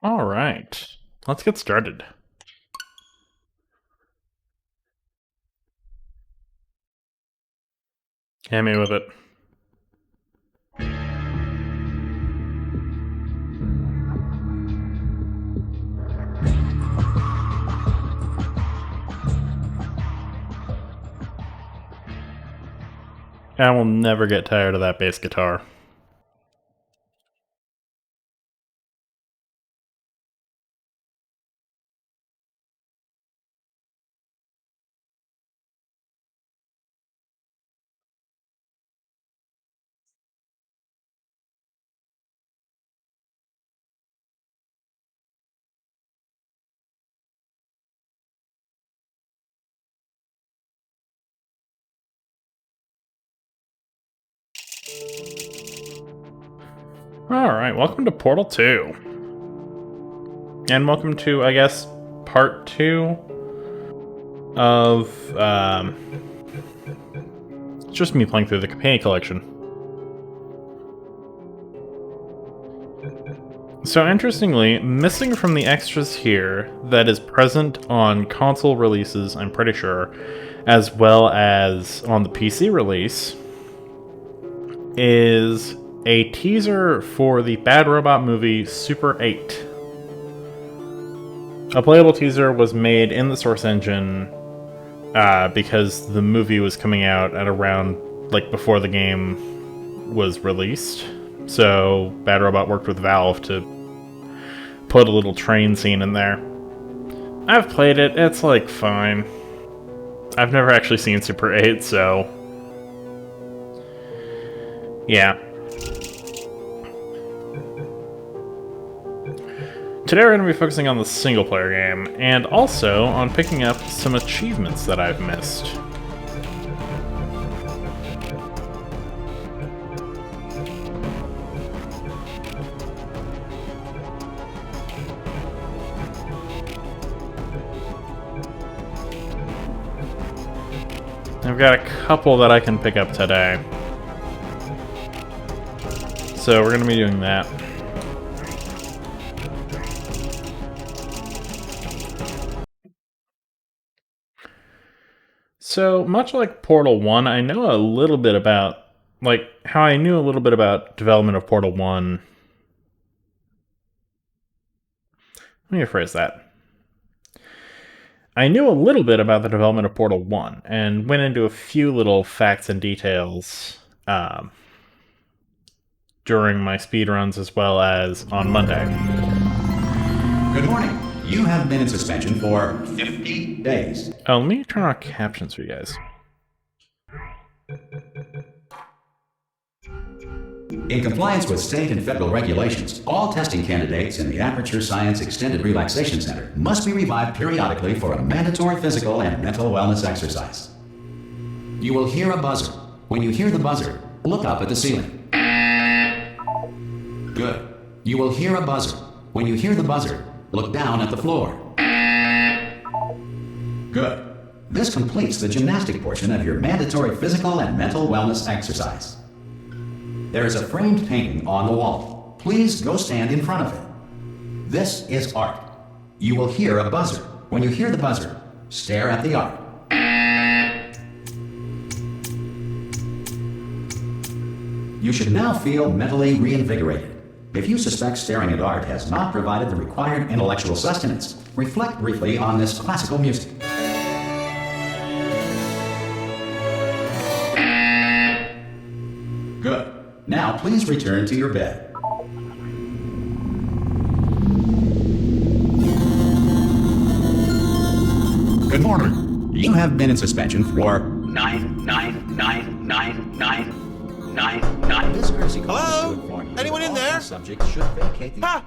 All right, let's get started. Hit me with it. I will never get tired of that bass guitar. Alright, welcome to Portal 2. And welcome to, I guess, part 2 of, it's just me playing through the companion collection. So interestingly, missing from the extras here that is present on console releases, I'm pretty sure, as well as on the PC release, is a teaser for the Bad Robot movie Super 8. A playable teaser was made in the Source engine because the movie was coming out at around, like, before the game was released. So Bad Robot worked with Valve to put a little train scene in there. I've played it, it's like fine. I've never actually seen Super 8, so yeah. Today we're going to be focusing on the single-player game, and also on picking up some achievements that I've missed. I've got a couple that I can pick up today. So we're going to be doing that. So, much like Portal 1, I know a little bit about, like, how I knew a little bit about development of Portal 1. Let me rephrase that. I knew a little bit about the development of Portal 1, and went into a few little facts and details during my speedruns as well as on Monday. Good morning. You have been in suspension for 50 days. Oh, let me turn on captions for you guys. In compliance with state and federal regulations, all testing candidates in the Aperture Science Extended Relaxation Center must be revived periodically for a mandatory physical and mental wellness exercise. You will hear a buzzer. When you hear the buzzer, look up at the ceiling. Good. You will hear a buzzer. When you hear the buzzer, look down at the floor. Good. This completes the gymnastic portion of your mandatory physical and mental wellness exercise. There is a framed painting on the wall. Please go stand in front of it. This is art. You will hear a buzzer. When you hear the buzzer, stare at the art. You should now feel mentally reinvigorated. If you suspect staring at art has not provided the required intellectual sustenance, reflect briefly on this classical music. Good. Now please return to your bed. Good morning. You have been in suspension for 9999999. This courtesy call is to inform you Anyone that in all there? subjects should vacate the...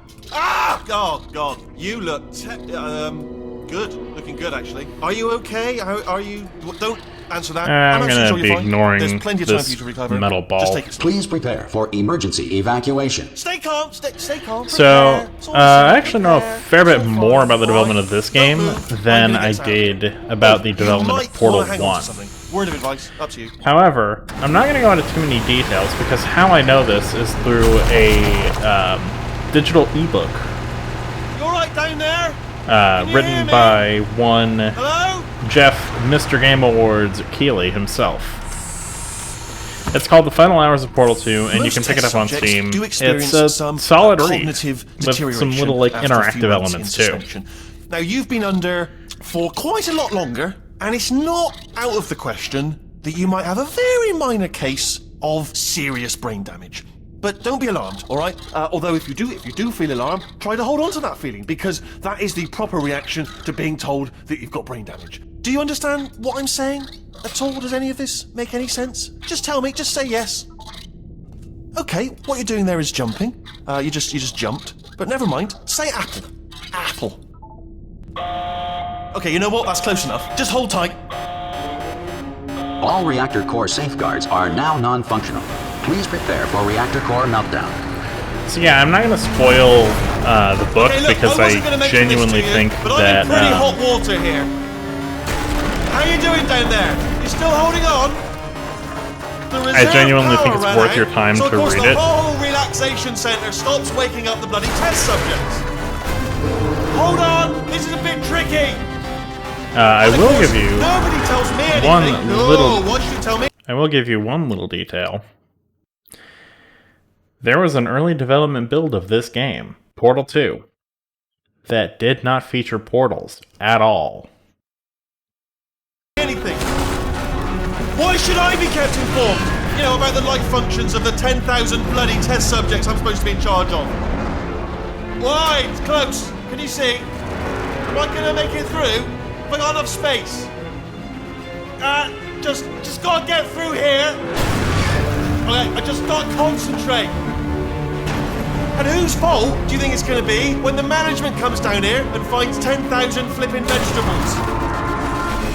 God. You look good. Looking good, actually. Are you okay? Are you... Don't answer that. I'm actually gonna sure be you're fine. ignoring There's plenty of time this for you to recover. metal ball. Just take it slow. Please prepare for emergency evacuation. Stay calm. Stay calm. So, Prepare. I actually know a fair bit It's all more about the fine. development of this Don't game move. than I'm gonna I get did out. about the You development might of Portal wanna hang on 1. to something. Word of advice. Up to you. However, I'm not going to go into too many details because how I know this is through a digital ebook right down there? Can you hear written me? by one Hello? Jeff Mr. Game Awards Keighley himself. It's called The Final Hours of Portal 2, and you Most can pick it test up on subjects Steam. do experience It's a some solid read, cognitive with some deterioration little like after a few interactive months elements in too. suspension. Now you've been under for quite a lot longer, and it's not out of the question that you might have a very minor case of serious brain damage. But don't be alarmed, all right? Although if you do feel alarmed, try to hold on to that feeling, because that is the proper reaction to being told that you've got brain damage. Do you understand what I'm saying at all? Does any of this make any sense? Just tell me. Just say yes. Okay, what you're doing there is jumping. You just jumped. But never mind. Say apple. Apple. Okay, you know what? That's close enough. Just hold tight. All reactor core safeguards are now non-functional. Please prepare for reactor core meltdown. So yeah, I'm not going to spoil the book, Okay, look, because I I wasn't gonna mention genuinely this to you, think but that I'm in pretty hot water here. How you doing down there? You still holding on? I genuinely think it's worth your time so to of course read the it. whole relaxation centre stops waking up the bloody test subjects. Hold on, this is a bit tricky. I And of will course, give you nobody tells me anything. one No, little. what should you tell me? I will give you one little detail. There was an early development build of this game, Portal 2, that did not feature portals at all. Anything. Why should I be kept informed? You know, about the life functions of the 10,000 bloody test subjects I'm supposed to be in charge of. Why? It's close. Can you see? Am I gonna make it through? Have I got enough space? Just gotta get through here. Okay, I just gotta concentrate. And whose fault do you think it's gonna be when the management comes down here and finds 10,000 flipping vegetables?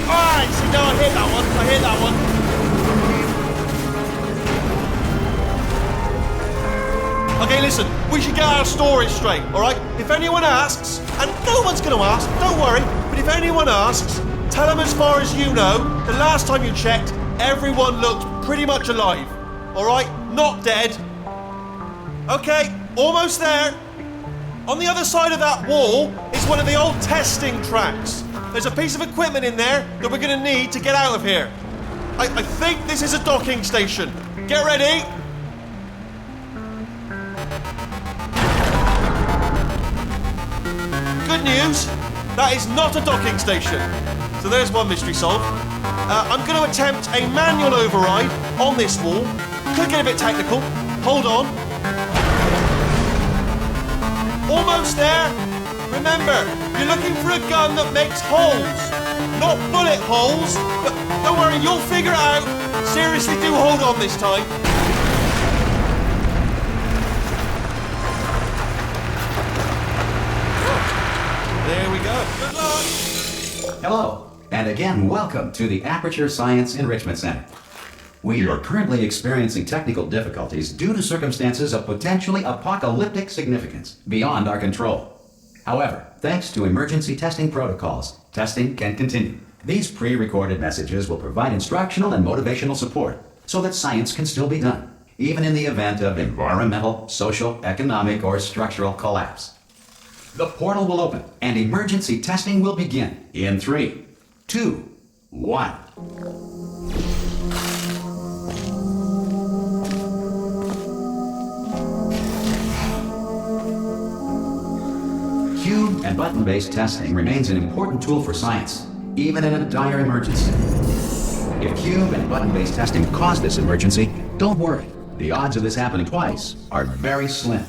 Alright, see, no, I hit that one. Okay, listen, we should get our story straight, alright? If anyone asks, and no one's gonna ask, don't worry, but if anyone asks, tell them as far as you know, the last time you checked, everyone looked pretty much alive. Alright? Not dead. Okay, almost there. On the other side of that wall is one of the old testing tracks. There's a piece of equipment in there that we're gonna need to get out of here. I think this is a docking station. Get ready. Good news, that is not a docking station. So there's one mystery solved. I'm going to attempt a manual override on this wall. Could get a bit technical. Hold on. Almost there. Remember, you're looking for a gun that makes holes. Not bullet holes, but don't worry, you'll figure it out. Seriously, do hold on this time. There we go. Good luck. Hello, and again, welcome to the Aperture Science Enrichment Center. We are currently experiencing technical difficulties due to circumstances of potentially apocalyptic significance beyond our control. However, thanks to emergency testing protocols, testing can continue. These pre-recorded messages will provide instructional and motivational support so that science can still be done, even in the event of environmental, social, economic, or structural collapse. The portal will open, and emergency testing will begin in 3, 2, 1. Cube and button-based testing remains an important tool for science, even in a dire emergency. If cube and button-based testing caused this emergency, don't worry. The odds of this happening twice are very slim.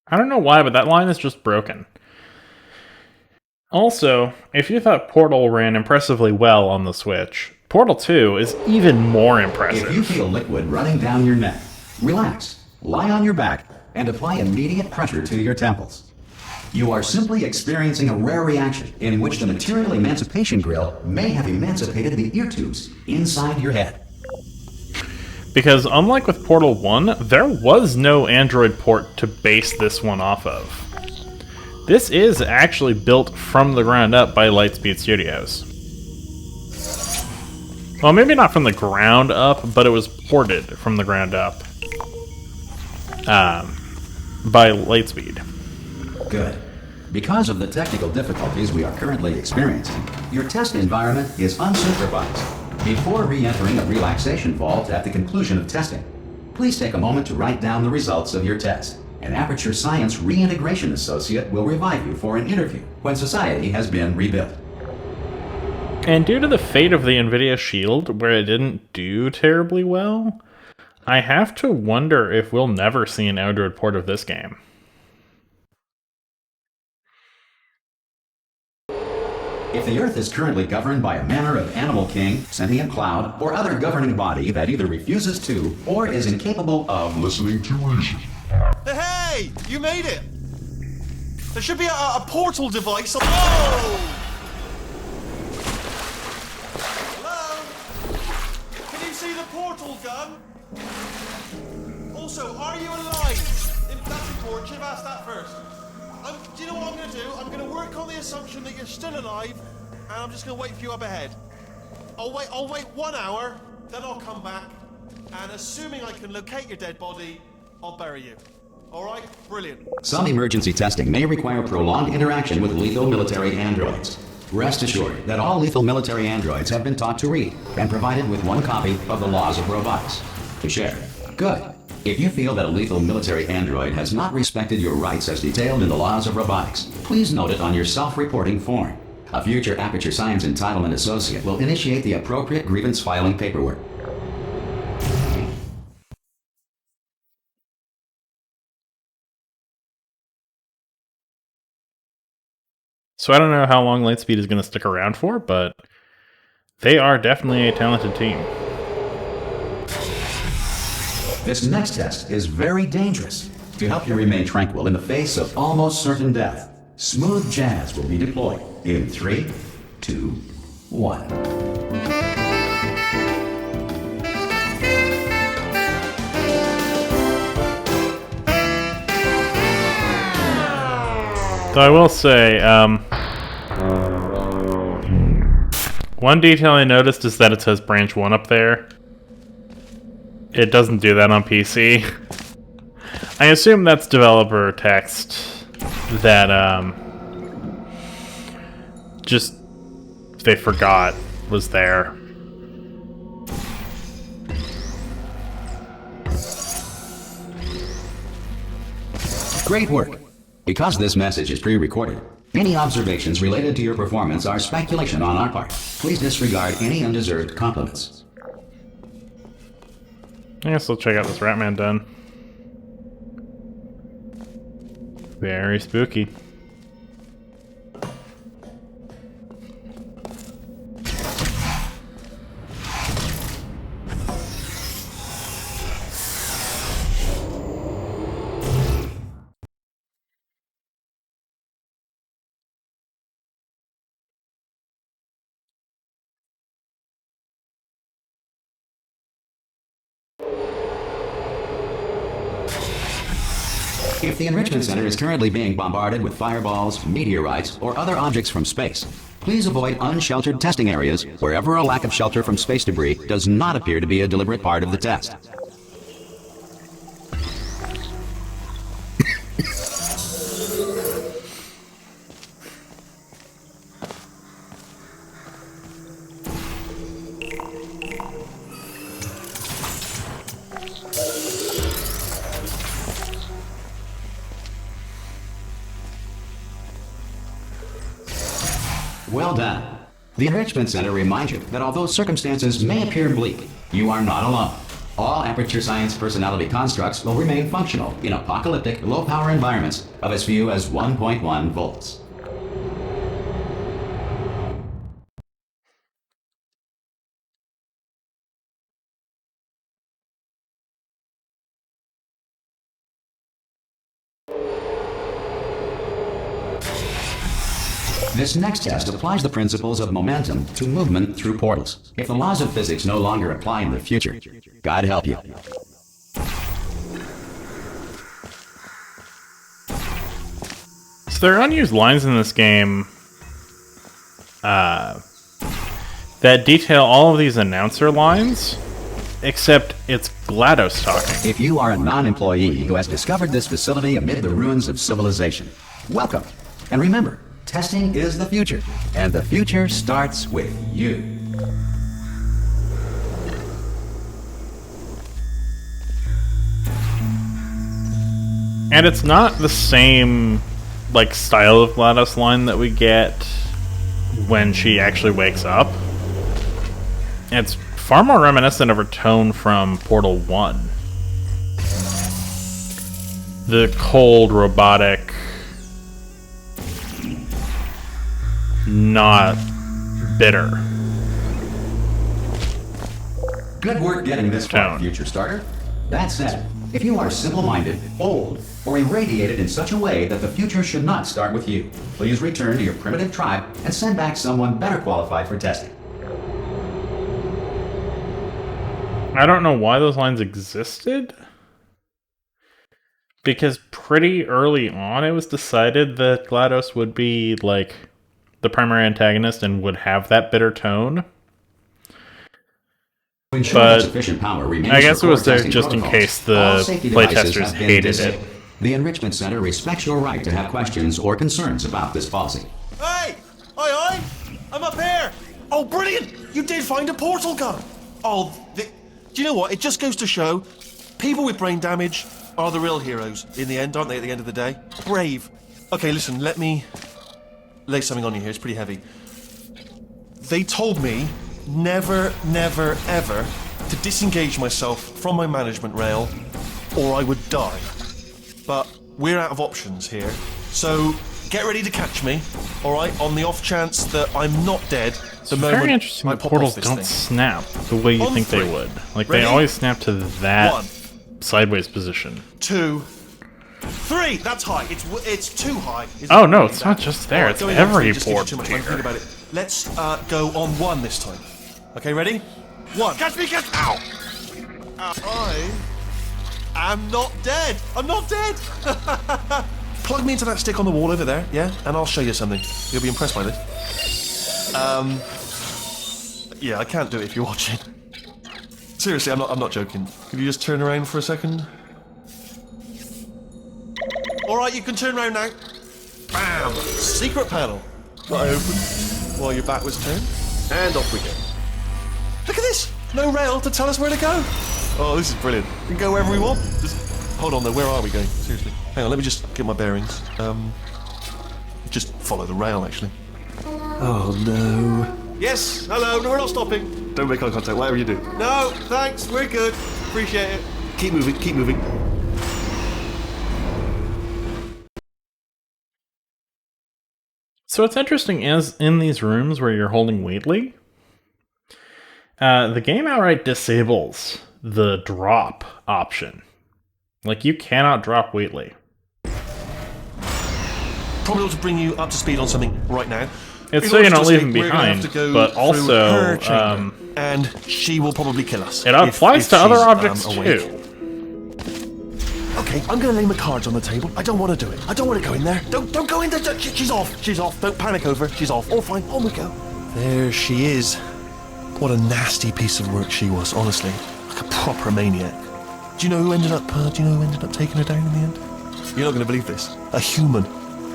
I don't know why, but that line is just broken. Also, if you thought Portal ran impressively well on the Switch, Portal 2 is even more impressive. If you feel liquid running down your neck, relax, lie on your back, and apply immediate pressure to your temples. You are simply experiencing a rare reaction in which the material emancipation grill may have emancipated the ear tubes inside your head. Because unlike with Portal 1, there was no Android port to base this one off of. This is actually built from the ground up by Lightspeed Studios. Well, maybe not from the ground up, but it was ported from the ground up by Lightspeed. Good. Because of the technical difficulties we are currently experiencing, your test environment is unsupervised. Before re-entering a relaxation vault at the conclusion of testing, please take a moment to write down the results of your test. An Aperture Science Reintegration Associate will revive you for an interview when society has been rebuilt. And due to the fate of the NVIDIA Shield, where it didn't do terribly well, I have to wonder if we'll never see an Android port of this game. If the Earth is currently governed by a manner of animal king, sentient cloud, or other governing body that either refuses to or is incapable of listening to reason. Hey! You made it! There should be a portal device. Whoa! Hello? Can you see the portal gun? Also, are you alive? That's important. Should have asked that first. Do you know what I'm going to do? I'm going to work on the assumption that you're still alive, and I'm just going to wait for you up ahead. I'll wait 1 hour, then I'll come back, and assuming I can locate your dead body, I'll bury you. Alright? Brilliant. Some emergency testing may require prolonged interaction with lethal military androids. Rest assured that all lethal military androids have been taught to read and provided with 1 copy of the Laws of Robotics to share. Good. If you feel that a lethal military android has not respected your rights as detailed in the Laws of Robotics, please note it on your self-reporting form. A future Aperture Science Entitlement Associate will initiate the appropriate grievance filing paperwork. So I don't know how long Lightspeed is going to stick around for, but they are definitely a talented team. This next test is very dangerous. To help you remain tranquil in the face of almost certain death, smooth jazz will be deployed in 3, 2, 1. So I will say, one detail I noticed is that it says branch 1 up there. It doesn't do that on PC. I assume that's developer text that just they forgot was there. Great work. Because this message is pre-recorded, any observations related to your performance are speculation on our part. Please disregard any undeserved compliments. I guess we'll check out this Ratman den. Very spooky. If the Enrichment Center is currently being bombarded with fireballs, meteorites, or other objects from space, please avoid unsheltered testing areas wherever a lack of shelter from space debris does not appear to be a deliberate part of the test. Well done. The Enrichment Center reminds you that although circumstances may appear bleak, you are not alone. All Aperture Science personality constructs will remain functional in apocalyptic, low-power environments of as few as 1.1 volts. This next test applies the principles of momentum to movement through portals. If the laws of physics no longer apply in the future, God help you. So there are unused lines in this game that that detail all of these announcer lines, except it's GLaDOS talking. If you are a non-employee who has discovered this facility amid the ruins of civilization, welcome. And remember, testing is the future, and the future starts with you. And it's not the same, like, style of GLaDOS line that we get when she actually wakes up. It's far more reminiscent of her tone from Portal 1. The cold, robotic, not bitter. Good work getting this far, future starter. That said, if you are simple-minded, old, or irradiated in such a way that the future should not start with you, please return to your primitive tribe and send back someone better qualified for testing. I don't know why those lines existed. Because pretty early on it was decided that GLaDOS would be, like, the primary antagonist and would have that bitter tone. But I guess it was there just in case the playtesters hated it. The Enrichment Center respects your right to have questions or concerns about this policy. Hey! Oi! I'm up here! Oh, brilliant! You did find a portal gun! Oh, do you know what? It just goes to show, people with brain damage are the real heroes in the end, aren't they, at the end of the day? Brave. Okay, listen, let me lay something on you here. It's pretty heavy. They told me never, ever to disengage myself from my management rail or I would die. But we're out of options here, so get ready to catch me, alright, on the off chance that I'm not dead the moment very interesting I that pop portals off this don't thing. snap the way you On think they three. would. Like, Ready? they always snap to that 1, sideways position. 2, 3. That's high. It's too high. Oh, no, it's not just there. It's going every just gives you port too much time to here. think about it. Let's go on 1 this time. Okay, ready? 1. Catch me! Ow! I am not dead. I'm not dead. Plug me into that stick on the wall over there, yeah? And I'll show you something. You'll be impressed by this. Yeah, I can't do it if you're watching. Seriously, I'm not joking. Could you just turn around for a second? Alright, you can turn around now. Bam! Secret panel. I opened while your back was turned. And off we go. Look at this! No rail to tell us where to go. Oh, this is brilliant. We can go wherever we want. Just hold on though, where are we going? Seriously. Hang on, let me just get my bearings. Just follow the rail, actually. Oh no. Yes, hello, no, we're not stopping. Don't make eye contact, whatever you do. No, thanks, we're good. Appreciate it. Keep moving, keep moving. So what's interesting is, in these rooms where you're holding Wheatley, the game outright disables the drop option. Like, you cannot drop Wheatley. Probably ought to bring you up to speed on something right now. It's In so you order don't to leave escape, him we're gonna have behind, to go but through also, her chamber, and she will probably kill us. it applies to other objects awake. too. Okay, I'm gonna lay my cards on the table. I don't want to do it. I don't want to go in there. Don't go in there. She's off. She's off. Don't panic over. She's off. All fine. On we go. There she is. What a nasty piece of work she was. Honestly, like a proper maniac. Do you know who ended up? Taking her down in the end? You're not gonna believe this. A human.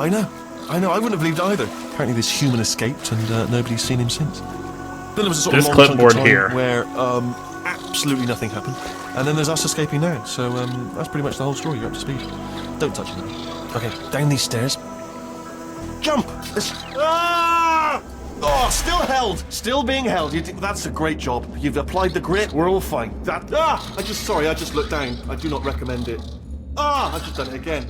I know. I wouldn't have believed either. Apparently, this human escaped, and nobody's seen him since. Then there was a sort This of long chunk of clipboard time here. where absolutely nothing happened. And then there's us escaping now, so that's pretty much the whole story. You're up to speed. Don't touch anything. Okay, down these stairs. Jump! Ah! Oh, still held! Still being held. That's a great job. You've applied the grit, we're all fine. I just looked down. I do not recommend it. I've just done it again.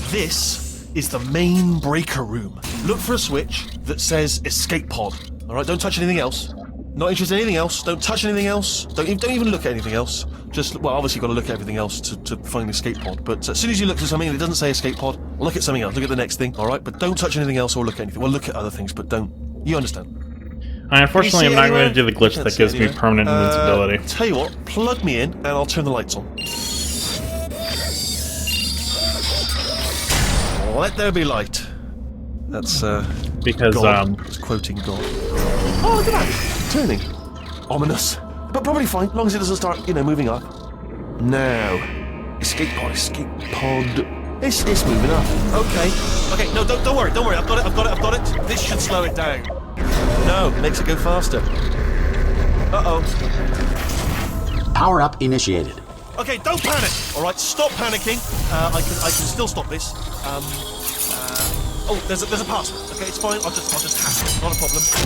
This is the main breaker room. Look for a switch that says escape pod. Alright, don't touch anything else. Not interested in anything else. Don't touch anything else. Don't even look at anything else. Just, well, obviously you've got to look at everything else to find the escape pod. But as soon as you look for something and it doesn't say escape pod, look at something else. Look at the next thing, alright? But don't touch anything else or look at anything. Well, look at other things, but don't. You understand? Unfortunately, I'm not going to do the glitch that gives me permanent invincibility. Tell you what, plug me in and I'll turn the lights on. Let there be light. That's, Because, God. It's quoting God. Oh, look at that! It's turning. Ominous. But probably fine, as long as it doesn't start, moving up. Now. Escape pod, escape pod. It's moving up. Okay. Okay, no, don't worry, I've got it. This should slow it down. No, it makes it go faster. Uh-oh. Power up initiated. Okay, don't panic! Alright, stop panicking. I can still stop this. Oh, there's a password. Okay, it's fine. I'll just hack it. Not a problem. C.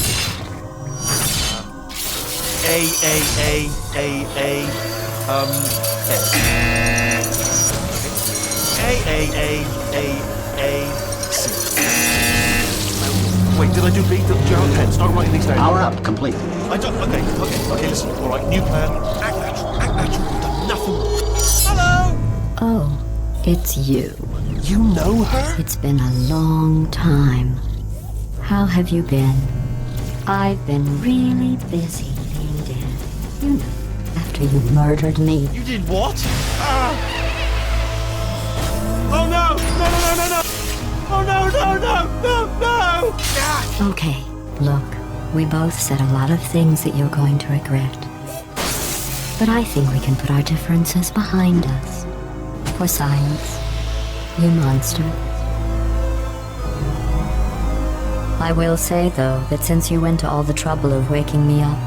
Wait, did I do B? Gerald Penn, start writing these down. Power up complete. I don't. Okay, listen. Alright, new plan. Act natural. We've done nothing wrong. Hello! Oh, it's you. You know her? It's been a long time. How have you been? I've been really busy being dead. You know, after you murdered me. You did what? Oh no! No! Oh no! Ah! Okay, look, we both said a lot of things that you're going to regret. But I think we can put our differences behind us. For science, you monster. I will say, though, that since you went to all the trouble of waking me up,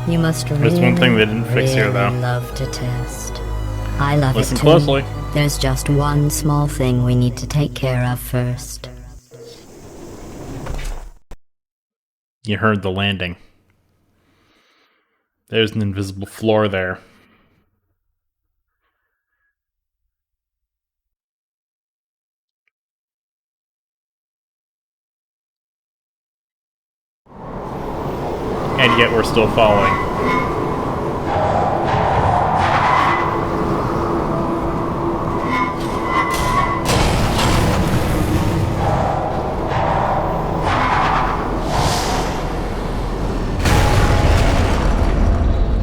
you must really, There's one thing they didn't fix here, though. love to test. I love Listen it too. closely. There's just one small thing we need to take care of first. You heard the landing. There's an invisible floor there. And yet we're still falling.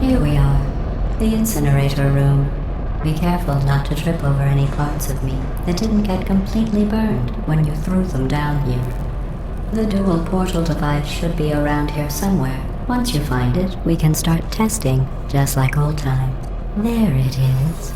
Here we are, the incinerator room. Be careful not to trip over any parts of me that didn't get completely burned when you threw them down here. The dual portal device should be around here somewhere. Once you find it, we can start testing, just like old times. There it is.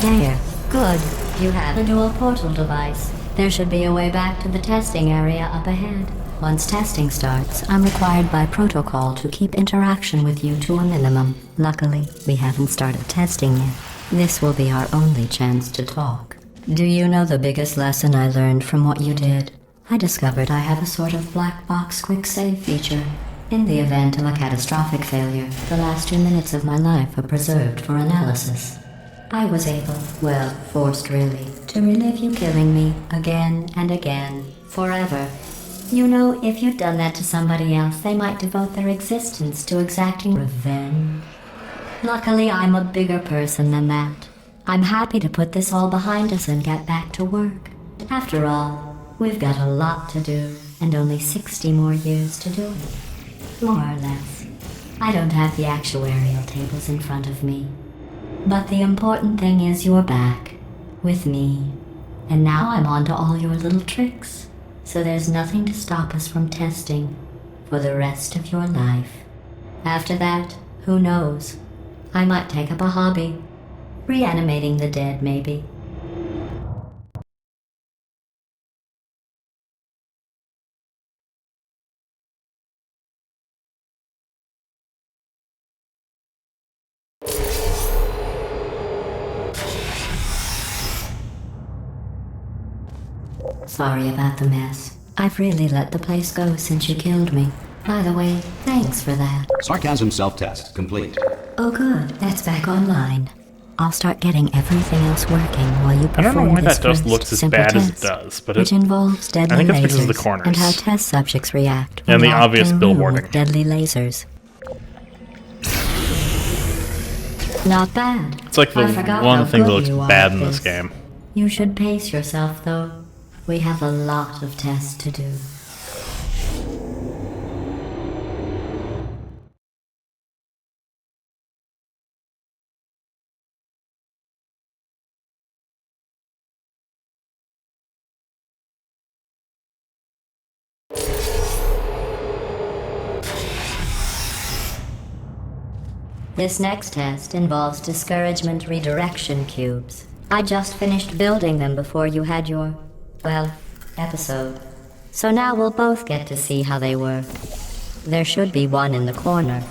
There. Good. You have the dual portal device. There should be a way back to the testing area up ahead. Once testing starts, I'm required by protocol to keep interaction with you to a minimum. Luckily, we haven't started testing yet. This will be our only chance to talk. Do you know the biggest lesson I learned from what you did? I discovered I have a sort of black box quick save feature. In the event of a catastrophic failure, the last 2 minutes of my life are preserved for analysis. I was able, well, forced really, to relive you killing me again and again, forever. You know, if you'd done that to somebody else, they might devote their existence to exacting revenge. Luckily, I'm a bigger person than that. I'm happy to put this all behind us and get back to work. After all, we've got a lot to do, and only 60 more years to do it. More or less. I don't have the actuarial tables in front of me. But the important thing is you're back, with me. And now I'm on to all your little tricks. So there's nothing to stop us from testing for the rest of your life. After that, who knows? I might take up a hobby. Reanimating the dead, maybe. Sorry about the mess. I've really let the place go since you killed me. By the way, thanks for that. Sarcasm self-test complete. Oh good, that's back online. I'll start getting everything else working while you I don't know perform why this that dust first looks as simple bad as it test, does, but which involves deadly I think it's lasers because of the corners. and how test subjects react And when the locked obvious in a room billboarding. with deadly lasers. Not bad. It's like the I forgot one how thing that good looks you are bad at in this this. game. You should pace yourself, though. We have a lot of tests to do. This next test involves discouragement redirection cubes. I just finished building them before you had your, well, episode. So now we'll both get to see how they work. There should be one in the corner.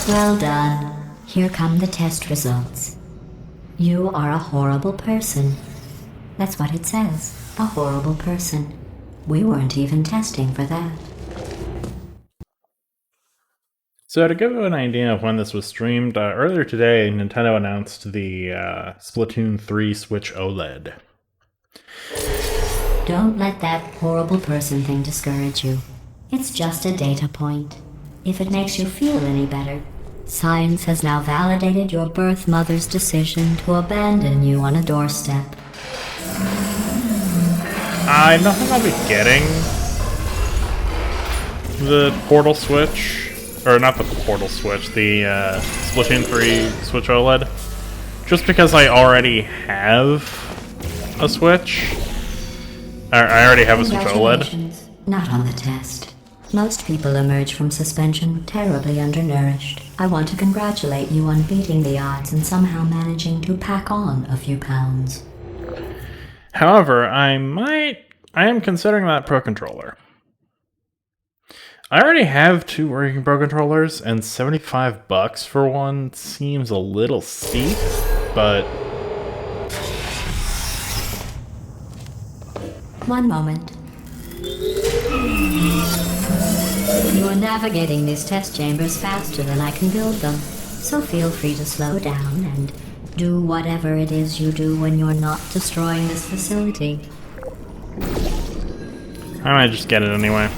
Well done. Here come the test results. You are a horrible person. That's what it says. A horrible person. We weren't even testing for that. So to give you an idea of when this was streamed, earlier today, Nintendo announced the Splatoon 3 Switch OLED. Don't let that horrible person thing discourage you. It's just a data point. If it makes you feel any better, science has now validated your birth mother's decision to abandon you on a doorstep. I don't think I'll be getting the Portal Switch, or not the Portal Switch, the Splatoon 3 Switch OLED, just because I already have a Switch. I already have a Switch OLED. Congratulations. Not on the test. Most people emerge from suspension terribly undernourished. I want to congratulate you on beating the odds and somehow managing to pack on a few pounds. However, I am considering that Pro Controller. I already have 2 working Pro Controllers, and $75 for one seems a little steep, but... One moment. You are navigating these test chambers faster than I can build them, so feel free to slow down and do whatever it is you do when you're not destroying this facility. I might just get it anyway.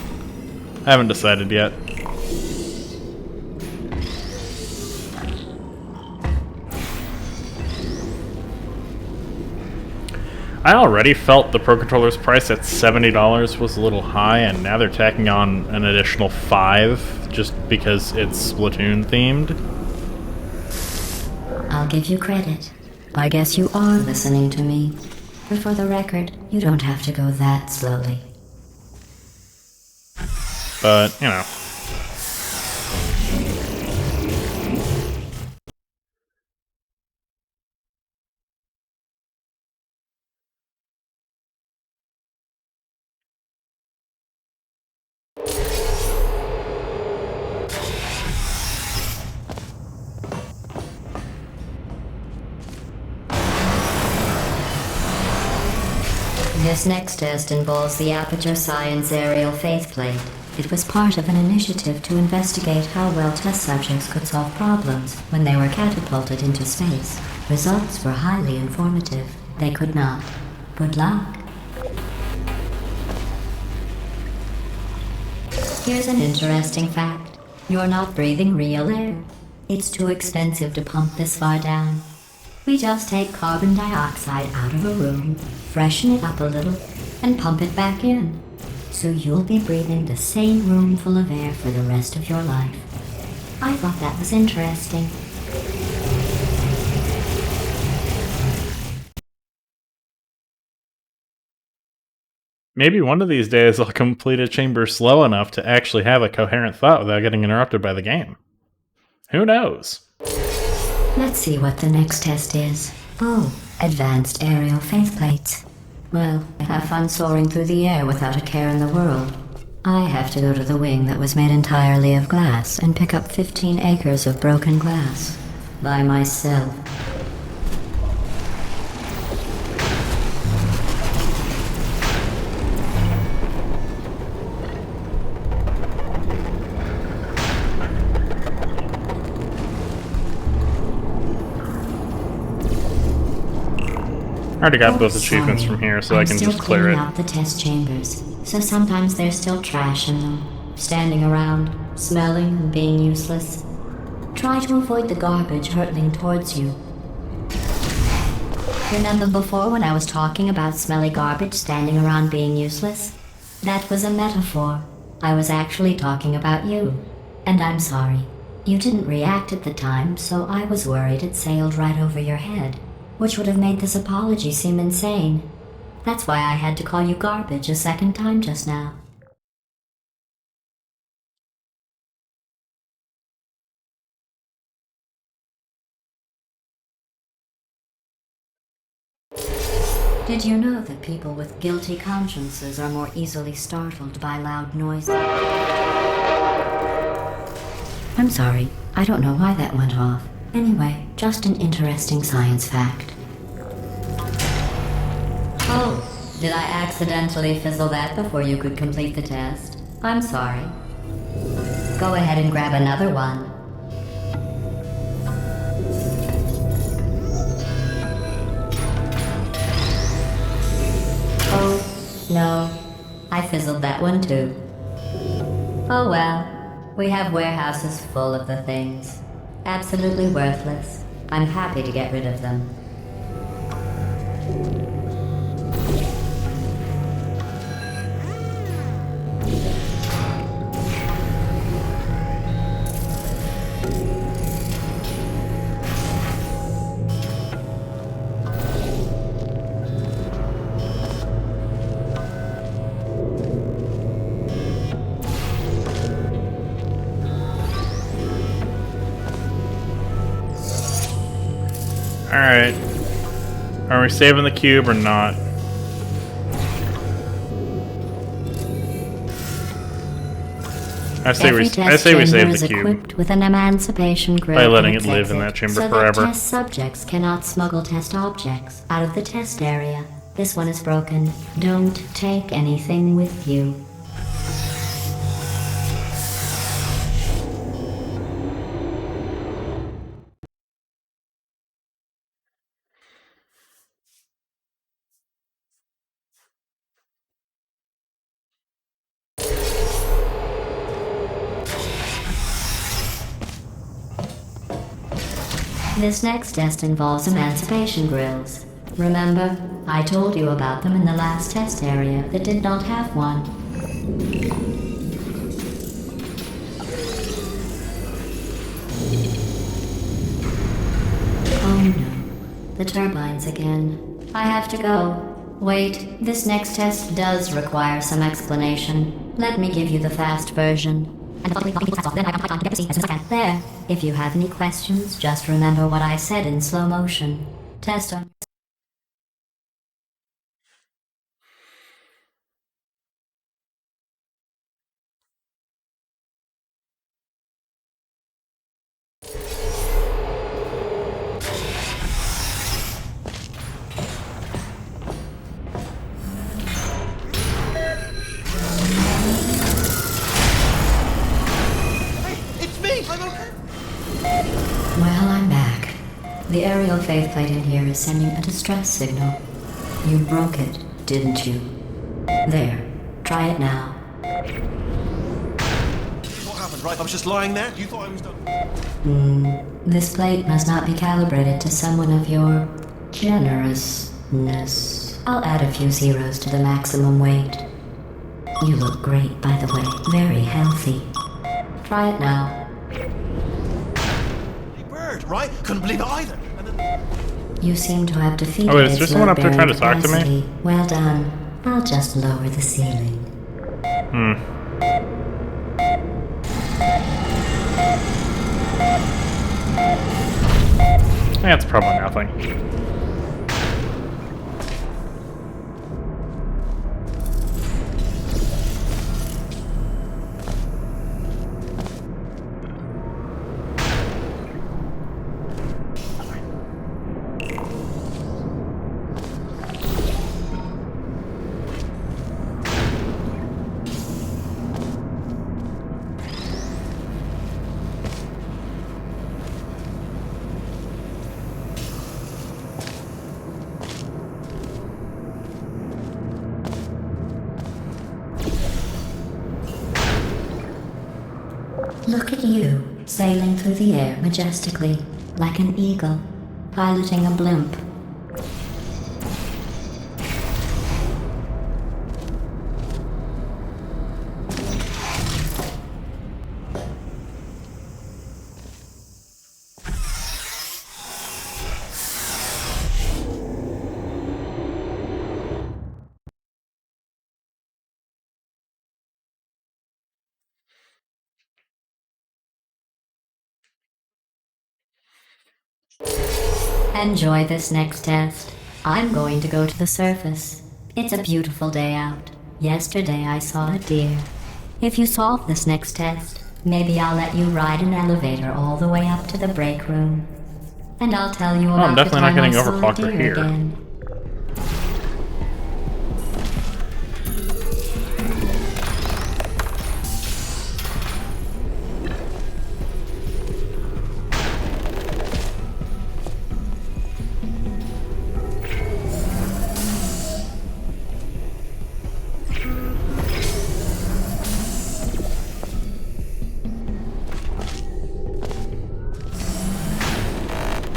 I haven't decided yet. I already felt the Pro Controller's price at $70 was a little high, and now they're tacking on an additional $5 just because it's Splatoon themed. I'll give you credit. I guess you are listening to me. But for the record, you don't have to go that slowly. But, you know. This next test involves the Aperture Science Aerial Faithplate. It was part of an initiative to investigate how well test subjects could solve problems when they were catapulted into space. Results were highly informative. They could not. Good luck. Here's an interesting fact. You're not breathing real air. It's too expensive to pump this far down. We just take carbon dioxide out of a room, freshen it up a little, and pump it back in. So you'll be breathing the same room full of air for the rest of your life. I thought that was interesting. Maybe one of these days I'll complete a chamber slow enough to actually have a coherent thought without getting interrupted by the game. Who knows? Let's see what the next test is. Oh, advanced aerial faithplates. Well, have fun soaring through the air without a care in the world. I have to go to the wing that was made entirely of glass and pick up 15 acres of broken glass. By myself. I already got both achievements from here, so I can just clear it. I'm still cleaning out the test chambers, so sometimes there's still trash in them, standing around, smelling and being useless. Try to avoid the garbage hurtling towards you. Remember before when I was talking about smelly garbage standing around being useless? That was a metaphor. I was actually talking about you. And I'm sorry. You didn't react at the time, so I was worried it sailed right over your head, which would have made this apology seem insane. That's why I had to call you garbage a second time just now. Did you know that people with guilty consciences are more easily startled by loud noises? I'm sorry, I don't know why that went off. Anyway, just an interesting science fact. Oh, did I accidentally fizzle that before you could complete the test? I'm sorry. Go ahead and grab another one. Oh, no. I fizzled that one too. Oh well. We have warehouses full of the things. Absolutely worthless. I'm happy to get rid of them. Alright. Are we saving the cube or not? I say we save is the cube equipped with an emancipation grill by letting its it live in exit, that chamber so forever. that test subjects cannot smuggle test objects out of the test area. This one is broken. Don't take anything with you. This next test involves emancipation grills. Remember, I told you about them in the last test area that did not have one. Oh no, the turbines again. I have to go. Wait, this next test does require some explanation. Let me give you the fast version. There. If you have any questions, just remember what I said in slow motion. Test on. Well, I'm back. The aerial faith plate in here is sending a distress signal. You broke it, didn't you? There. Try it now. What happened, right? I was just lying there? You thought I was done? This plate must not be calibrated to someone of your generousness. I'll add a few zeros to the maximum weight. You look great, by the way. Very healthy. Try it now. Right? Couldn't believe it either. You seem to have defeated Oh, wait, is its there someone up there trying to load-bearing talk to me? capacity. Well done. I'll just lower the ceiling. That's probably nothing. Look at you, sailing through the air majestically, like an eagle, piloting a blimp. Enjoy this next test. I'm going to go to the surface. It's a beautiful day out. Yesterday I saw a deer. If you solve this next test, maybe I'll let you ride an elevator all the way up to the break room. And I'll tell you about I'm definitely the time not getting I saw a overclocked deer here. again.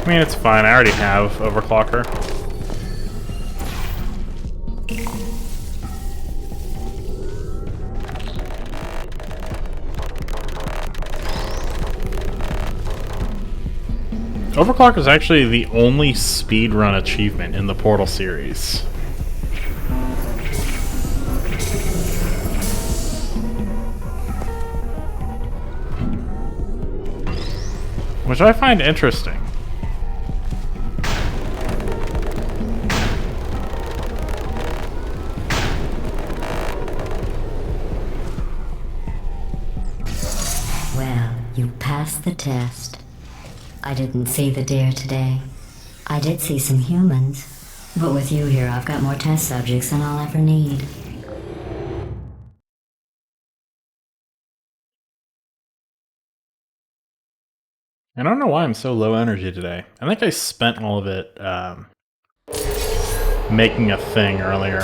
I mean, it's fine. I already have Overclocker. Overclock is actually the only speedrun achievement in the Portal series. Which I find interesting. Well, you passed the test. I didn't see the deer today. I did see some humans. But with you here, I've got more test subjects than I'll ever need. I don't know why I'm so low energy today. I think I spent all of it making a thing earlier.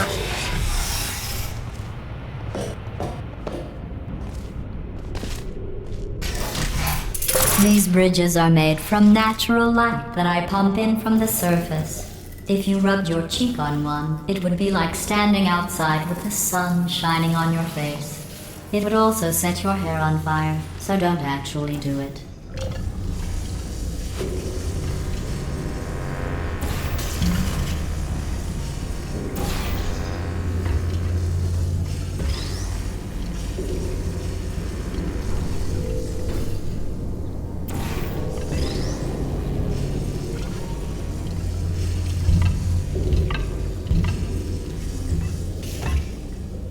These bridges are made from natural light that I pump in from the surface. If you rubbed your cheek on one, it would be like standing outside with the sun shining on your face. It would also set your hair on fire, so don't actually do it.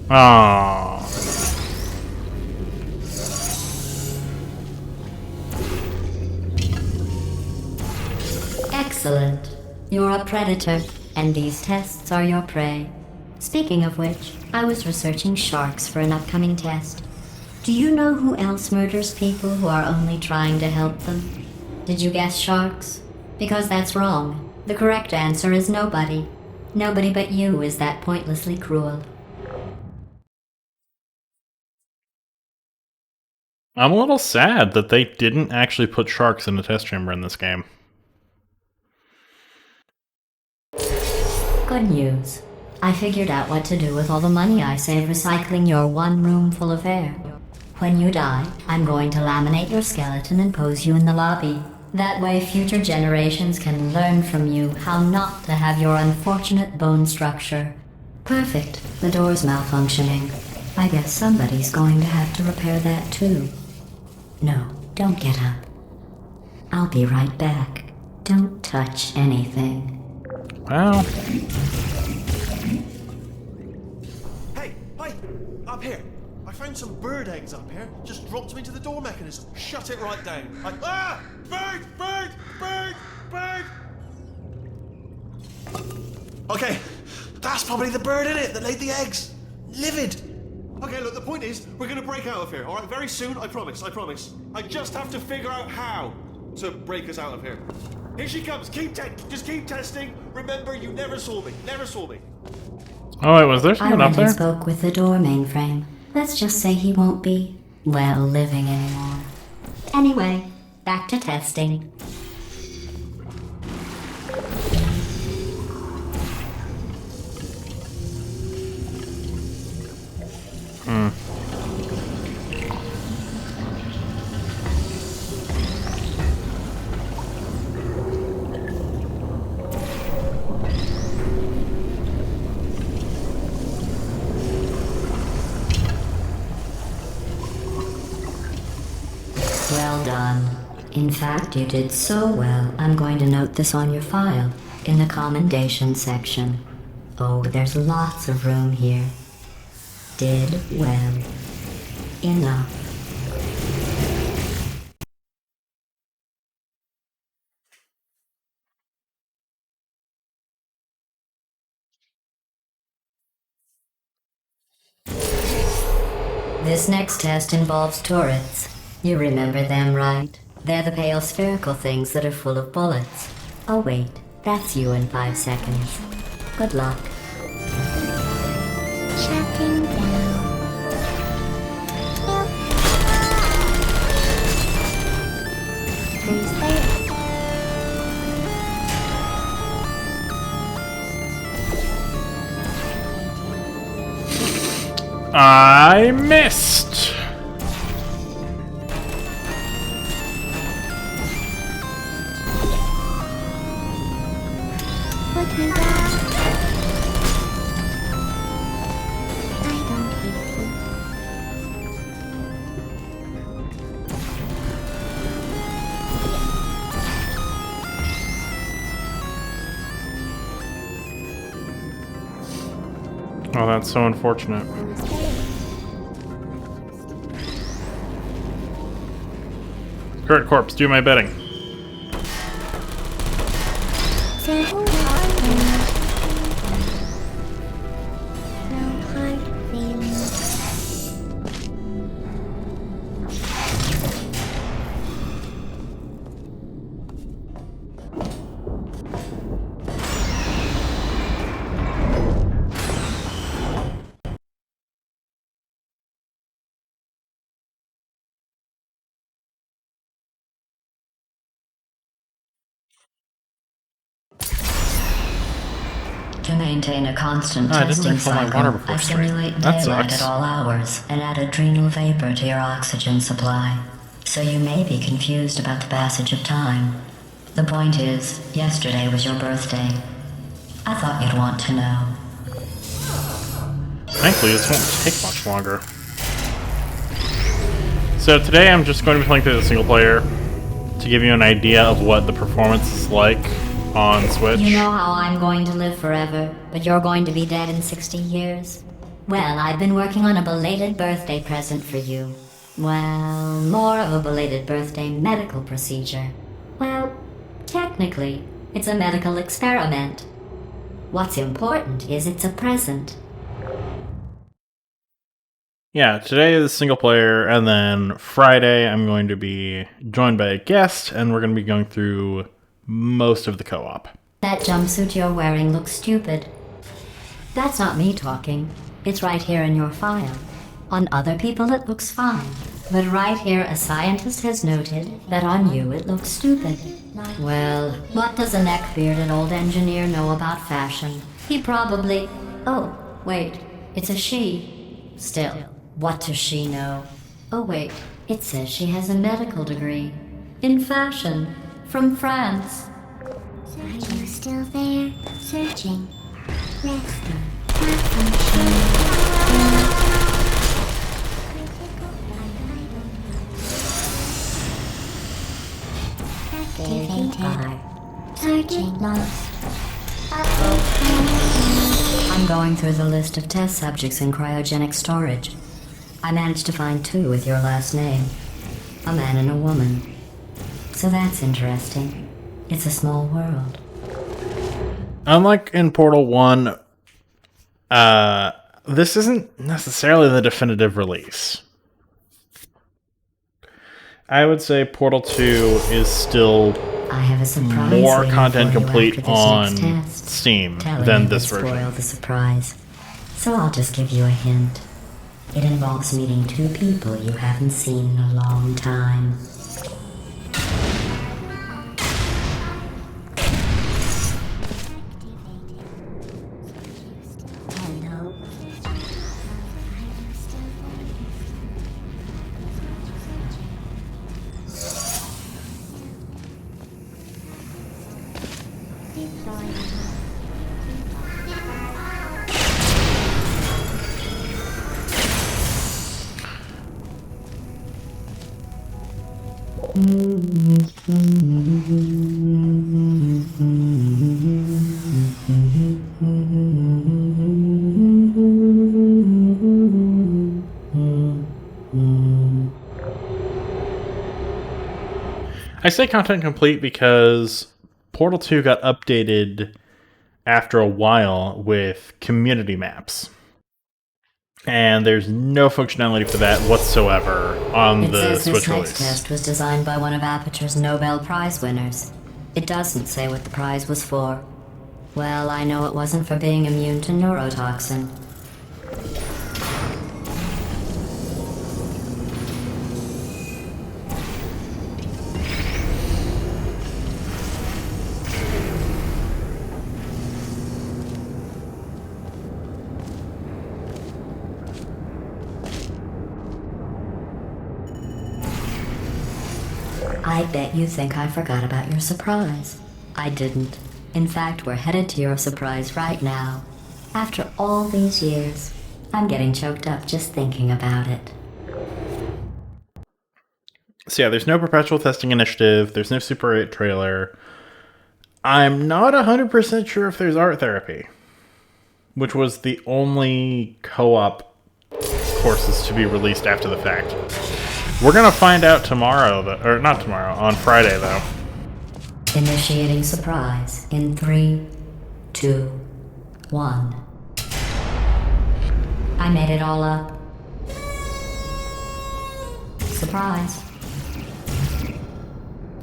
Aww. Excellent. You're a predator, and these tests are your prey. Speaking of which, I was researching sharks for an upcoming test. Do you know who else murders people who are only trying to help them? Did you guess sharks? Because that's wrong. The correct answer is nobody. Nobody but you is that pointlessly cruel. I'm a little sad that they didn't actually put sharks in the test chamber in this game. Good news. I figured out what to do with all the money I save recycling your one room full of air. When you die, I'm going to laminate your skeleton and pose you in the lobby. That way future generations can learn from you how not to have your unfortunate bone structure. Perfect. The door's malfunctioning. I guess somebody's going to have to repair that too. No, don't get up. I'll be right back. Don't touch anything. Well, Hey, up here. I found some bird eggs up here. Just dropped them into the door mechanism. Shut it right down. Bird! Okay, that's probably the bird in it that laid the eggs. Livid. Okay, look, the point is, we're gonna break out of here, alright? Very soon, I promise. I just have to figure out how to break us out of here. Here she comes, just keep testing. Remember, you never saw me. oh wait, was there I someone up went and there? spoke with the door mainframe. Let's just say he won't be, well, living anymore. Anyway, back to testing. Well done. In fact, you did so well, I'm going to note this on your file, in the commendation section. Oh, there's lots of room here. Did well. Enough. This next test involves turrets. You remember them, right? They're the pale spherical things that are full of bullets. Oh wait, that's you in 5 seconds. Good luck. Shutting down. Freeze there. I missed. Looking back. I don't hate you. Oh, that's so unfortunate. Current corpse, do my bidding. Say who are you? No hard feelings. To maintain a constant I didn't testing refill my cycle, water before I stream. simulate That daylight sucks. at all hours and add adrenal vapor to your oxygen supply. So you may be confused about the passage of time. The point is, yesterday was your birthday. I thought you'd want to know. Thankfully, this won't take much longer. So today I'm just going to be playing through the single player to give you an idea of what the performance is like on Switch. You know how I'm going to live forever, but you're going to be dead in 60 years? Well, I've been working on a belated birthday present for you. Well, more of a belated birthday medical procedure. Well, technically, it's a medical experiment. What's important is it's a present. Yeah, today is single player, and then Friday I'm going to be joined by a guest, and we're going to be going through most of the co-op. That jumpsuit you're wearing looks stupid. That's not me talking. It's right here in your file. On other people it looks fine. But right here a scientist has noted that on you it looks stupid. Well, what does a neck-bearded old engineer know about fashion? He probably... Oh, wait, it's a she. Still, what does she know? Oh wait, it says she has a medical degree. In fashion. From France. Are you still there? Searching. Resting. Malfunction. Activated. Searching. Lost. I'm going through the list of test subjects in cryogenic storage. I managed to find 2 with your last name. A man and a woman. So that's interesting. It's a small world. Unlike in Portal 1, this isn't necessarily the definitive release. I would say Portal 2 is still I have a surprise more waiting content for you complete after this on next test. Steam Telling than you this would version. spoil the surprise. So I'll just give you a hint. It involves meeting 2 people you haven't seen in a long time. Hello. I say content complete because Portal 2 got updated after a while with community maps. And there's no functionality for that whatsoever on It the says this Switch next release. test was designed by one of Aperture's Nobel Prize winners. It doesn't say what the prize was for. Well, I know it wasn't for being immune to neurotoxin. I bet you think I forgot about your surprise. I didn't. In fact, we're headed to your surprise right now. After all these years, I'm getting choked up just thinking about it. So yeah, there's no perpetual testing initiative. There's no Super 8 trailer. I'm not 100% sure if there's art therapy, which was the only co-op courses to be released after the fact. We're gonna find out tomorrow, or not tomorrow, on Friday though. Initiating surprise in 3, 2, 1. I made it all up. Surprise.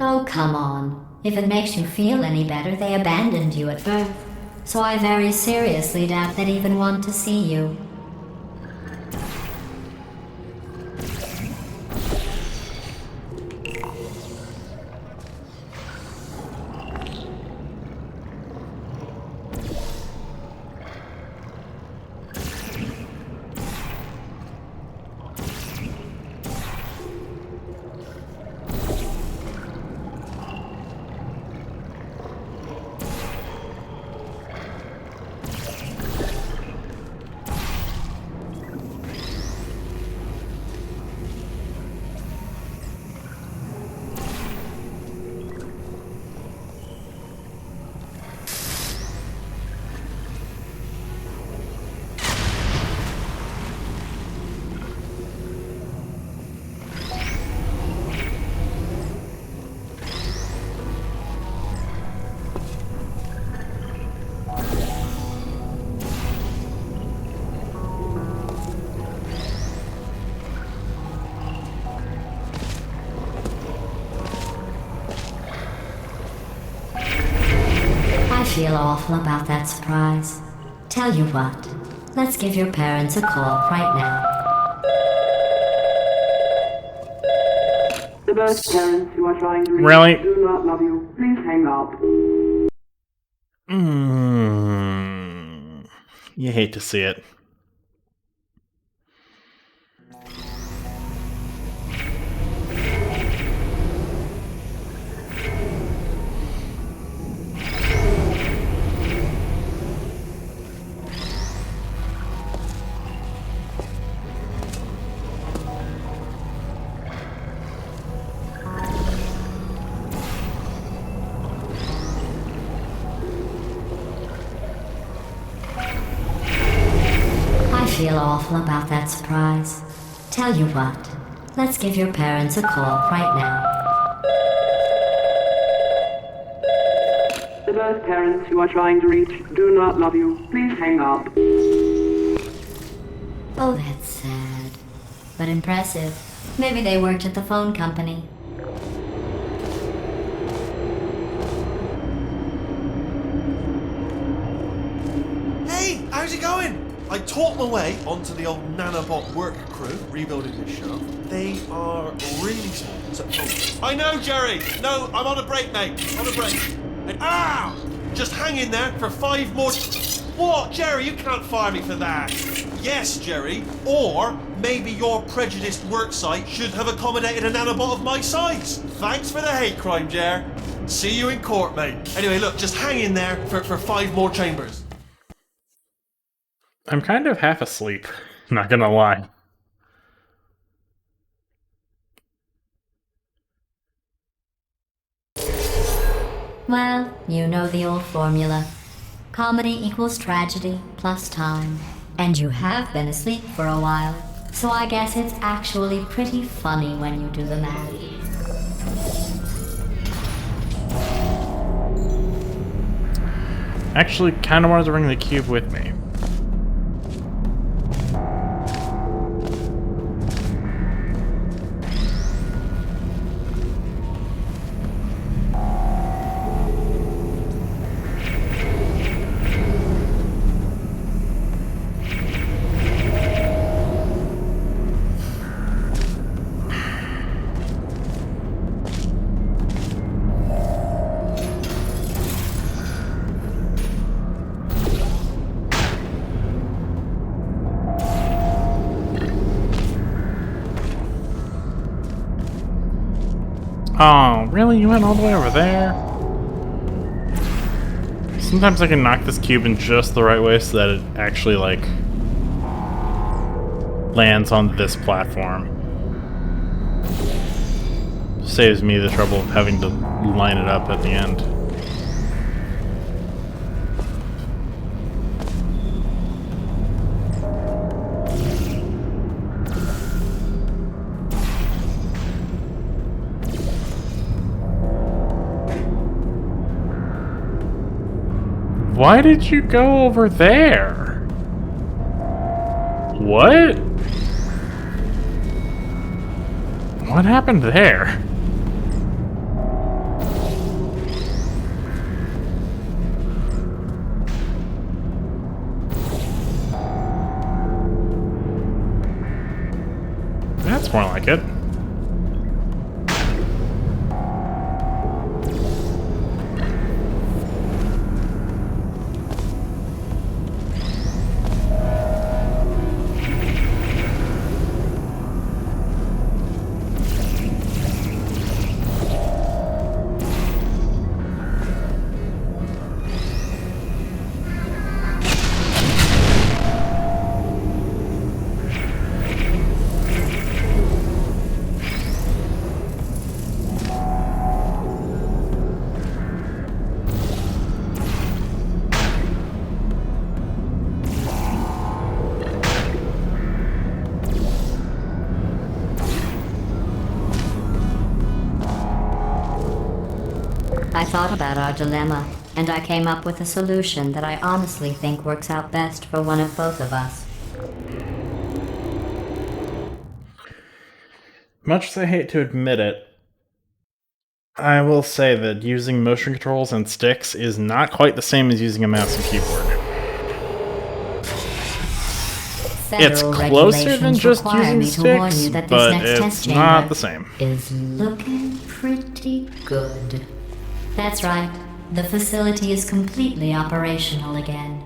Oh, come on. If it makes you feel any better, they abandoned you at birth. So I very seriously doubt they'd even want to see you. I feel awful about that surprise. Tell you what, let's give your parents a call right now. The best parents who are trying to reach Really? do not love you. Please hang up. You hate to see it. I feel awful about that surprise. Tell you what, let's give your parents a call right now. The best parents who are trying to reach do not love you. Please hang up. Oh, that's sad. But impressive. Maybe they worked at the phone company. Hey, how's it going? I taught my way onto the old nanobot work crew rebuilding this show. They are really small. I know, Jerry. No, I'm on a break, mate. On a break. And, ow! Just hang in there for 5 more. What, Jerry? You can't fire me for that. Yes, Jerry. Or maybe your prejudiced work site should have accommodated a nanobot of my size. Thanks for the hate crime, Jer. See you in court, mate. Anyway, look, just hang in there for 5 more chambers. I'm kind of half asleep, not gonna lie. Well, you know the old formula. Comedy equals tragedy plus time. And you have been asleep for a while, so I guess it's actually pretty funny when you do the math. Actually, kind of wanted to bring the cube with me. Oh, really? You went all the way over there? Sometimes I can knock this cube in just the right way so that it actually, like, lands on this platform. Saves me the trouble of having to line it up at the end. Why did you go over there? What? What happened there? That's more like it. I thought about our dilemma, and I came up with a solution that I honestly think works out best for one of both of us. Much as I hate to admit it, I will say that using motion controls and sticks is not quite the same as using a mouse and keyboard. It's Federal closer than regulations just require using me to warn sticks, you that this but next it's test not chamber the same. is looking pretty good. That's right. The facility is completely operational again.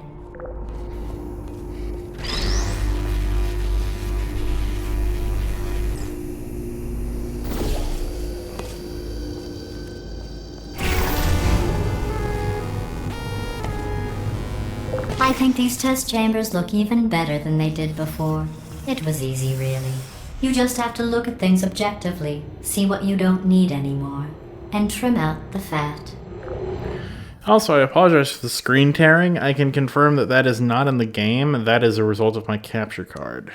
I think these test chambers look even better than they did before. It was easy, really. You just have to look at things objectively, see what you don't need anymore, and trim out the fat. Also, I apologize for the screen tearing. I can confirm that that is not in the game. That is a result of my capture card.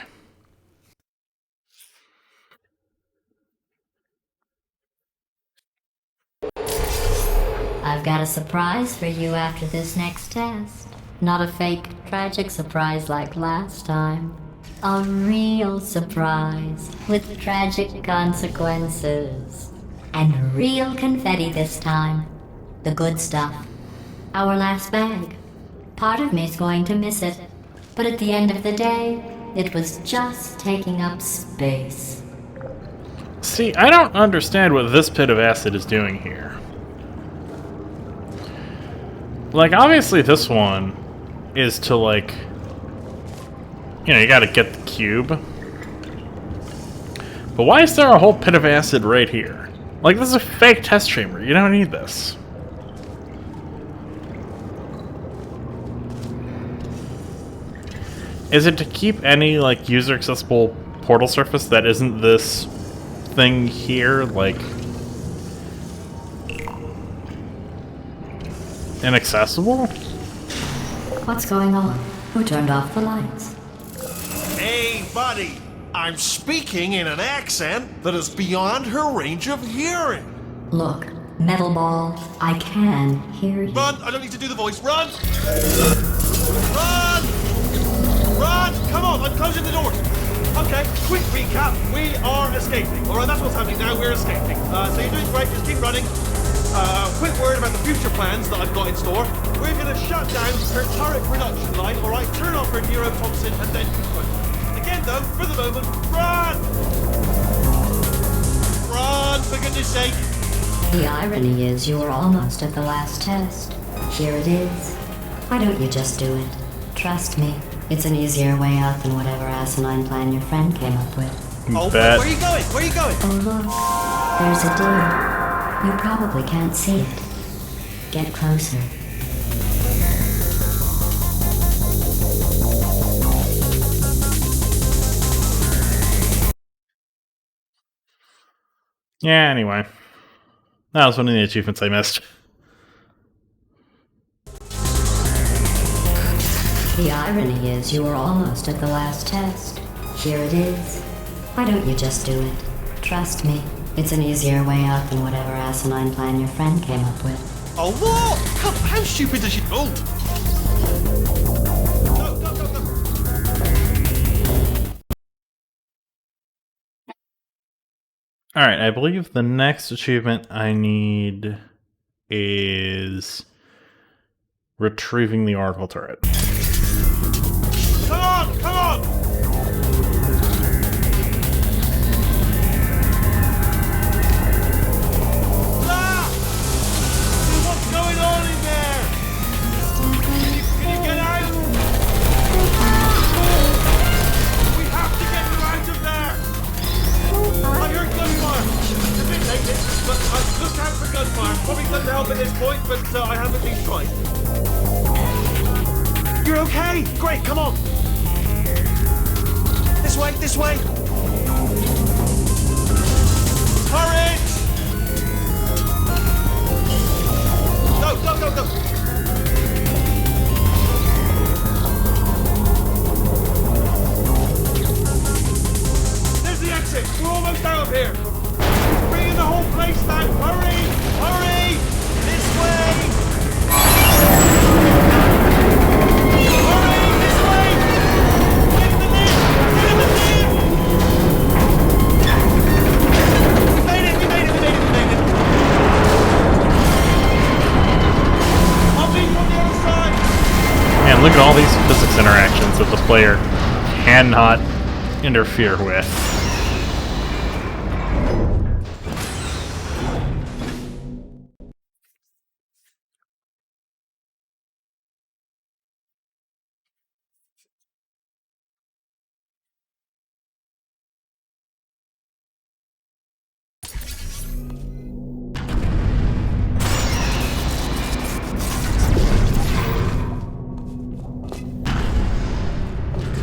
I've got a surprise for you after this next test. Not a fake, tragic surprise like last time. A real surprise with tragic consequences. And real confetti this time. The good stuff. Our last bag. Part of me's going to miss it. But at the end of the day, it was just taking up space. See, I don't understand what this pit of acid is doing here. Like, obviously this one is to, like, you know, you gotta get the cube. But why is there a whole pit of acid right here? Like, this is a fake test chamber. You don't need this. Is it to keep any, like, user-accessible portal surface that isn't this thing here, like... inaccessible? What's going on? Who turned off the lights? Hey, buddy! I'm speaking in an accent that is beyond her range of hearing. Look, Metal Ball, I can hear you. Run! I don't need to do the voice. Run! Run! Run! Come on, I'm closing the doors. Okay, quick recap. We are escaping. Alright, that's what's happening now. We're escaping. So you're doing great. Just keep running. Quick word about the future plans that I've got in store. We're going to shut down her turret production line, alright? Turn off her neurotoxin and then keep running. Again, though, for the moment, run! Run, for goodness sake! The irony is you were almost at the last test. Here it is. Why don't you just do it? Trust me, it's an easier way out than whatever asinine plan your friend came up with. Oh, Bet. where are you going? Where are you going? Oh look, there's a deer. You probably can't see it. Get closer. Yeah, anyway. That was one of the achievements I missed. The irony is you were almost at the last test. Here it is. Why don't you just do it? Trust me, it's an easier way out than whatever asinine plan your friend came up with. Oh, what? How stupid does she... Oh! Go, go, go, go! Alright, I believe the next achievement I need is retrieving the Oracle turret. Come on, come on! Ah! What's going on in there? Can you get out? We have to get you out of there! I heard gunfire. It's a bit late, but look out for gunfire. Probably going to help at this point, but I haven't been tried. You're okay? Great, come on. This way, this way. Hurry! Go, go, go, go. There's the exit. We're almost out of here. Bring in the whole place now. Hurry! Hurry! This way! Hurry! This way! Get in the lift! Get in the lift! We made it! We made it! We made it! We made it! I'll meet you on the other side! Man, look at all these physics interactions that the player cannot interfere with.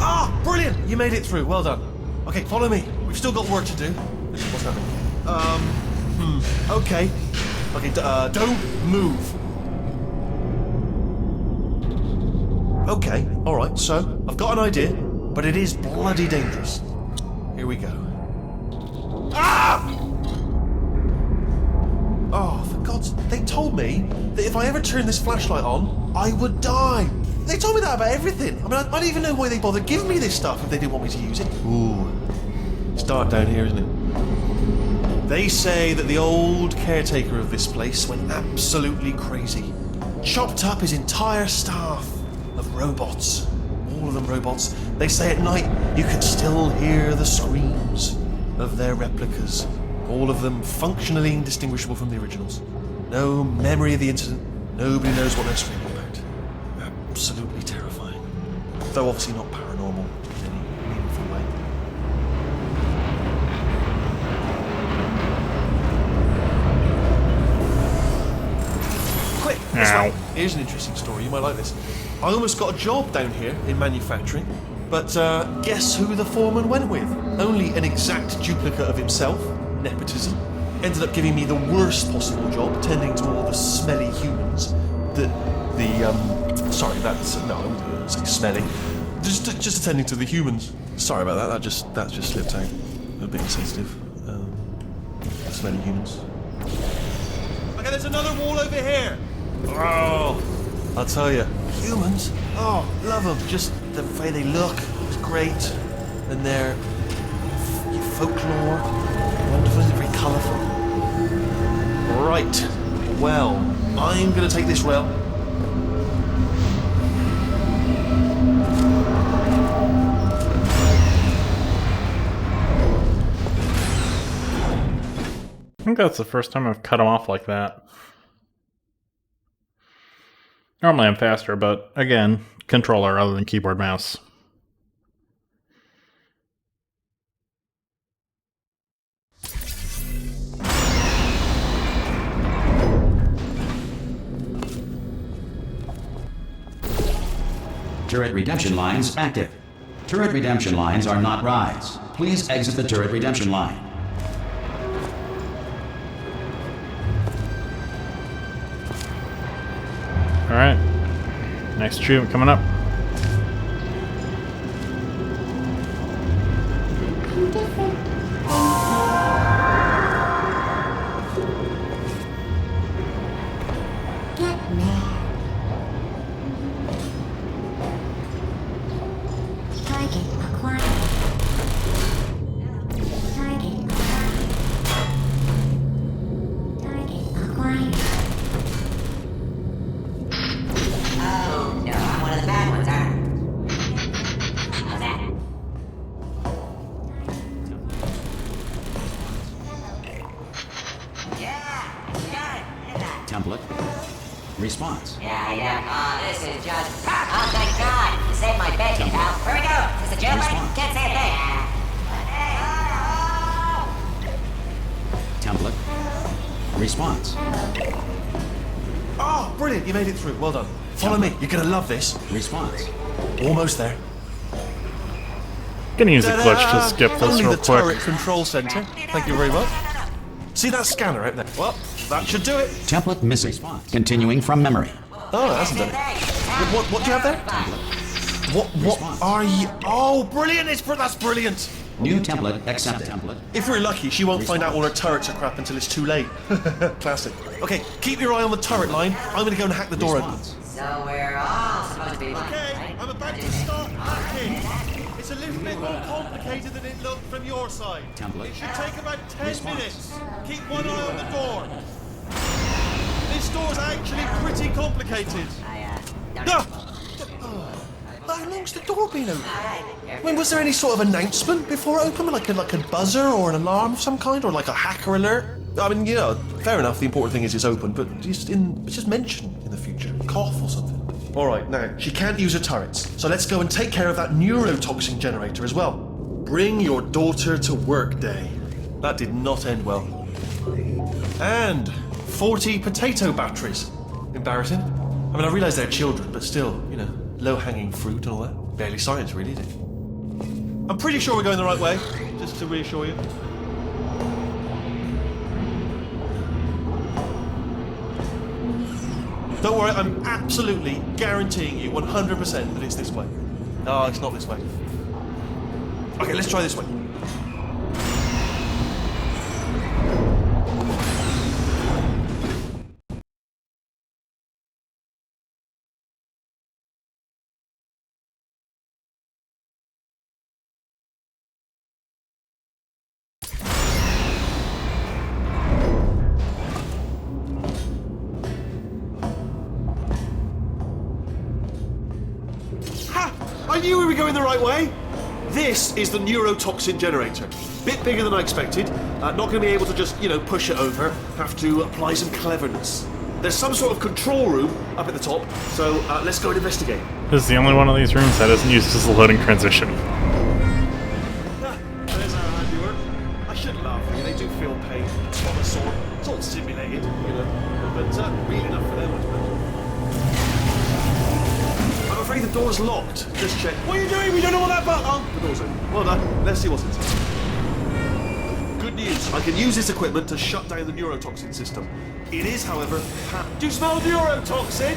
Ah, brilliant! You made it through. Well done. Okay, follow me. We've still got work to do. What's happening? Okay. Okay, don't move. Okay, alright, so I've got an idea, but it is bloody dangerous. Here we go. Ah! Oh, for God's... They told me that if I ever turned this flashlight on, I would die. They told me that about everything. I mean, I don't even know why they bothered giving me this stuff if they didn't want me to use it. Ooh. It's dark down here, isn't it? They say that the old caretaker of this place went absolutely crazy. Chopped up his entire staff of robots. All of them robots. They say at night you can still hear the screams of their replicas. All of them functionally indistinguishable from the originals. No memory of the incident. Nobody knows what they're screaming about. Absolutely terrifying. Though obviously not paranormal in any meaningful way. Quick, this way. Here's an interesting story. You might like this. I almost got a job down here in manufacturing, but guess who the foreman went with? Only an exact duplicate of himself. Nepotism. Ended up giving me the worst possible job, tending to all the smelly humans that Sorry, that's no, I wouldn't say smelly. Just attending to the humans. Sorry about that. That just slipped out. A bit insensitive. Smelly humans. Okay, there's another wall over here. Oh, I'll tell you, humans. Oh, love them. Just the way they look is great, and their folklore, wonderful, very colourful. Right. Well, I'm gonna take this rail. I think that's the first time I've cut him off like that. Normally I'm faster, but again, controller rather than keyboard mouse. Turret redemption lines active. Turret redemption lines are not rides. Please exit the turret redemption line. Alright. Next achievement coming up. Get mad. Target acquired. Target acquired. Target acquired. Oh no, I'm one of the bad ones, How's that? Yeah. Template. Response. Yeah. This is just. Oh, thank God! You saved my bacon, pal. Where we go? Is this a jailbreak? Response. Can't say a thing. Template. Response. Oh, brilliant! You made it through. Well done. Follow me. You're gonna love this. Response. Almost there. Gonna use a glitch to skip this Only real the turret quick. control center. Thank you very much. See that scanner out there? Well, that should do it. Template missing. Continuing from memory. Oh, it hasn't done it. What do you have there? What are you? Oh, brilliant! That's brilliant. New template accepted. If we're lucky, she won't find out all her turrets are crap until it's too late. Classic. Okay, keep your eye on the turret line. I'm gonna go and hack the door open. Response. So we're all supposed to be one, Okay, right? I'm about to start hacking. It's a little bit more complicated than it looked from your side. Template. It should take about 10 Response. minutes. Keep one eye on the door. This door's actually pretty complicated. Ah! How long's the door been open? I mean, was there any sort of announcement before it opened? Like a buzzer or an alarm of some kind? Or like a hacker alert? I mean, you know, fair enough, the important thing is it's open, but just mention in the future. Cough or something. Alright, now, she can't use her turrets, so let's go and take care of that neurotoxin generator as well. Bring your daughter to work day. That did not end well. And 40 potato batteries. Embarrassing. I mean, I realise they're children, but still, you know, low-hanging fruit and all that. Barely science, really, is it? I'm pretty sure we're going the right way, just to reassure you. Don't worry, I'm absolutely guaranteeing you 100% that it's this way. No, it's not this way. Okay, let's try this way. I knew we were going the right way. This is the neurotoxin generator. Bit bigger than I expected. Not going to be able to just, you know, push it over. Have to apply some cleverness. There's some sort of control room up at the top, so let's go and investigate. This is the only one of these rooms that isn't used as a loading transition. There's our handiwork. I shouldn't laugh at you. They do feel pain. Of a sort. It's all simulated, you know. But real enough for them, I suppose. I'm afraid the door's locked. Just check. What are you doing? We don't know what that button. Oh, the door's open. Well done. Let's see what's inside. Good news. I can use this equipment to shut down the neurotoxin system. It is, however, do you smell neurotoxin?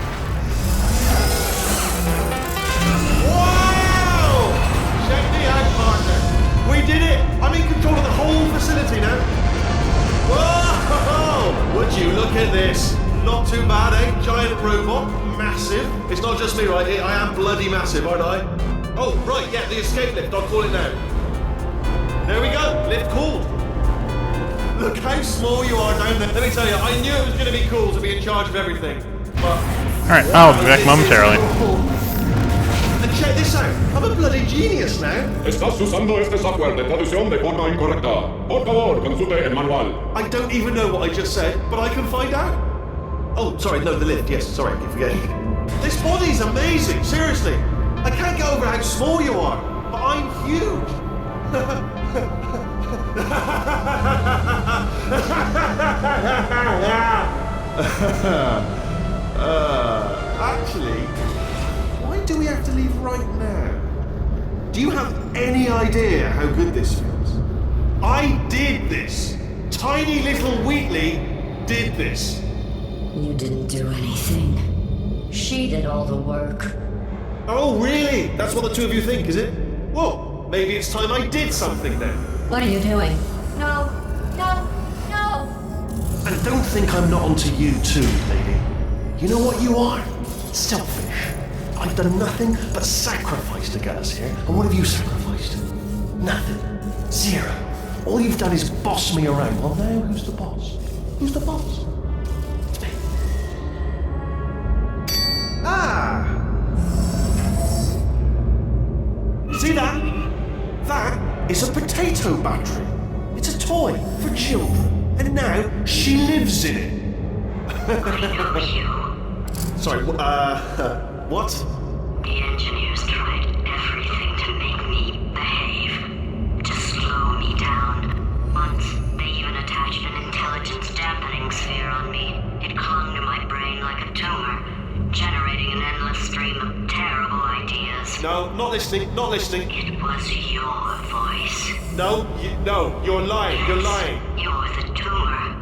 at this. Not too bad, eh? Giant robot, massive. It's not just me, right? I am bloody massive, aren't I? Oh, right, yeah, the escape lift. I'll call it now. There we go. Lift called. Look how small you are down there. Let me tell you, I knew it was going to be cool to be in charge of everything. But... Alright, I'll be back momentarily. And check this out. I'm a bloody genius now. Estás usando este software de traducción de forma incorrecta. Por favor, consulte el manual. I don't even know what I just said, but I can find out. Oh, sorry, no, the lift. Yes, sorry, I keep forgetting. This body's amazing, seriously. I can't get over how small you are, but I'm huge. Actually, why do we have to leave right now? Do you have any idea how good this feels? I did this. Tiny little Wheatley did this. You didn't do anything. She did all the work. Oh, really? That's what the two of you think, is it? Well, maybe it's time I did something then. What are you doing? No, no, no. And don't think I'm not onto you too, lady. You know what you are? Selfish. I've done nothing but sacrifice to get us here. And what have you sacrificed? Nothing. Zero. All you've done is boss me around. Well, now who's the boss? Who's the boss? It's me. Ah! See that? That is a potato battery. It's a toy for children. And now she lives in it. Sorry, what? The engineers tried everything to make me behave, to slow me down. Once, they even attached an intelligence dampening sphere on me. It clung to my brain like a tumor, generating an endless stream of terrible ideas. No, not listening, not listening. It was your voice. No, you're lying, Yes, you're lying. You're the tumor.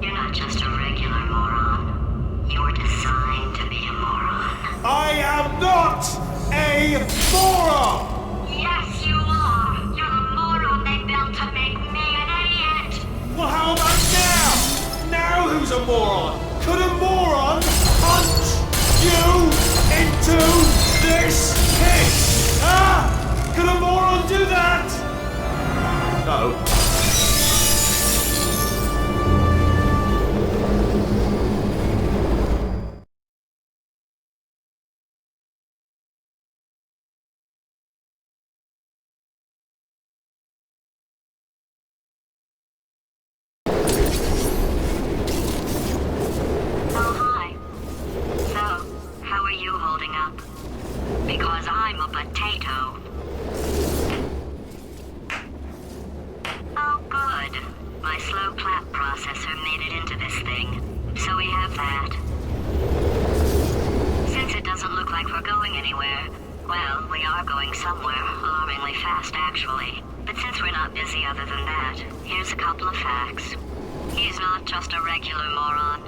You're not just a regular moron. You're designed to be a moron. I am not a moron! Yes, you are. You're the moron they built to make me an idiot. Well, how about now? Now who's a moron? Could a moron punch you into this pit? Ah! Could a moron do that? No. Oh, hi. So, how are you holding up? Because I'm a potato. Oh, good. My slow clap processor made it into this thing. So we have that. Since it doesn't look like we're going anywhere, well, we are going somewhere, alarmingly fast, actually. But since we're not busy other than that, here's a couple of facts. He's not just a regular moron.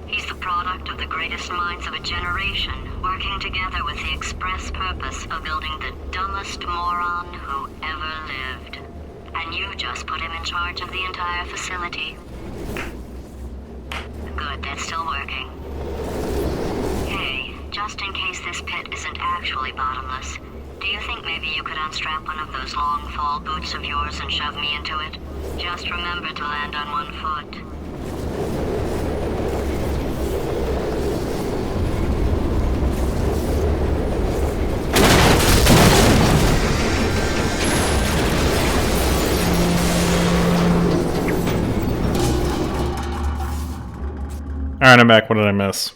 He's the product of the greatest minds of a generation, working together with the express purpose of building the dumbest moron who ever lived. And you just put him in charge of the entire facility. Good, that's still working. Hey, just in case this pit isn't actually bottomless, do you think maybe you could unstrap one of those long fall boots of yours and shove me into it? Just remember to land on one foot. Alright, I'm back. What did I miss?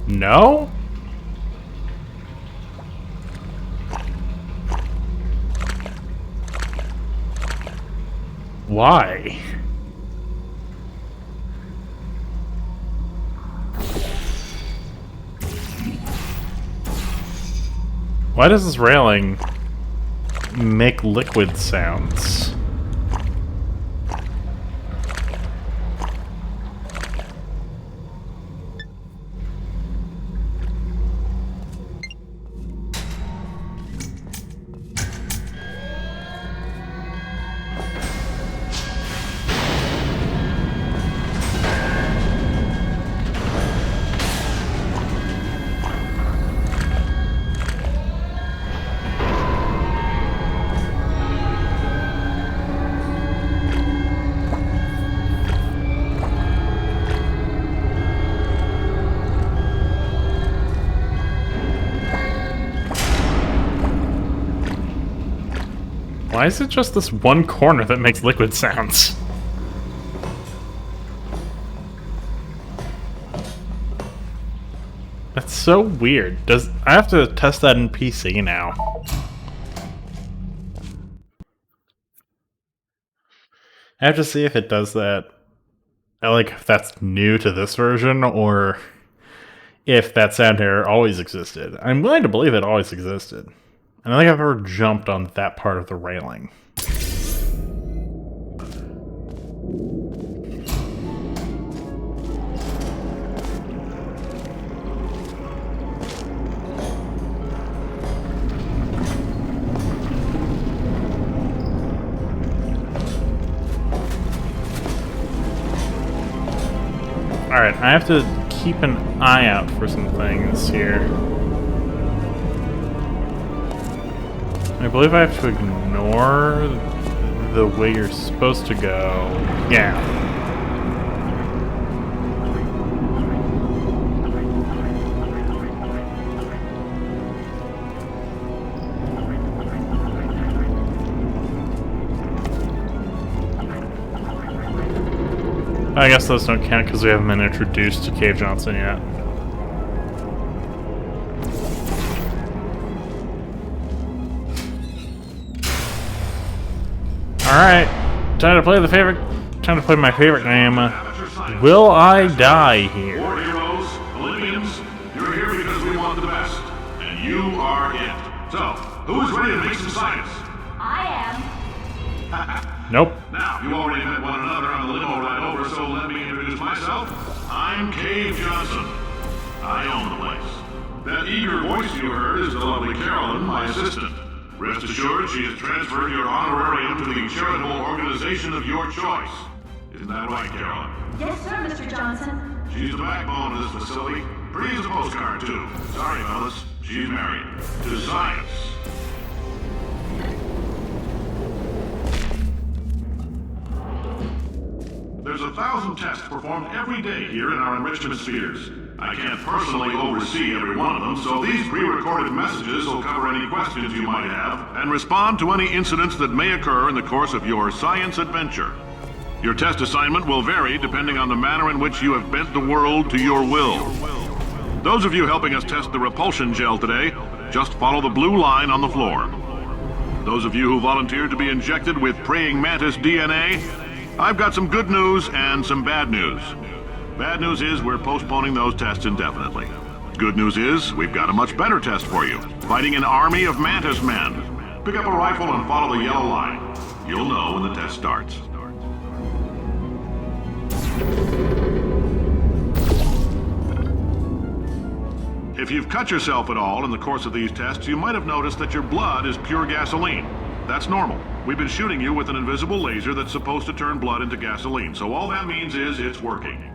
No? Why? Why does this railing make liquid sounds? Why is it just this one corner that makes liquid sounds? That's so weird. I have to test that in PC now? I have to see if it does that. Like, if that's new to this version, or if that sound error always existed. I'm willing to believe it always existed. I don't think I've ever jumped on that part of the railing. Alright, I have to keep an eye out for some things here. I believe I have to ignore the way you're supposed to go. Yeah. I guess those don't count because we haven't been introduced to Cave Johnson yet. Alright, time to play my favorite game. Will I Die Here? War heroes, Olympians, you're here because we want the best. And you are it. So, who is ready to make some science? I am. Nope. Now, you already met one another on the limo ride over, so let me introduce myself. I'm Cave Johnson. I own the place. That eager voice you heard is the lovely Carolyn, my assistant. Rest assured, she has transferred your honorarium to the charitable organization of your choice. Isn't that right, Carolyn? Yes, sir, Mr. Johnson. She's the backbone of this facility. Pretty as a postcard, too. Sorry, fellas. She's married. To science. There's 1,000 tests performed every day here in our enrichment spheres. I can't personally oversee every one of them, so these pre-recorded messages will cover any questions you might have and respond to any incidents that may occur in the course of your science adventure. Your test assignment will vary depending on the manner in which you have bent the world to your will. Those of you helping us test the repulsion gel today, just follow the blue line on the floor. Those of you who volunteered to be injected with praying mantis DNA, I've got some good news and some bad news. Bad news is we're postponing those tests indefinitely. Good news is we've got a much better test for you. Fighting an army of mantis men. Pick up a rifle and follow the yellow line. You'll know when the test starts. If you've cut yourself at all in the course of these tests, you might have noticed that your blood is pure gasoline. That's normal. We've been shooting you with an invisible laser that's supposed to turn blood into gasoline, so all that means is it's working.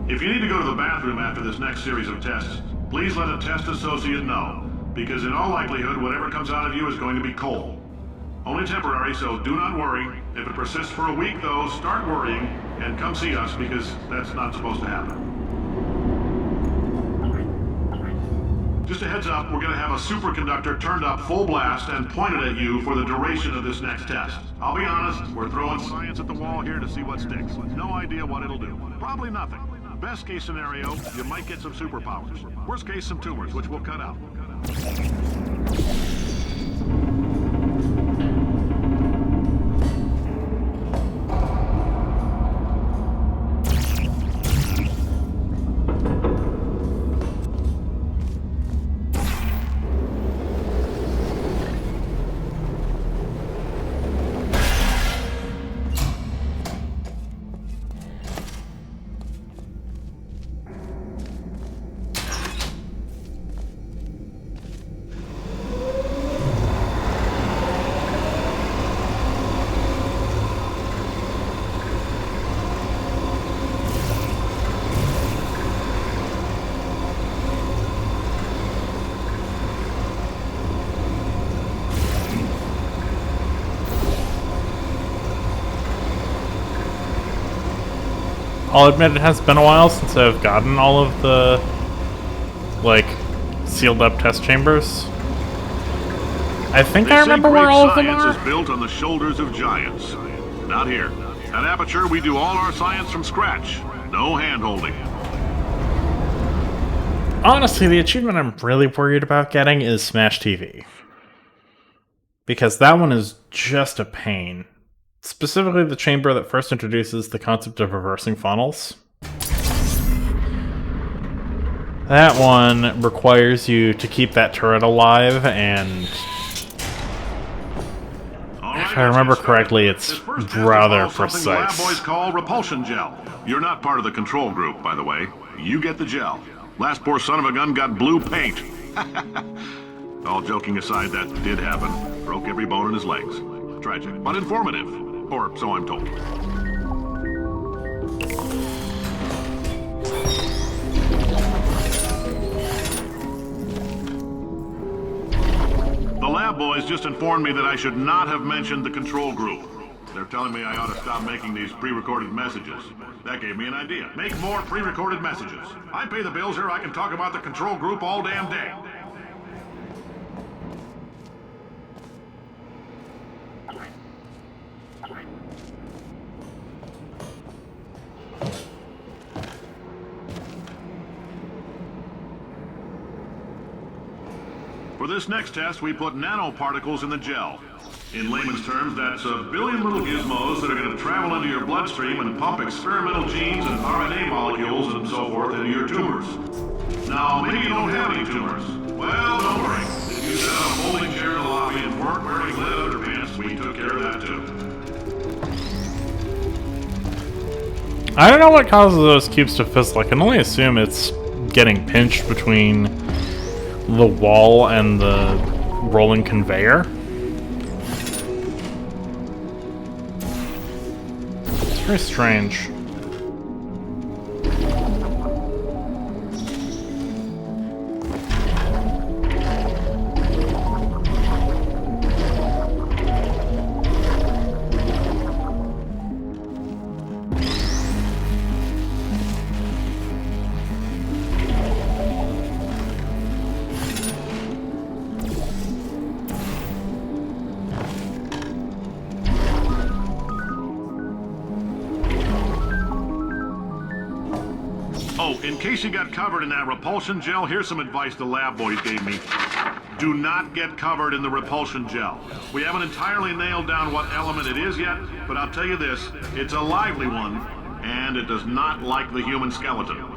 If you need to go to the bathroom after this next series of tests, please let a test associate know, because in all likelihood, whatever comes out of you is going to be coal. Only temporary, so do not worry. If it persists for a week, though, start worrying and come see us, because that's not supposed to happen. Just a heads up, we're gonna have a superconductor turned up full blast and pointed at you for the duration of this next test. I'll be honest, we're throwing science at the wall here to see what sticks. No idea what it'll do. Probably nothing. Best case scenario, you might get some superpowers. Worst case, some tumors, which we'll cut out. I'll admit it has been a while since I've gotten all of the, like, sealed up test chambers. I think I remember where all of them are. Science is built on the shoulders of giants. Not here. At Aperture, we do all our science from scratch. No hand-holding. Honestly, the achievement I'm really worried about getting is Smash TV. Because that one is just a pain. Specifically the chamber that first introduces the concept of reversing funnels. That one requires you to keep that turret alive, and if I remember correctly, it's rather precise. The lab boys call repulsion gel. You're not part of the control group, by the way. You get the gel. Last poor son of a gun got blue paint. All joking aside, that did happen. Broke every bone in his legs. Tragic, but informative. Or so I'm told. The lab boys just informed me that I should not have mentioned the control group. They're telling me I ought to stop making these pre-recorded messages. That gave me an idea. Make more pre-recorded messages. I pay the bills here, I can talk about the control group all damn day. For this next test, we put nanoparticles in the gel. In layman's terms, that's a billion little gizmos that are going to travel into your bloodstream and pump experimental genes and RNA molecules and so forth into your tumors. Now, maybe you don't have any tumors. Well, don't worry. If you set up a folding chair in the lobby and weren't wearing lead underpants, we took care of that too. I don't know what causes those cubes to fizzle. I can only assume it's getting pinched between the wall and the rolling conveyor. It's very strange. Oh, in case you got covered in that repulsion gel, here's some advice the lab boys gave me. Do not get covered in the repulsion gel. We haven't entirely nailed down what element it is yet, but I'll tell you this, it's a lively one, and it does not like the human skeleton.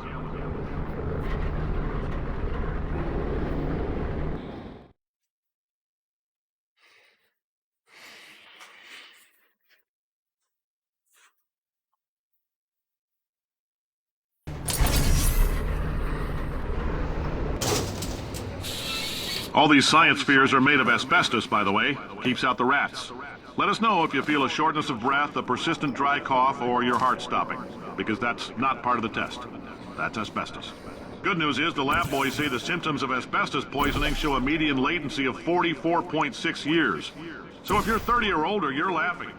All these science spheres are made of asbestos, by the way. Keeps out the rats. Let us know if you feel a shortness of breath, a persistent dry cough, or your heart stopping, because that's not part of the test. That's asbestos. Good news is the lab boys say the symptoms of asbestos poisoning show a median latency of 44.6 years. So if you're 30 or older, you're laughing.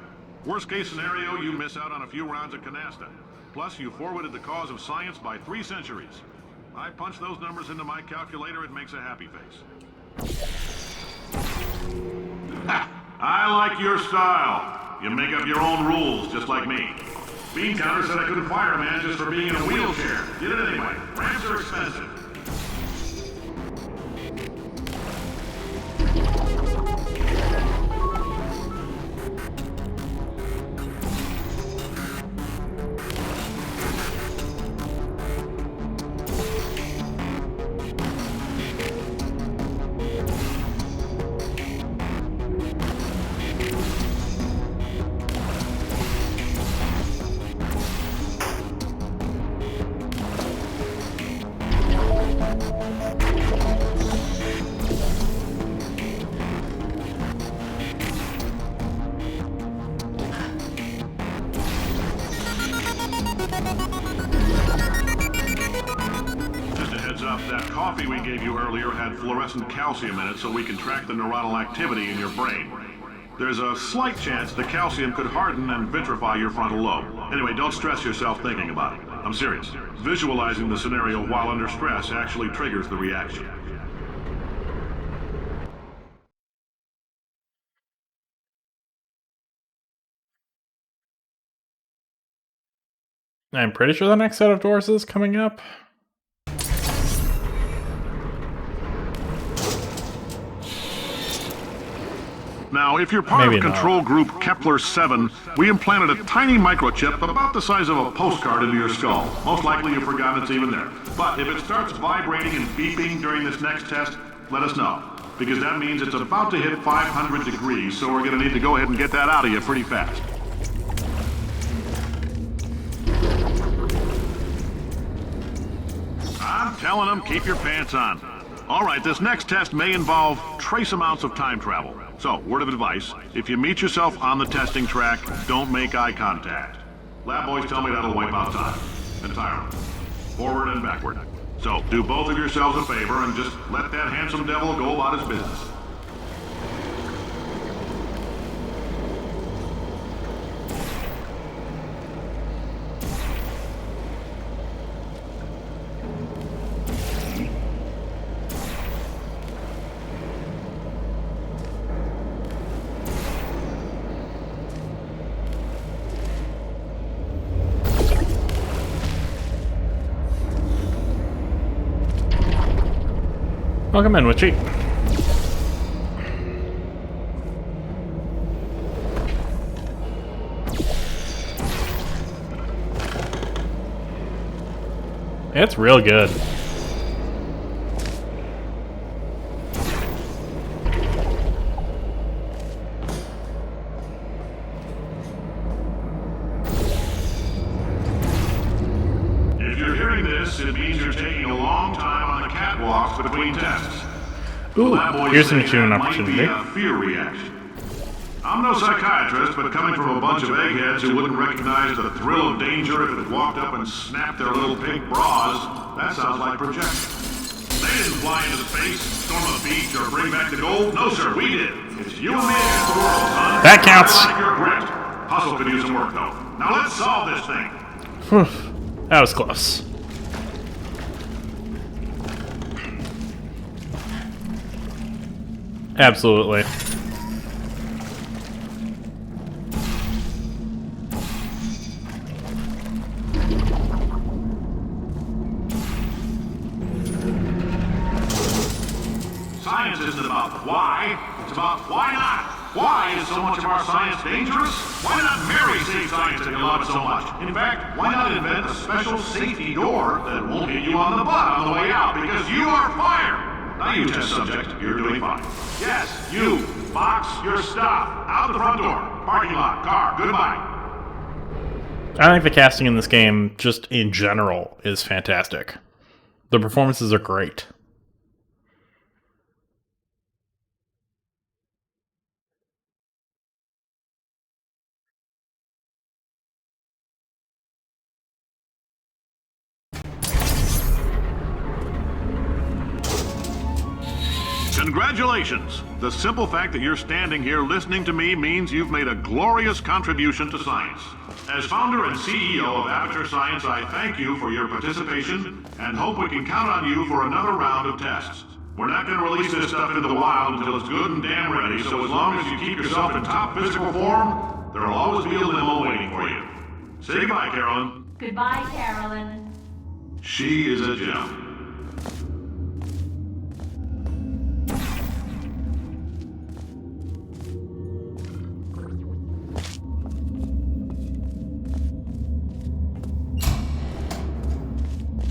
Worst case scenario, you miss out on a few rounds of canasta. Plus, you forwarded the cause of science by 3 centuries. I punch those numbers into my calculator, it makes a happy face. I like your style. You make up your own rules, just like me. Bean Counter said I couldn't fire a man just for being in a wheelchair. Did it anyway. Ramps are expensive. That coffee we gave you earlier had fluorescent calcium in it so we can track the neuronal activity in your brain. There's a slight chance the calcium could harden and vitrify your frontal lobe. Anyway, don't stress yourself thinking about it. I'm serious. Visualizing the scenario while under stress actually triggers the reaction. I'm pretty sure the next set of doors is coming up. Now, if you're part of Control Group Kepler-7, we implanted a tiny microchip about the size of a postcard into your skull. Most likely you've forgotten it's even there. But if it starts vibrating and beeping during this next test, let us know. Because that means it's about to hit 500 degrees, so we're going to need to go ahead and get that out of you pretty fast. I'm telling them, keep your pants on. All right, this next test may involve trace amounts of time travel. So, word of advice, if you meet yourself on the testing track, don't make eye contact. Lab boys tell me that'll wipe out time. Entirely. Forward and backward. So, do both of yourselves a favor and just let that handsome devil go about his business. Welcome in, Witchy. It's real good. If you're hearing this, it means you're taking a long time on the catwalks between tests. Ooh, here's an achievement opportunity. Might be a fear reaction. I'm no psychiatrist, but coming from a bunch of eggheads who wouldn't recognize the thrill of danger if it walked up and snapped their little pink bras, that sounds like projection. They didn't fly into space, storm a beach, or bring back the gold. No, sir, we did. It's you and me against the world, son. That counts. Like you're gripped. Hustle could use some work, though. Now let's solve this thing. Whew. That was close. Absolutely. Science isn't about why, it's about why not. Why is so much of our science dangerous? Why not marry safe science if you love it so much? In fact, why not invent a special safety door that won't hit you on the butt on the way out because you are fired? Now you test subject, you're doing fine. Yes, you, box your stuff, out the front door, parking lot, car, goodbye. I think the casting in this game, just in general, is fantastic. The performances are great. Congratulations! The simple fact that you're standing here listening to me means you've made a glorious contribution to science. As founder and CEO of Aperture Science, I thank you for your participation and hope we can count on you for another round of tests. We're not going to release this stuff into the wild until it's good and damn ready, so as long as you keep yourself in top physical form, there'll always be a limo waiting for you. Say goodbye, Carolyn. Goodbye, Carolyn. She is a gem.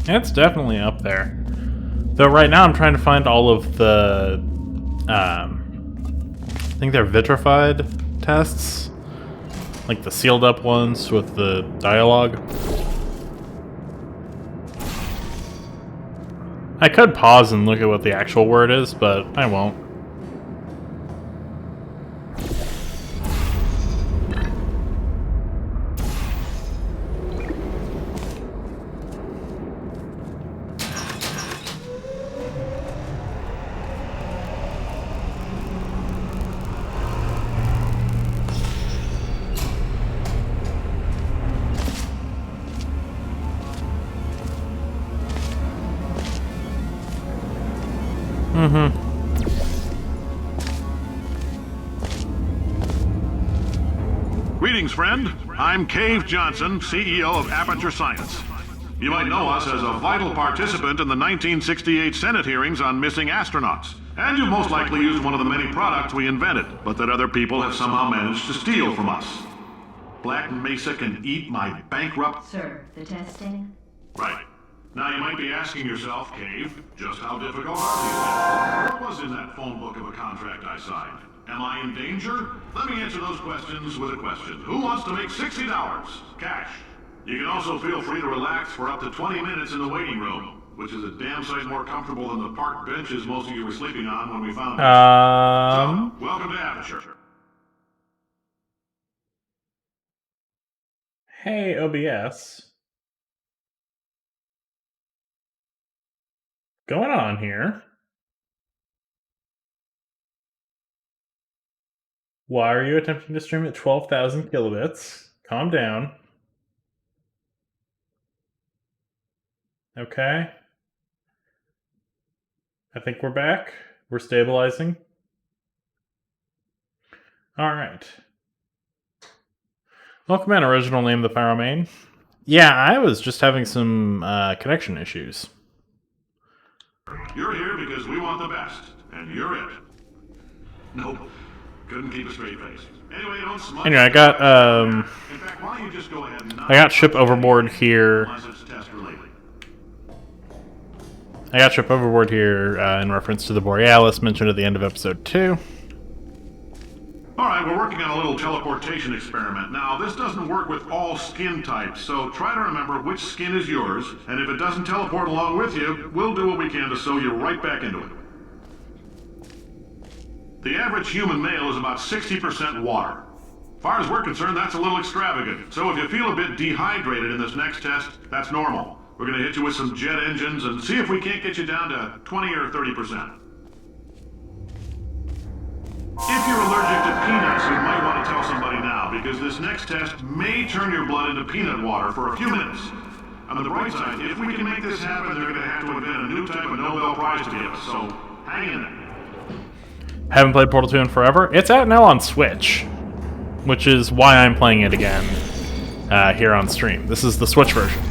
It's definitely up there. Though right now I'm trying to find all of the, I think they're vitrified tests. Like the sealed up ones with the dialogue. I could pause and look at what the actual word is, but I won't. Greetings, friend. I'm Cave Johnson, CEO of Aperture Science. You might know us as a vital participant in the 1968 Senate hearings on missing astronauts. And you've most likely used one of the many products we invented, but that other people have somehow managed to steal from us. Black Mesa can eat my bankrupt... Sir, the testing? Right. Now you might be asking yourself, Cave, just how difficult are these tests? What was in that phone book of a contract I signed? Am I in danger? Let me answer those questions with a question. Who wants to make $60? Cash. You can also feel free to relax for up to 20 minutes in the waiting room, which is a damn sight more comfortable than the park benches most of you were sleeping on when we found you. So, welcome to Aperture. Hey, OBS. Going on here? Why are you attempting to stream at 12,000 kilobits? Calm down. Okay. I think we're back. We're stabilizing. Alright. Welcome in, original name the Pharaoh. Yeah, I was just having some connection issues. You're here because we want the best, and you're it. Nope. Couldn't keep a straight face. Anyway, don't smudge. Anyway, I got In fact, why don't you just go ahead and I got Ship Overboard here. unless it's test related. I got Ship Overboard here in reference to the Borealis mentioned at the end of episode 2. Alright, we're working on a little teleportation experiment. Now, this doesn't work with all skin types, so try to remember which skin is yours, and if it doesn't teleport along with you, we'll do what we can to sew you right back into it. The average human male is about 60% water. As far as we're concerned, that's a little extravagant. So if you feel a bit dehydrated in this next test, that's normal. We're going to hit you with some jet engines and see if we can't get you down to 20 or 30%. If you're allergic to peanuts, you might want to tell somebody now, because this next test may turn your blood into peanut water for a few minutes. On the bright side, if we can make this happen, they're going to have to invent a new type of Nobel Prize to give us, so hang in there. Haven't played Portal 2 in forever. It's out now on Switch, which is why I'm playing it again here on stream. This is the Switch version.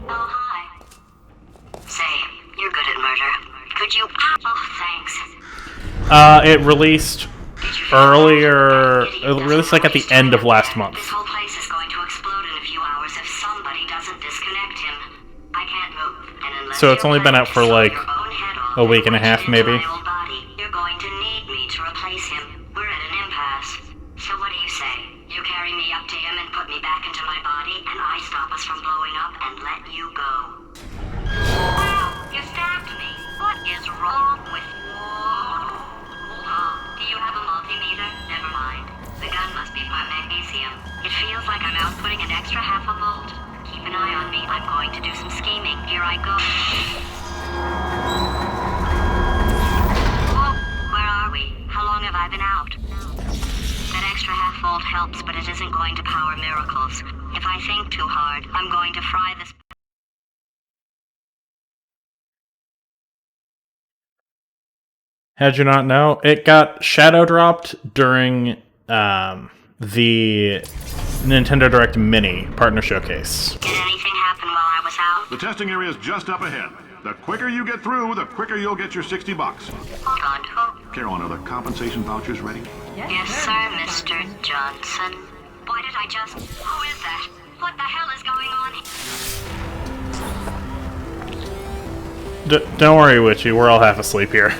Oh, hi. Say, you're good at murder. Could you... Oh, thanks. It released earlier. It released like at the end of last month. This whole place is going to explode in a few hours if somebody doesn't disconnect him. I can't move, and unless So it's you're only been planning out for to sew like your own head off a week and a and half, put it into maybe. my old body, you're going to need me to replace him. We're at an impasse. So what do you say? You carry me up to him and put me back into my body, and I stop us from blowing up and let you go. Wow, you stabbed me. What is wrong with you? Hold on. Do you have a multimeter? Never mind. The gun must be part magnesium. It feels like I'm outputting an extra half a volt. Keep an eye on me. I'm going to do some scheming. Here I go. Whoa, where are we? How long have I been out? That extra half-volt helps, but it isn't going to power miracles. If I think too hard, I'm going to fry this... Had you not know? It got shadow dropped during the Nintendo Direct Mini Partner Showcase. Did anything happen while I was out? The testing area is just up ahead. The quicker you get through, the quicker you'll get your $60. Hold on, who? Carolyn, are the compensation vouchers ready? Yes, sir, Mr. Johnson. Boy, did I just... Who is that? What the hell is going on? Don't worry, Witchy. We're all half asleep here.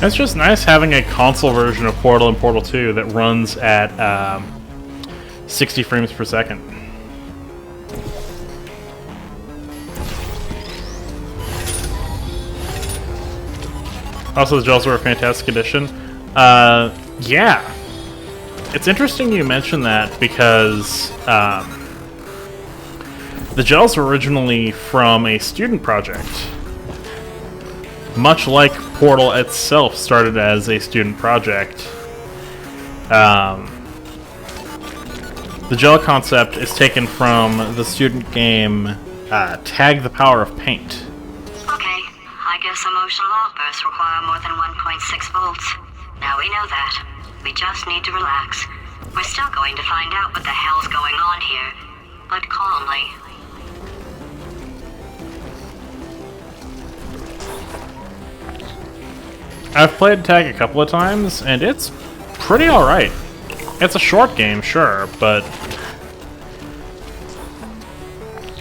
It's just nice having a console version of Portal and Portal 2 that runs at 60 frames per second. Also, the gels were a fantastic addition. Yeah. It's interesting you mentioned that because the gels were originally from a student project. Much like Portal itself started as a student project, the gel concept is taken from the student game Tag the Power of Paint. Okay, I guess emotional outbursts require more than 1.6 volts. Now we know that. We just need to relax. We're still going to find out what the hell's going on here, but calmly. I've played Tag a couple of times, and it's pretty alright. It's a short game, sure, but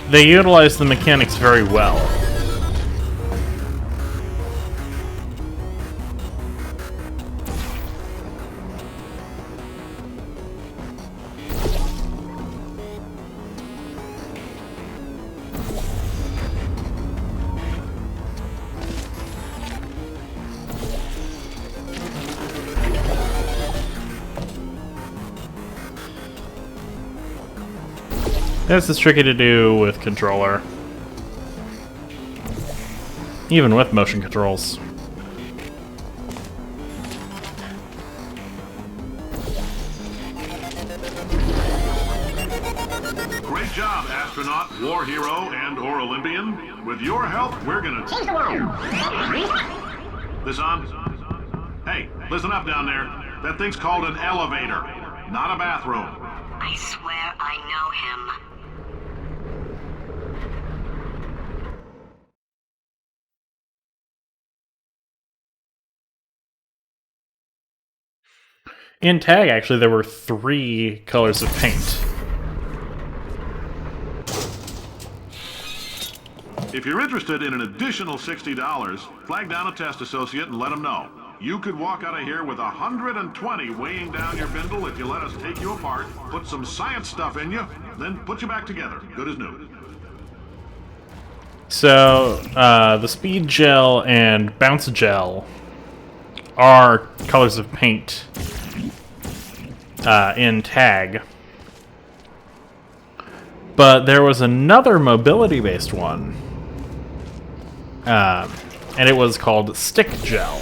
they utilize the mechanics very well. This is tricky to do with controller. Even with motion controls. Great job, astronaut, war hero, and/or Olympian. With your help, we're gonna change the world. This on? Hey, listen up down there. That thing's called an elevator, not a bathroom. I swear I know him. In Tag, actually, there were 3 colors of paint. If you're interested in an additional $60, flag down a test associate and let them know. You could walk out of here with 120 weighing down your bindle if you let us take you apart, put some science stuff in you, then put you back together, good as new. So, the Speed Gel and Bounce Gel are colors of paint in Tag. But there was another mobility-based one, and it was called Stick Gel.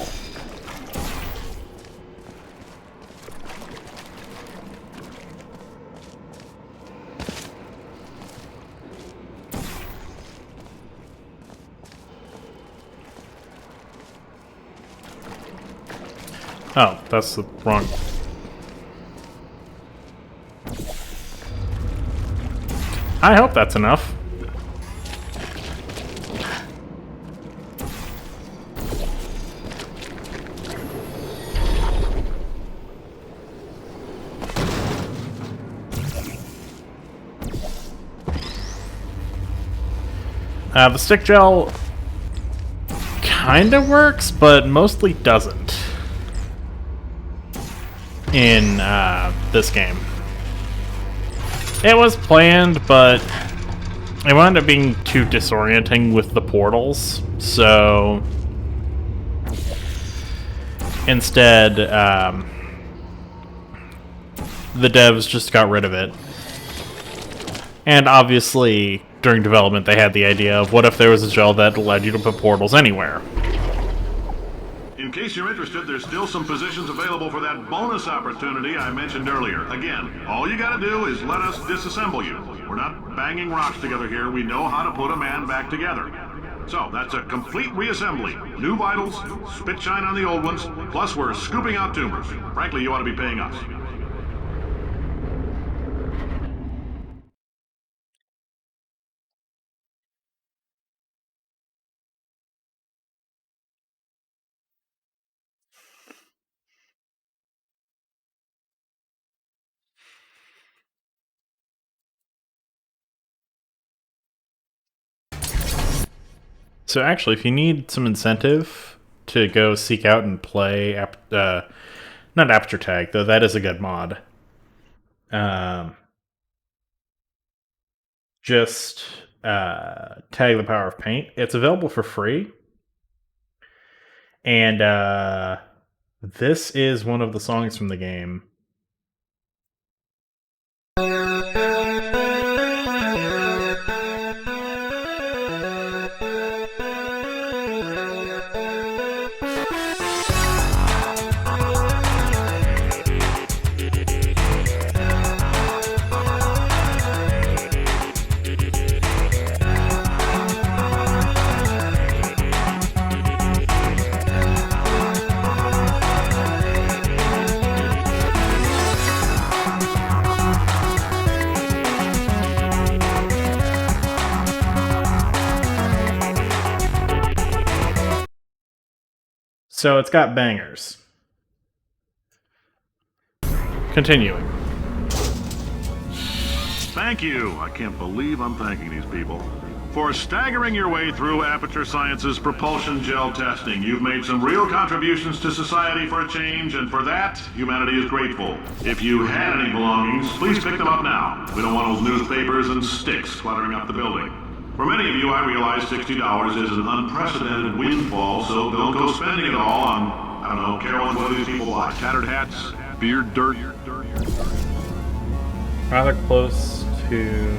Oh, that's the wrong... I hope that's enough. The stick gel kinda works, but mostly doesn't in this game. It was planned, but it wound up being too disorienting with the portals, so instead, the devs just got rid of it. And obviously, during development, they had the idea of what if there was a gel that allowed you to put portals anywhere. In case you're interested, there's still some positions available for that bonus opportunity I mentioned earlier. Again, all you gotta do is let us disassemble you. We're not banging rocks together here. We know how to put a man back together. So, that's a complete reassembly. New vitals, spit shine on the old ones, plus we're scooping out tumors. Frankly, you ought to be paying us. So actually, if you need some incentive to go seek out and play, not Aperture Tag, though that is a good mod, just Tag the Power of Paint. It's available for free. And this is one of the songs from the game. So it's got bangers. Continuing. Thank you. I can't believe I'm thanking these people. For staggering your way through Aperture Science's propulsion gel testing, you've made some real contributions to society for a change, and for that, humanity is grateful. If you had any belongings, please pick them up now. We don't want those newspapers and sticks cluttering up the building. For many of you, I realize $60 is an unprecedented windfall, so don't go spending it all on, I don't know, Carolyn, what do these people buy? Tattered hats, beard dirt. Rather close to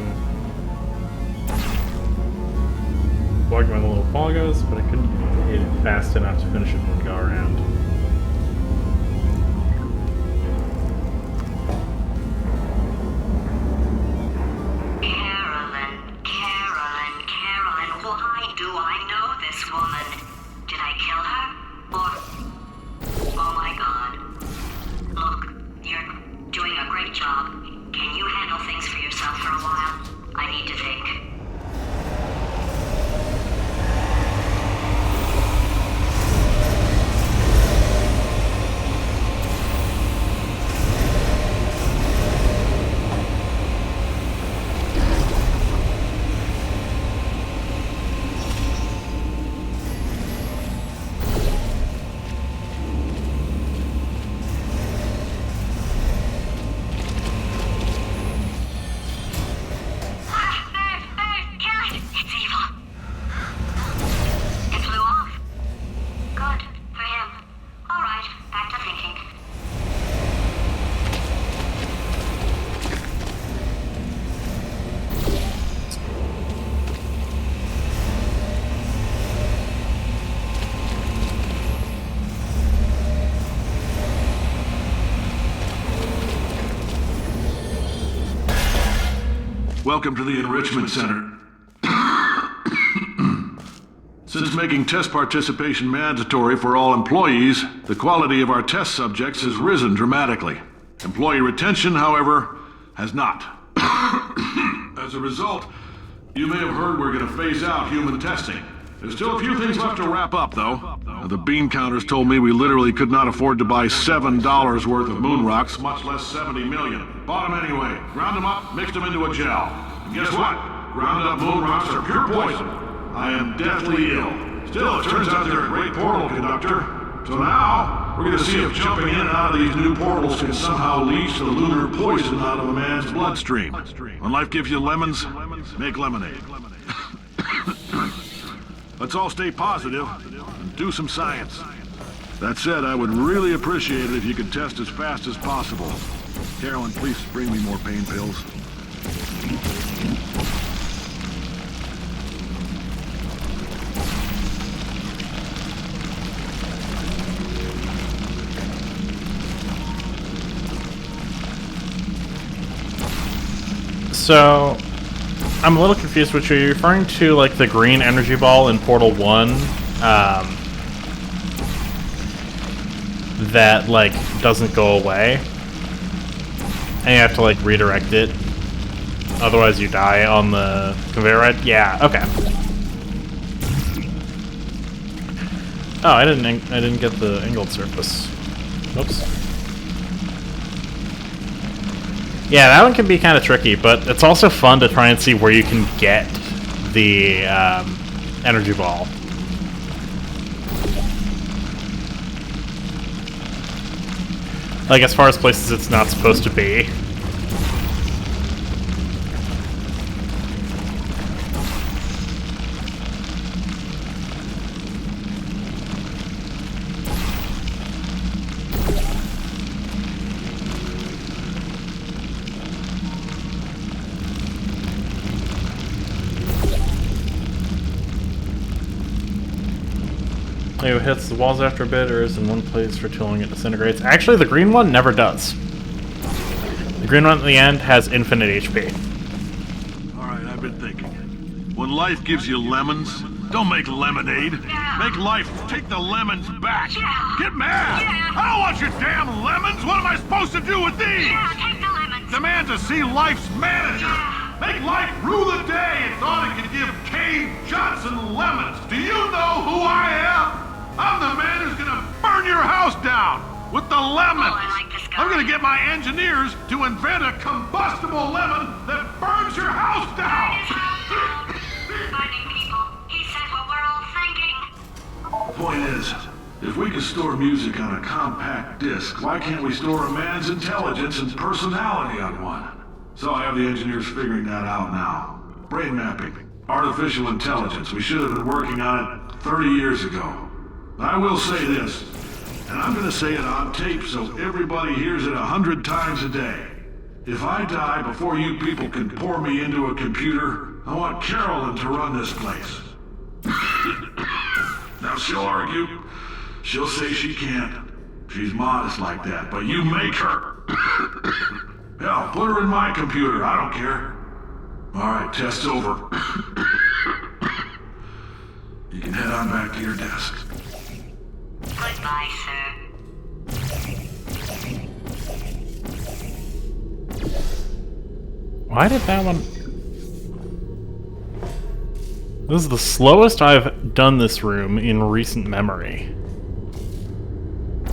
blocking my little poggos, but I couldn't hit it fast enough to finish it in one go around. Carolyn, why do I know this woman? Did I kill her? Or... oh my god. Look, you're doing a great job. Can you handle things for yourself for a while? I need to think. Welcome to the Enrichment Center. Since making test participation mandatory for all employees, the quality of our test subjects has risen dramatically. Employee retention, however, has not. As a result, you may have heard we're gonna phase out human testing. There's still a few things left to wrap up, though. The bean counters told me we literally could not afford to buy $7 worth of moon rocks, much less 70 million. Bought them anyway. Ground them up, mixed them into a gel. And guess what? Ground up moon rocks are pure poison. I am deathly ill. Still, it turns out they're a great portal conductor. So now, we're gonna see if jumping in and out of these new portals can somehow leach the lunar poison out of a man's bloodstream. When life gives you lemons, make lemonade. Let's all stay positive and do some science. That said, I would really appreciate it if you could test as fast as possible. Carolyn, please bring me more pain pills. So, I'm a little confused. Which are you referring to, like the green energy ball in Portal 1? That like doesn't go away, and you have to like redirect it. Otherwise, you die on the conveyor ride. Yeah. Okay. Oh, I didn't get the angled surface. Oops. Yeah, that one can be kind of tricky, but it's also fun to try and see where you can get the energy ball. Like, as far as places it's not supposed to be. It hits the walls after a bit or is in one place for too long it disintegrates. Actually, the green one never does. The green one at the end has infinite HP. Alright, I've been thinking. When life gives you lemons, don't make lemonade. Make life take the lemons back. Get mad! I don't want your damn lemons! What am I supposed to do with these? Take the lemons. Demand to see life's manager! Make life rue the day and thought it could give Cave Johnson lemons! Do you know who I am? I'm the man who's gonna burn your house down with the lemons! Oh, I like this guy. I'm gonna get my engineers to invent a combustible lemon that burns your house down! Finding people. He said what we're all thinking. The point is, if we can store music on a compact disc, why can't we store a man's intelligence and personality on one? So I have the engineers figuring that out now. Brain mapping. Artificial intelligence. We should have been working on it 30 years ago. I will say this, and I'm gonna say it on tape so everybody hears it 100 times a day. If I die before you people can pour me into a computer, I want Carolyn to run this place. Now she'll argue. She'll say she can't. She's modest like that, but you make her. Hell, put her in my computer, I don't care. Alright, test's over. You can head on back to your desk. Goodbye, sir. Why did that one... This is the slowest I've done this room in recent memory.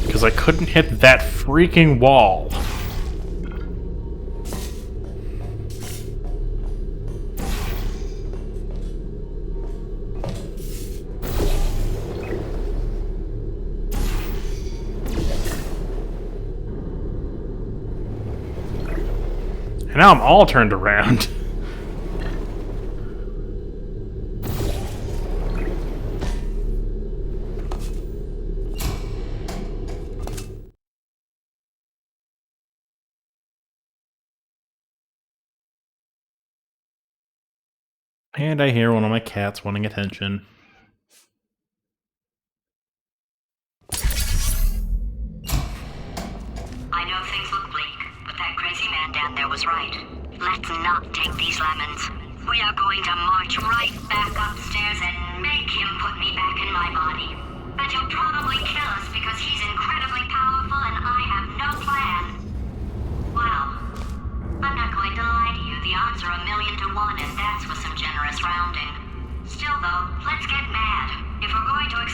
Because I couldn't hit that freaking wall. And now I'm all turned around. And I hear one of my cats wanting attention. I know things look bleak, but that crazy man down there was right. Let's not take these lemons. We are going to march right back upstairs and make him put me back in my body. But he'll probably kill us because he's incredibly powerful and I have no plan. Well, I'm not going to lie to you. The odds are 1,000,000 to 1.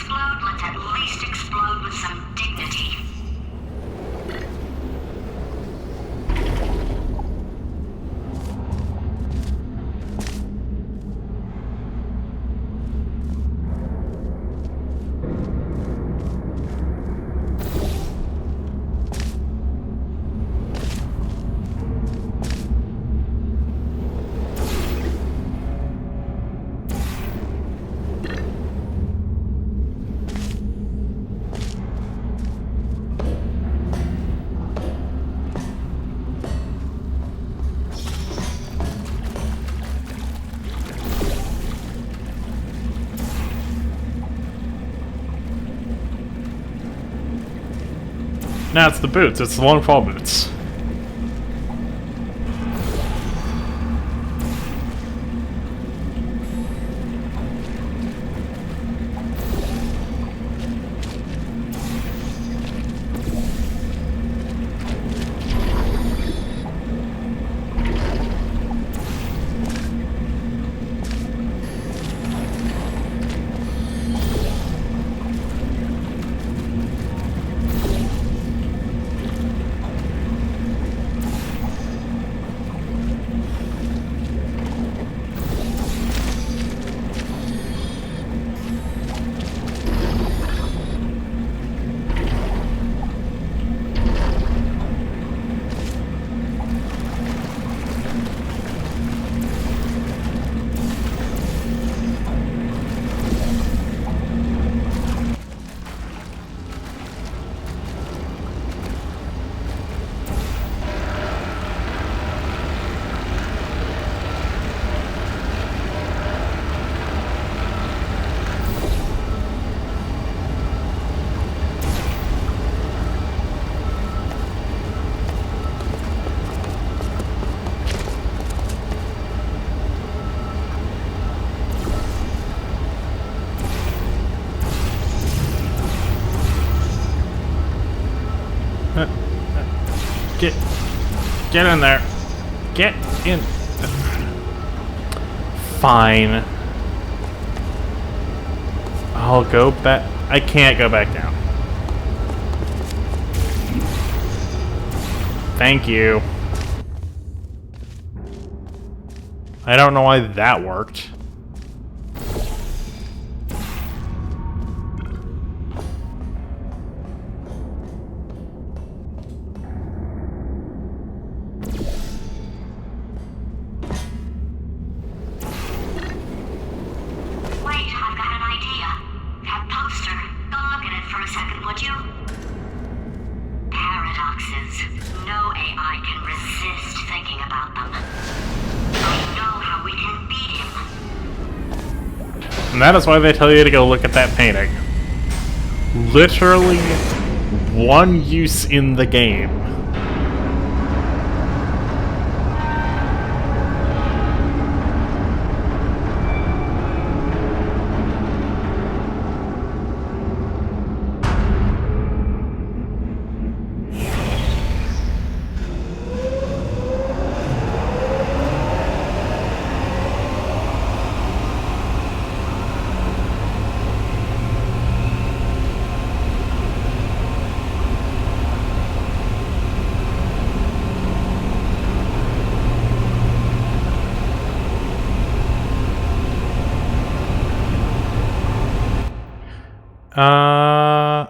explode, let's at least explode with some dignity. Now it's the boots. It's the long fall boots. Get in there. Get in. Fine. I'll go back. I can't go back down. Thank you. I don't know why that worked. And that is why they tell you to go look at that painting. Literally one use in the game.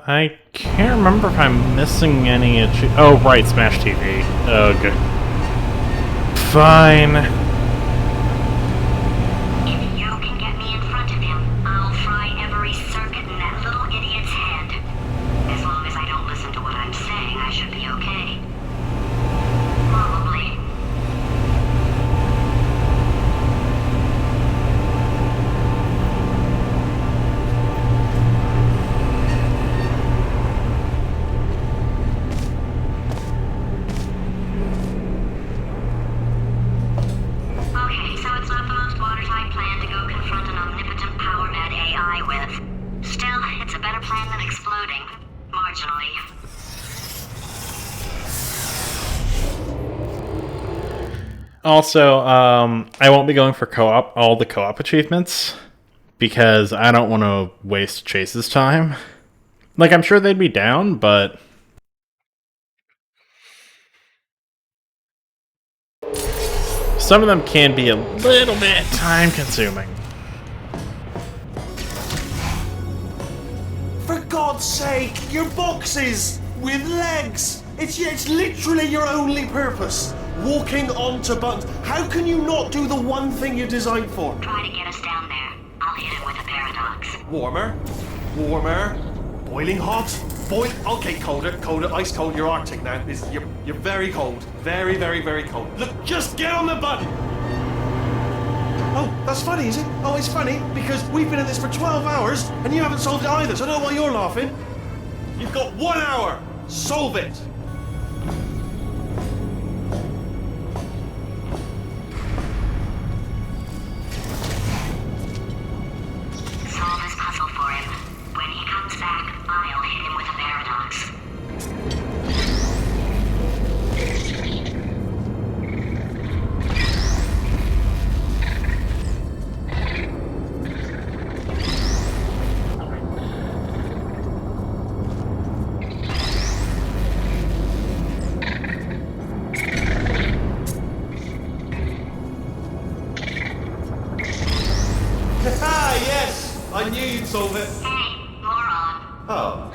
I can't remember if I'm missing any oh, right, Smash TV. Ugh. Fine. If you can get me in front of him, I'll fry every circuit in that little idiot's head. As long as I don't listen to what I'm saying, I should be okay. Probably. Also, I won't be going for co-op, all the co-op achievements, because I don't want to waste Chase's time. Like, I'm sure they'd be down, but some of them can be a little bit time-consuming. For God's sake, your boxes with legs. It's literally your only purpose. Walking onto buttons. How can you not do the one thing you're designed for? Try to get us down there. I'll hit him with a paradox. Warmer, warmer, boiling hot, okay, colder, ice cold. You're Arctic now. You're very cold, very, very, very cold. Look, just get on the button. Oh, that's funny, is it? Oh, it's funny because we've been at this for 12 hours and you haven't solved it either. So I don't know why you're laughing. You've got 1 hour. Solve it. Solve his puzzle for him. When he comes back, I'll hit him with a paradox. Yes! I knew you'd solve it. Hey, moron. Oh.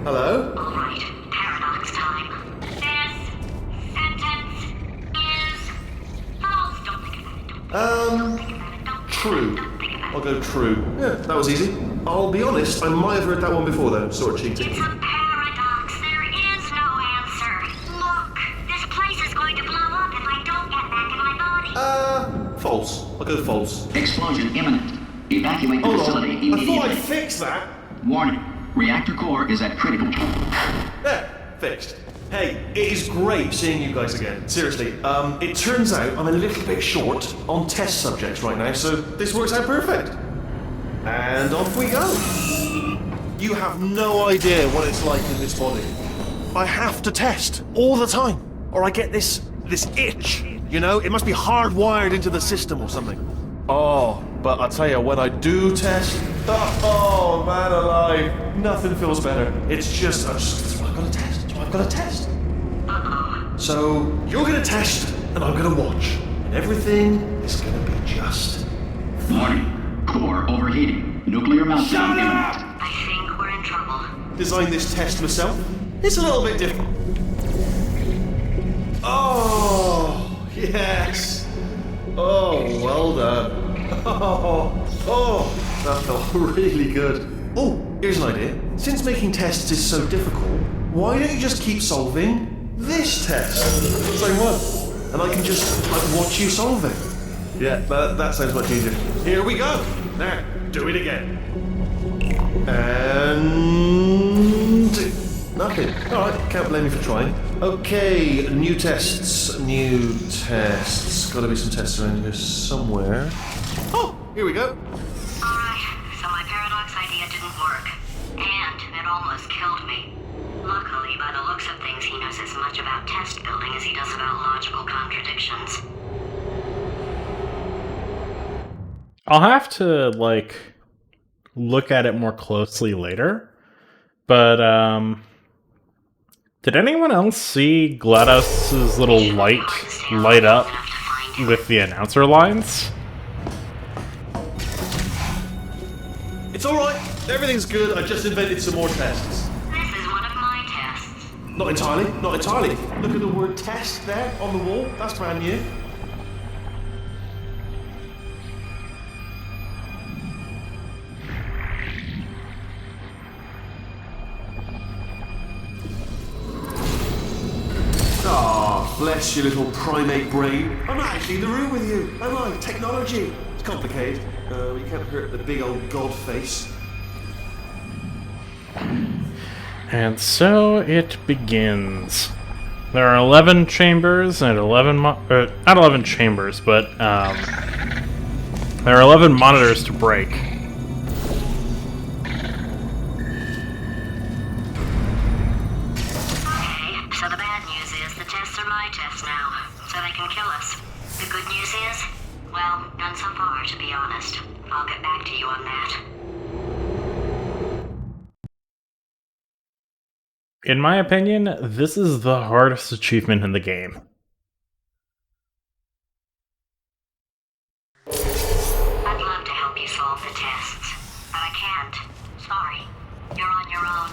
Hello? All right, paradox time. This sentence is false. Don't think about it. Don't think about it. Don't True. think about it. I'll go true. Yeah, that was easy. I'll be honest, I might have heard that one before though. Sort of cheating. It's a paradox. There is no answer. Look, this place is going to blow up if I don't get back in my body. False. I'll go false. Explosion imminent. Evacuate the Hold facility on. I immediately. thought I'd fix that. Warning. Reactor core is at critical. There, fixed. Hey, it is great seeing you guys again. Seriously, it turns out I'm a little bit short on test subjects right now, so this works out perfect. And off we go. You have no idea what it's like in this body. I have to test all the time, or I get this itch. You know, it must be hardwired into the system or something. Oh, but I tell you, when I do test, oh man alive, nothing feels better. It's just, I've got to test. I've got to test. So you're gonna test, and I'm gonna watch, and everything is gonna be just. Warning. Core overheating. Nuclear meltdown imminent. I think we're in trouble. Designed this test myself. It's a little bit different. Oh, yes. Oh, well done. Oh, that felt really good. Oh, here's an idea. Since making tests is so difficult, why don't you just keep solving this test? Same one. And I can just, watch you solve it. Yeah, that sounds much easier. Here we go. Now, do it again. And nothing. Alright, can't blame me for trying. Okay, new tests. Gotta be some tests around here somewhere. Oh, here we go. Alright, so my paradox idea didn't work. And it almost killed me. Luckily, by the looks of things, he knows as much about test building as he does about logical contradictions. I'll have to, like, look at it more closely later. But, did anyone else see GLaDOS's little light up with the announcer lines? It's alright. Everything's good. I just invented some more tests. This is one of my tests. Not entirely. Look at the word test there on the wall. That's brand new. Ah, bless your little primate brain. I'm not actually in the room with you, am I? Technology. It's complicated. You can't hurt the big old god face. And so it begins. There are 11 chambers and 11 not 11 chambers, but there are 11 monitors to break. So the bad news is the tests are my tests now, so they can kill us. The good news is, well, none so far, to be honest. I'll get back to you on that. In my opinion, this is the hardest achievement in the game. I'd love to help you solve the tests, but I can't. Sorry. You're on your own.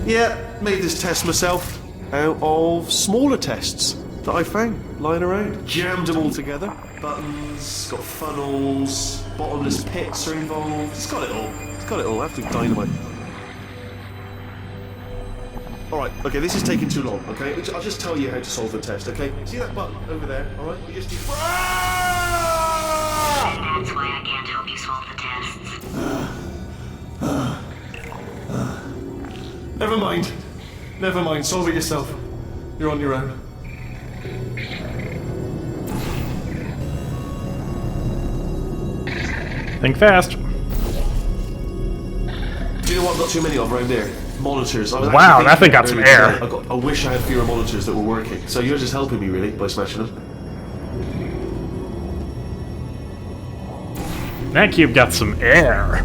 Yeah, made this test myself out of smaller tests that I found lying around. Jammed them all together. Buttons, got funnels, bottomless pits are involved. It's got it all. It's got it all. Absolute dynamite. Alright, okay, this is taking too long, okay? I'll just tell you how to solve the test, okay? See that button over there, alright? You just do... And that's why I can't help you solve the tests. Never mind. Never mind, solve it yourself. You're on your own. Think fast. Do you know what I've got too many of around here? Monitors. I was Wow, actually that thing got thinking some earlier air. today, I wish I had fewer monitors that were working. So you're just helping me, really, by smashing them. That cube got some air.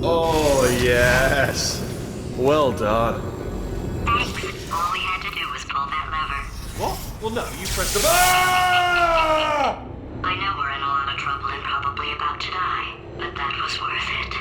Oh, yes. Well done. Thanks. All we had to do was pull that lever. What? Well, no, you pressed the... Ah! I know we're in a lot of trouble and probably about to die, but that was worth it.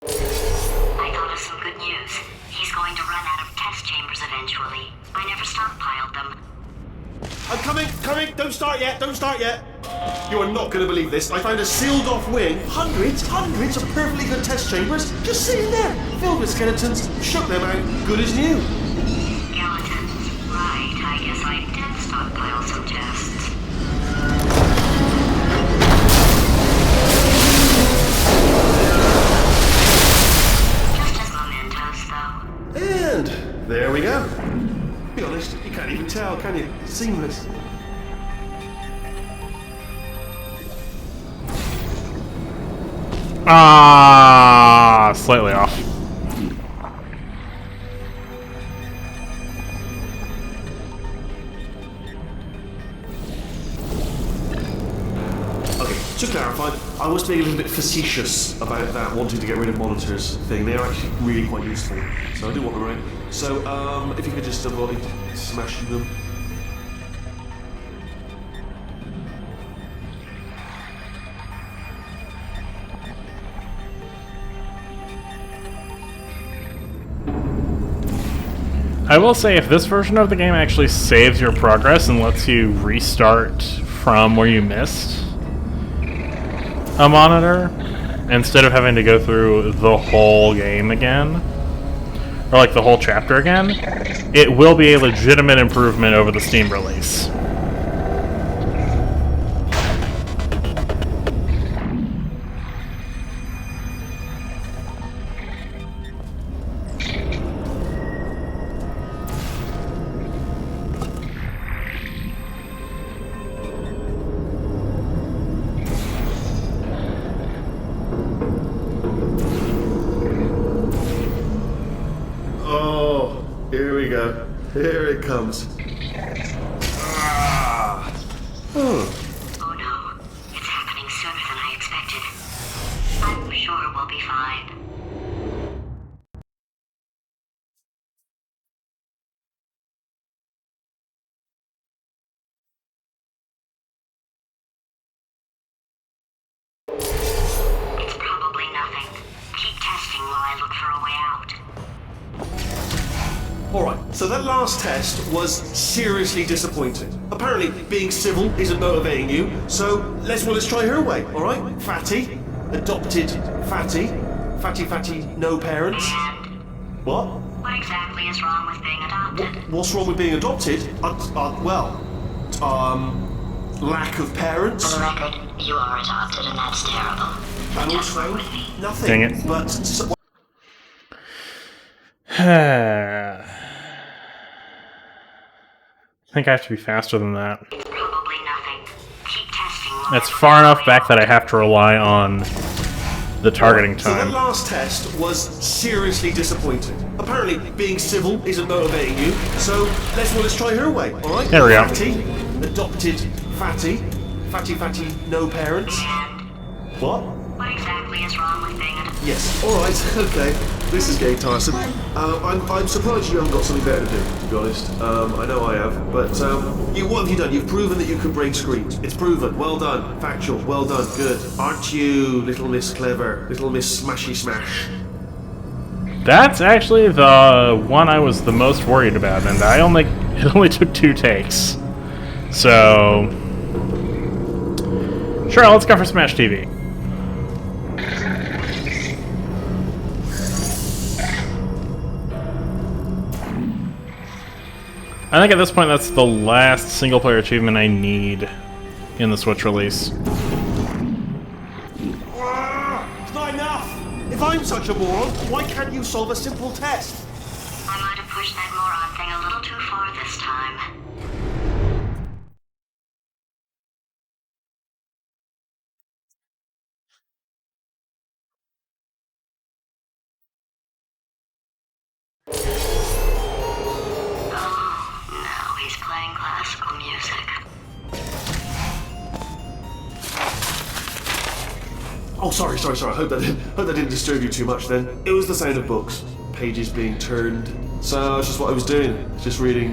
I thought of some good news. He's going to run out of test chambers eventually. I never stockpiled them. I'm coming, coming! Don't start yet, don't start yet! You are not going to believe this. I found a sealed-off wing. Hundreds of perfectly good test chambers just sitting there, filled with skeletons. Shook them out, good as new. Skeletons. Right, I guess I did stockpile some tests. Just as mementos, though. And there we go. Be honest, you can't even tell, can you? It's seamless. Ah, slightly off. Okay, to clarify, I was being a little bit facetious about that wanting to get rid of monitors thing. They're actually really quite useful, so I do want them around. So, if you could just avoid smashing them. I will say, if this version of the game actually saves your progress and lets you restart from where you missed a monitor, instead of having to go through the whole game again, or like the whole chapter again, it will be a legitimate improvement over the Steam release. Oh, here we go. Here it comes. Ah. Oh. Oh no, it's happening sooner than I expected. I'm sure we'll be fine. It's probably nothing. Keep testing while I look for a way out. Alright, so that last test was seriously disappointing. Apparently, being civil isn't motivating you, so let's try her way, alright? Fatty, adopted Fatty, Fatty, no parents. And What? what exactly is wrong with being adopted? What's wrong with being adopted? Lack of parents. For the record, you are adopted and that's terrible. And Just also, work with me. nothing. Dang it. But I think I have to be faster than that. Probably nothing. Keep testing. It's far enough back that I have to rely on the targeting So that time. last test was seriously disappointing. Apparently, being civil isn't motivating you, so let's try her way, alright? There we go. Fatty, adopted fatty, no parents. What? What exactly is wrong with being a... Yes. Alright, okay. This is getting tiresome. I'm surprised you haven't got something better to do, to be honest. I know I have, but what have you done? You've proven that you can break screens. It's proven. Well done. Factual. Well done. Good. Aren't you, little Miss Clever? Little Miss Smashy Smash? That's actually the one I was the most worried about, and it only took 2 takes. So sure, let's go for Smash TV. I think at this point that's the last single-player achievement I need in the Switch release. It's not enough! If I'm such a moron, why can't you solve a simple test? I might have pushed that moron thing a little too far this time. Now he's playing classical music. Oh, sorry. I hope that didn't disturb you too much then. It was the sound of books. Pages being turned. So that's just what I was doing. Just reading,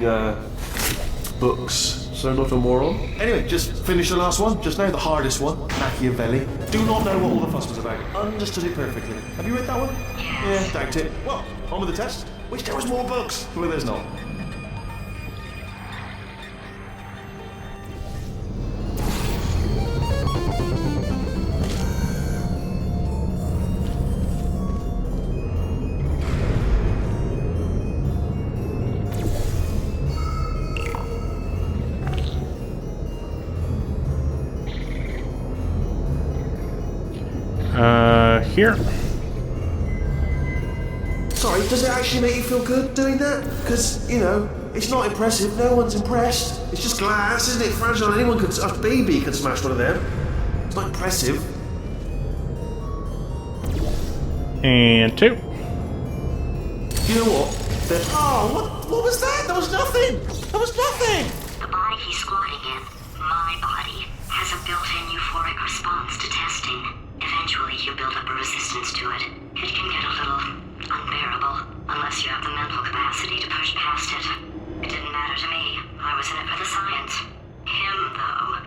books. So not a moron. Anyway, just finished the last one. Just now, the hardest one. Machiavelli. Do not know what all the fuss was about. Understood it perfectly. Have you read that one? Yes. Yeah, doubt it. Well, on with the test. Wish there was more books. Well, there's not. Here. Sorry, does it actually make you feel good doing that? Because, you know, it's not impressive. No one's impressed. It's just glass, isn't it? Fragile. Anyone could, a baby could smash one of them. It's not impressive. And 2. You know what? What was that? That was nothing. That was nothing. The body he's squatting in, my body, has a built-in euphoric response to testing. Eventually, you build up a resistance to it. It can get a little unbearable, unless you have the mental capacity to push past it. It didn't matter to me. I was in it for the science. Him, though.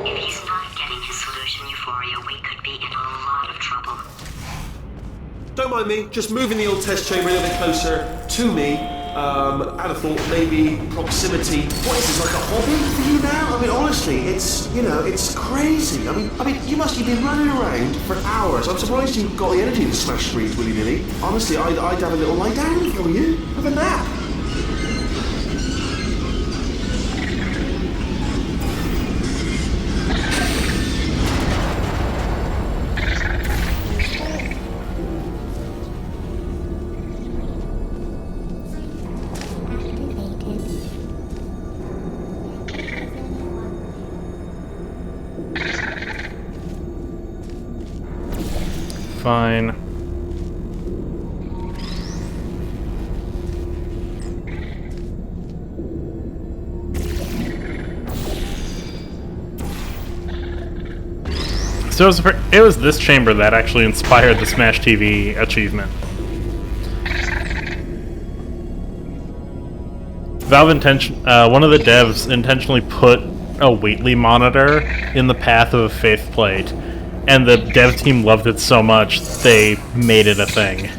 If he's not getting his solution euphoria, we could be in a lot of trouble. Don't mind me, just moving the old test chamber a little bit closer to me. I'd have thought maybe proximity. What is this, like a hobby for you now? I mean, honestly, it's, you know, it's crazy. I mean, you must have been running around for hours. I'm surprised you've got the energy to smash screens willy-nilly. Honestly, I'd have a little lie down for you. Have a nap. Fine. So it was this chamber that actually inspired the Smash TV achievement. Valve one of the devs intentionally put a Wheatley monitor in the path of a faith plate, and the dev team loved it so much they made it a thing.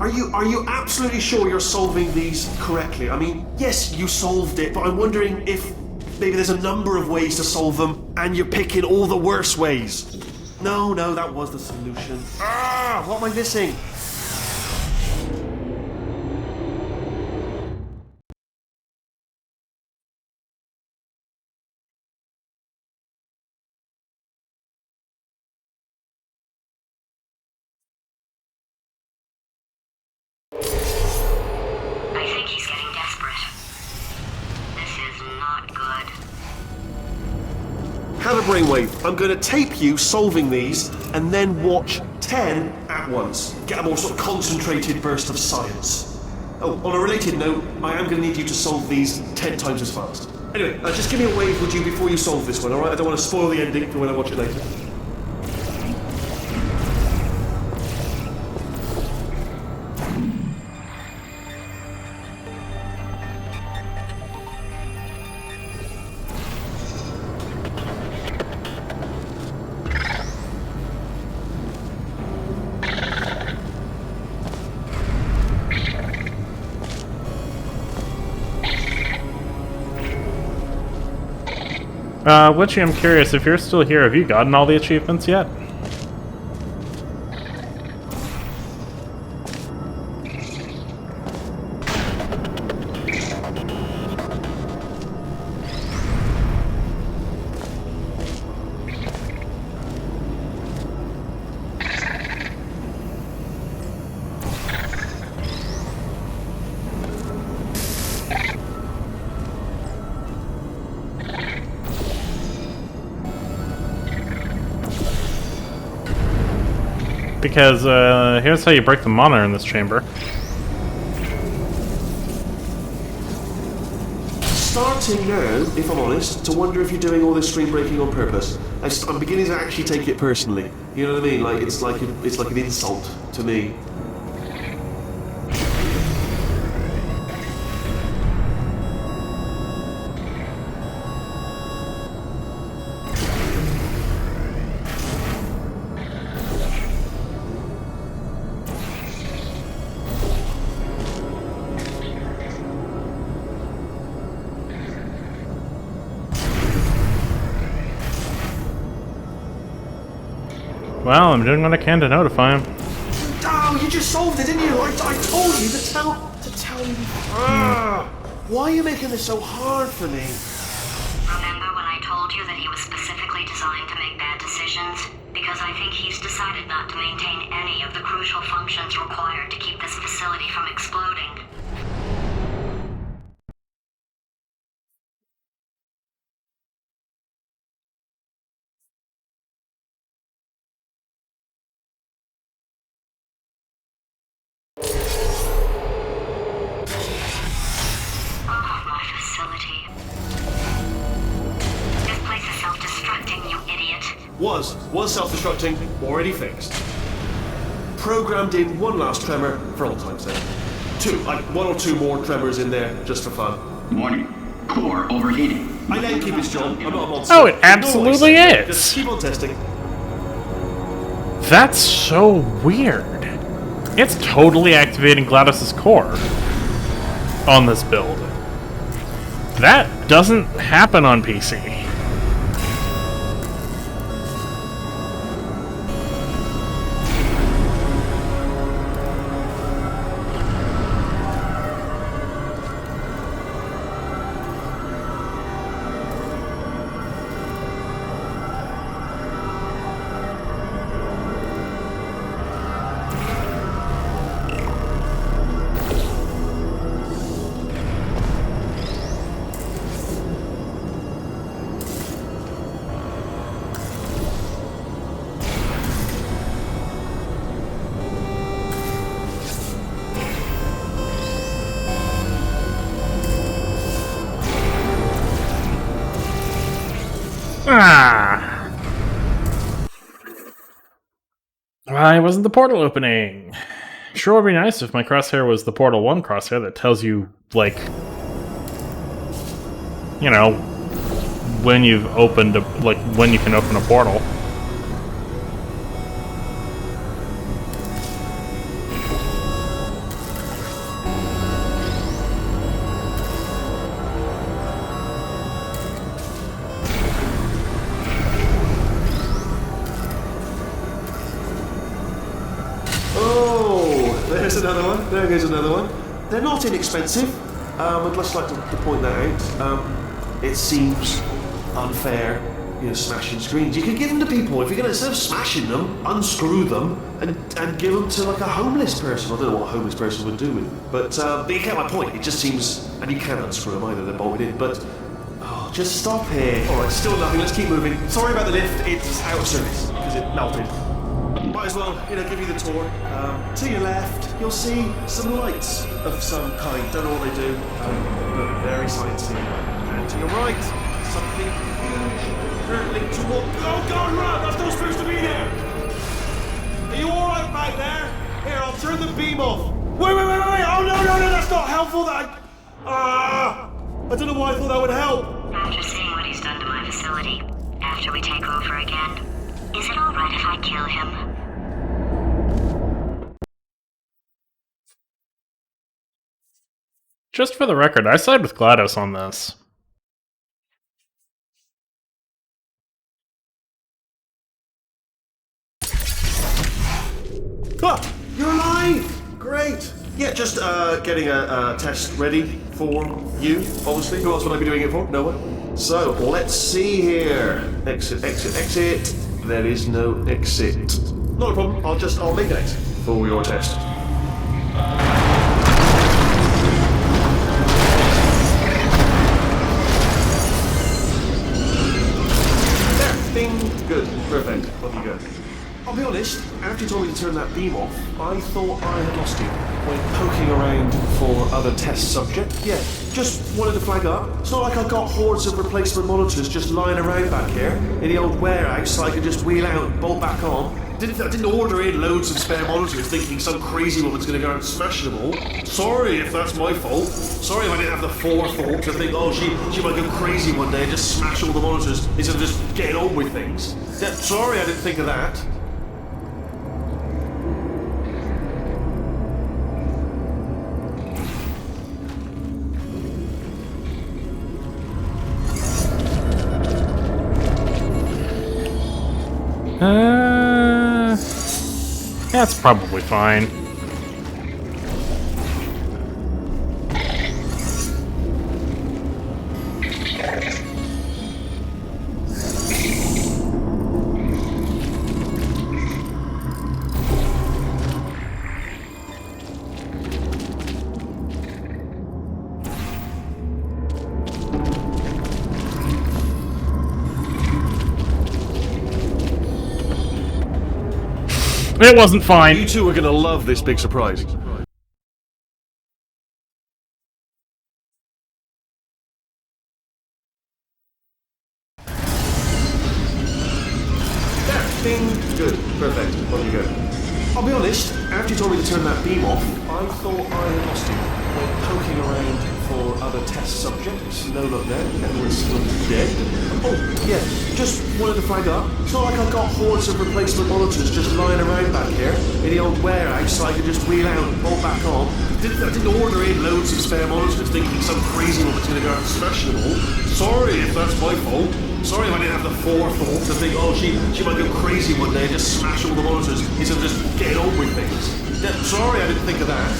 Are you absolutely sure you're solving these correctly? I mean, yes, you solved it, but I'm wondering if maybe there's a number of ways to solve them, and you're picking all the worst ways. No, that was the solution. What am I missing? not good. Have a brainwave. I'm going to tape you solving these, and then watch 10 at once. Get a more sort of concentrated burst of science. Oh, on a related note, I am going to need you to solve these 10 times as fast. Anyway, just give me a wave, would you, before you solve this one, alright? I don't want to spoil the ending for when I watch it later. Witchy, I'm curious, if you're still here, have you gotten all the achievements yet? Because, here's how you break the monitor in this chamber. Starting now, if I'm honest, to wonder if you're doing all this screen breaking on purpose. I'm beginning to actually take it personally. You know what I mean? Like it's like an insult to me. Well, I'm doing what I can to notify him. Oh, you just solved it, didn't you? I told you to tell you. Why are you making this so hard for me? Remember when I told you that he was specifically designed to make bad decisions? Because I think he's decided not to maintain any of the crucial functions required to keep this facility from exploding. Was self-destructing, already fixed. Programmed in one last tremor for all time's sake. One or two more tremors in there, just for fun. Warning. Core overheating. I let him keep his job. I'm not a monster. Oh, it absolutely is! Just keep on testing. That's so weird. It's totally activating GLaDOS's core on this build. That doesn't happen on PC. Why wasn't the portal opening? Sure would be nice if my crosshair was the Portal 1 crosshair that tells you, like, you know, when you've opened, when you can open a portal. There's another one. There goes another one. They're not inexpensive. I'd just like to point that out. It seems unfair, smashing screens. You could give them to people. If you're going to, instead of smashing them, unscrew them and give them to like a homeless person. I don't know what a homeless person would do with them. But you get my point. It just seems, and you can't unscrew them either. They're bolted in. But Oh, just stop here. Alright, still nothing, let's keep moving. Sorry about the lift, it's out of service, because it melted. Might as well, give you the tour. To your left, you'll see some lights of some kind. Don't know what they do, but very sciencey. And to your right, something linked to what? Oh God, run! That's not supposed to be there! Are you alright back there? Here, I'll turn the beam off. Wait! Oh no, that's not helpful. I don't know why I thought that would help. After seeing what he's done to my facility, after we take over again, is it alright if I kill him? Just for the record, I side with GLaDOS on this. Ah, you're alive! Great! Yeah, just getting a test ready for you, obviously. Who else would I be doing it for? No one? So, let's see here. Exit. There is no exit. Not a problem, I'll make an exit for your test. There, ding, good, perfect, off you go. I'll be honest, after you told me to turn that beam off, I thought I had lost you. When poking around for other test subjects, yeah, just wanted to flag up. It's not like I've got hordes of replacement monitors just lying around back here in the old warehouse so I could just wheel out and bolt back on. I didn't order in loads of spare monitors thinking some crazy woman's going to go and smash them all. Sorry if that's my fault. Sorry if I didn't have the forethought to think, oh, she might go crazy one day and just smash all the monitors instead of just getting on with things. Yeah, sorry I didn't think of that. That's probably fine. It wasn't fine. You two are gonna love this big surprise. There, ding, good, perfect, on you go. I'll be honest, after you told me to turn that beam off, I thought I had lost you. When poking around for other test subjects, no luck there, everyone's still dead. Oh, yeah, just wanted to flag up. It's not like I've got hordes of replacement monitors just lying around back here in the old warehouse so I could just wheel out and bolt back on. I didn't order in loads of spare monitors thinking some crazy woman's going to go out and smash them all. Sorry if that's my fault. Sorry if I didn't have the forethought to think, oh, she might go crazy one day and just smash all the monitors instead of just getting on with things. Yeah, sorry I didn't think of that.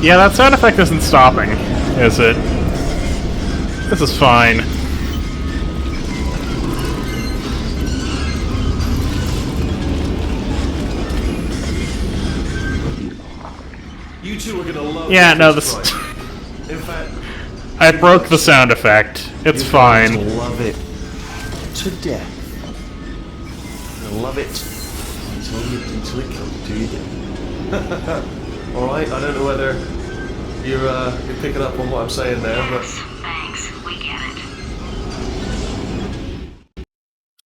Yeah, that sound effect isn't stopping, is it? This is fine. You two are gonna love Yeah, no, this... In fact, I broke the sound effect. It's fine. You'll love it to death. You'll love it until it comes to you. Alright, I don't know whether you're picking up on what I'm saying there, but... Thanks, we get it.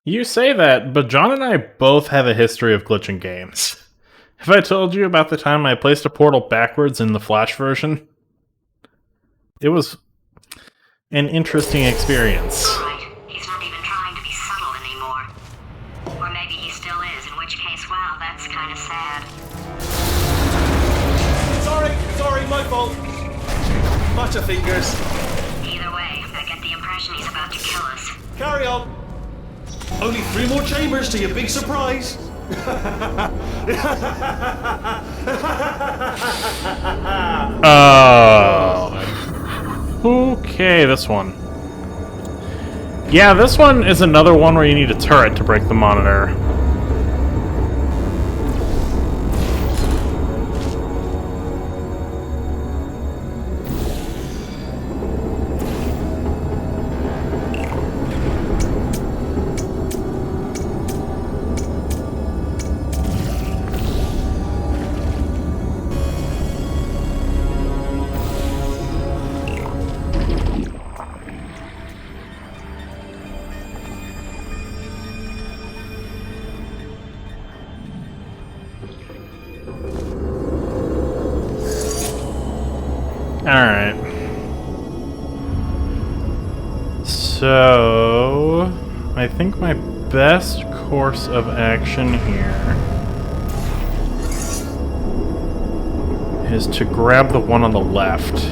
You say that, but John and I both have a history of glitching games. Have I told you about the time I placed a portal backwards in the Flash version? It was an interesting experience. Right, he's not even trying to be subtle anymore. Or maybe he still is, in which case, wow, that's kind of sad. Sorry, my fault. Butterfingers. Either way, I get the impression he's about to kill us. Carry on. Only 3 more chambers to your big surprise. Oh. Okay, this one. Yeah, this one is another one where you need a turret to break the monitor. Alright. So, I think my best course of action here is to grab the one on the left.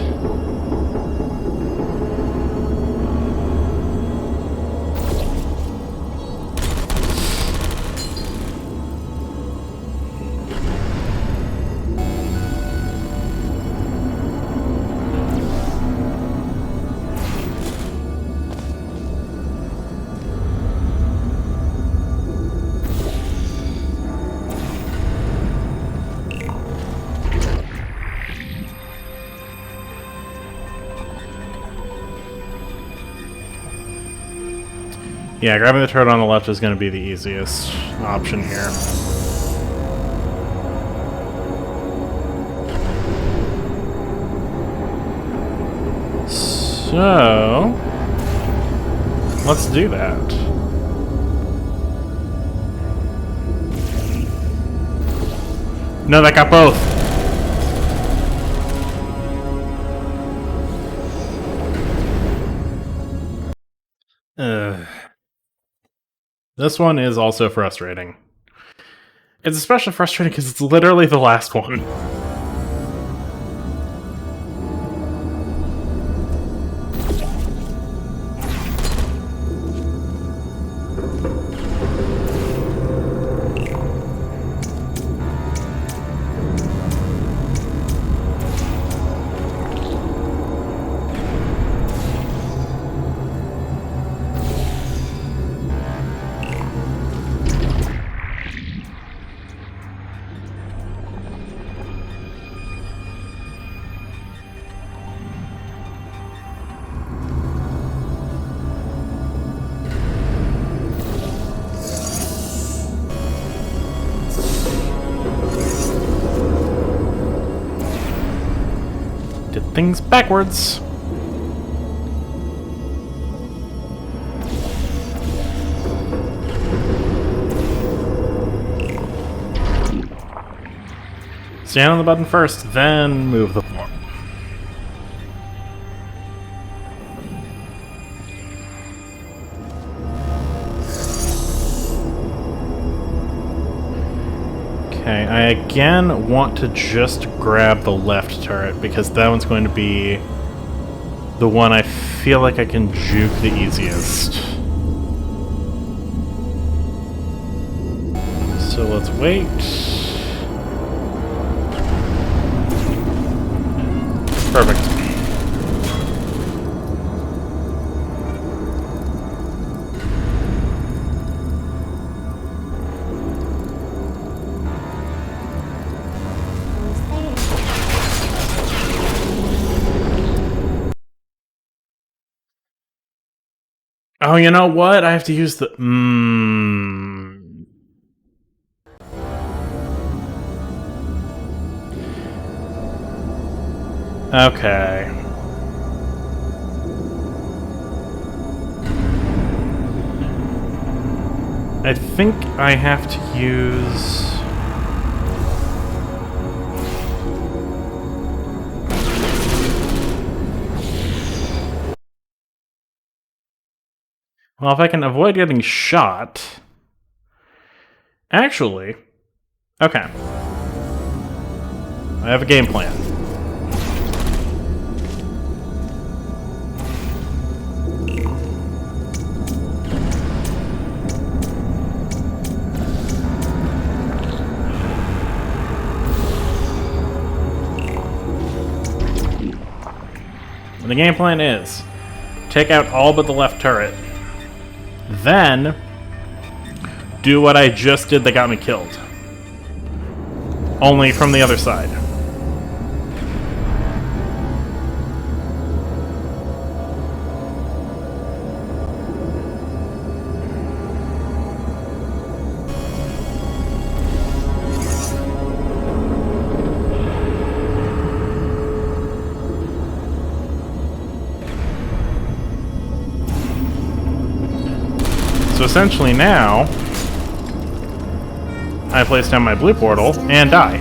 Yeah, grabbing the turret on the left is going to be the easiest option here. So, let's do that. No, that got both. This one is also frustrating. It's especially frustrating because it's literally the last one. Did things backwards. Stand on the button first, then move the form. Okay, I again want to just grab the left turret because that one's going to be the one I feel like I can juke the easiest. So let's wait. Perfect. Oh, you know what? I have to use the... Okay. I think I have to use... Well, if I can avoid getting shot... Actually... Okay. I have a game plan. And the game plan is take out all but the left turret. Then do what I just did that got me killed. Only from the other side. So essentially now, I place down my blue portal and die.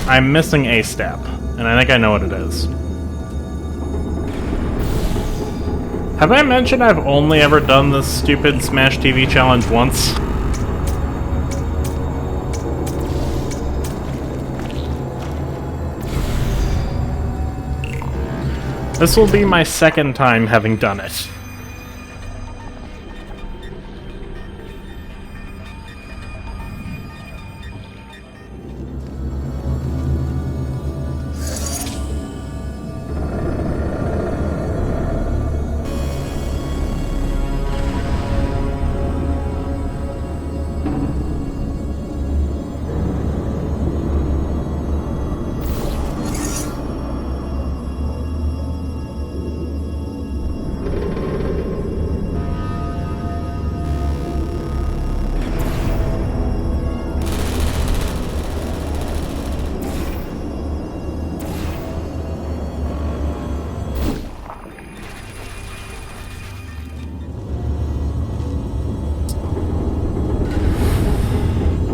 I'm missing a step, and I think I know what it is. Have I mentioned I've only ever done this stupid Smash TV challenge once? This will be my second time having done it.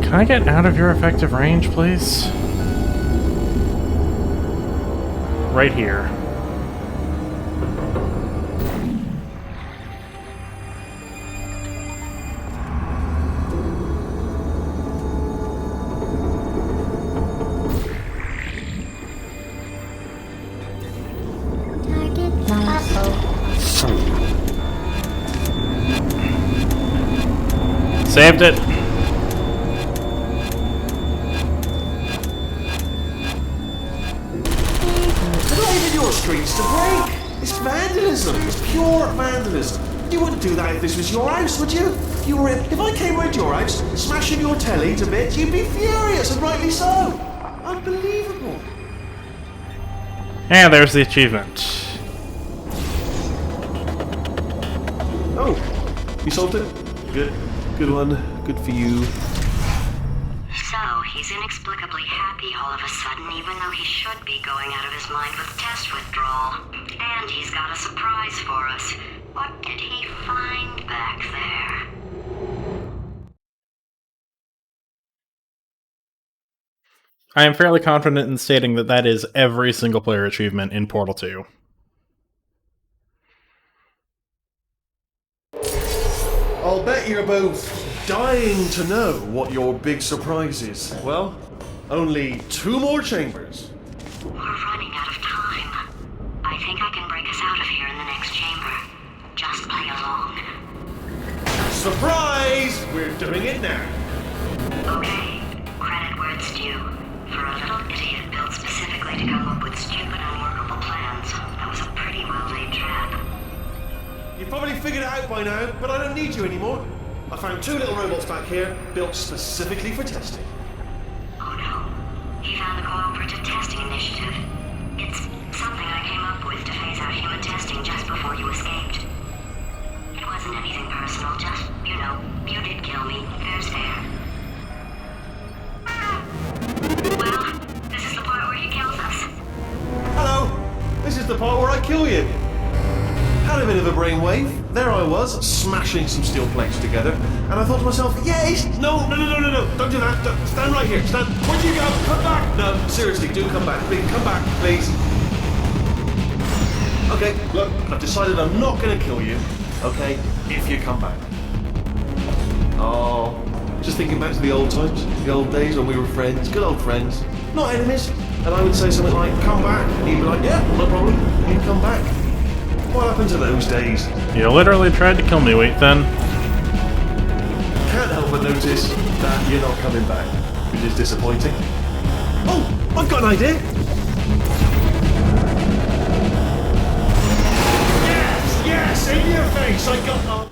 Can I get out of your effective range, please? Right here. Saved it. Streets to break. It's vandalism. It's pure vandalism. You wouldn't do that if this was your house, would you? If I came round your house, smashing your telly to bits, you'd be furious, and rightly so. Unbelievable. And there's the achievement. Oh, you solved it? Good. Good one. Good for you. So, he's inexplicably happy all of a sudden, even though he should be going out of his mind with test withdrawal. And he's got a surprise for us. What did he find back there? I am fairly confident in stating that that is every single player achievement in Portal 2. I'll bet you're both dying to know what your big surprise is. Well, only 2 more chambers. We're running out of time. I think I can break us out of here in the next chamber. Just play along. Surprise! We're doing it now. Okay, credit where it's due. For a little idiot built specifically to come up with stupid, unworkable plans, that was a pretty well-laid trap. You've probably figured it out by now, but I don't need you anymore. I found 2 little robots back here, built specifically for testing. Oh no. He found the Cooperative Testing Initiative. It's something I came up with to phase out human testing just before you escaped. It wasn't anything personal, just, you know, you did kill me. Fair's fair. Well, this is the part where he kills us. Hello! This is the part where I kill you. Had a bit of a brainwave. There I was, smashing some steel plates together, and I thought to myself, yes! No, don't do that. Stand right here. Stand. Where'd you go? Come back! No, seriously, do come back. Please, come back, please. Okay, look, I've decided I'm not going to kill you, okay, if you come back. Oh, just thinking back to the old times, the old days when we were friends, good old friends. not enemies. And I would say something like, come back, and he'd be like, yeah, no problem, and he'd come back. What happened to those days? You literally tried to kill me, wait then. Can't help but notice that you're not coming back, which is disappointing. Oh, I've got an idea! Yes, in your face, I got...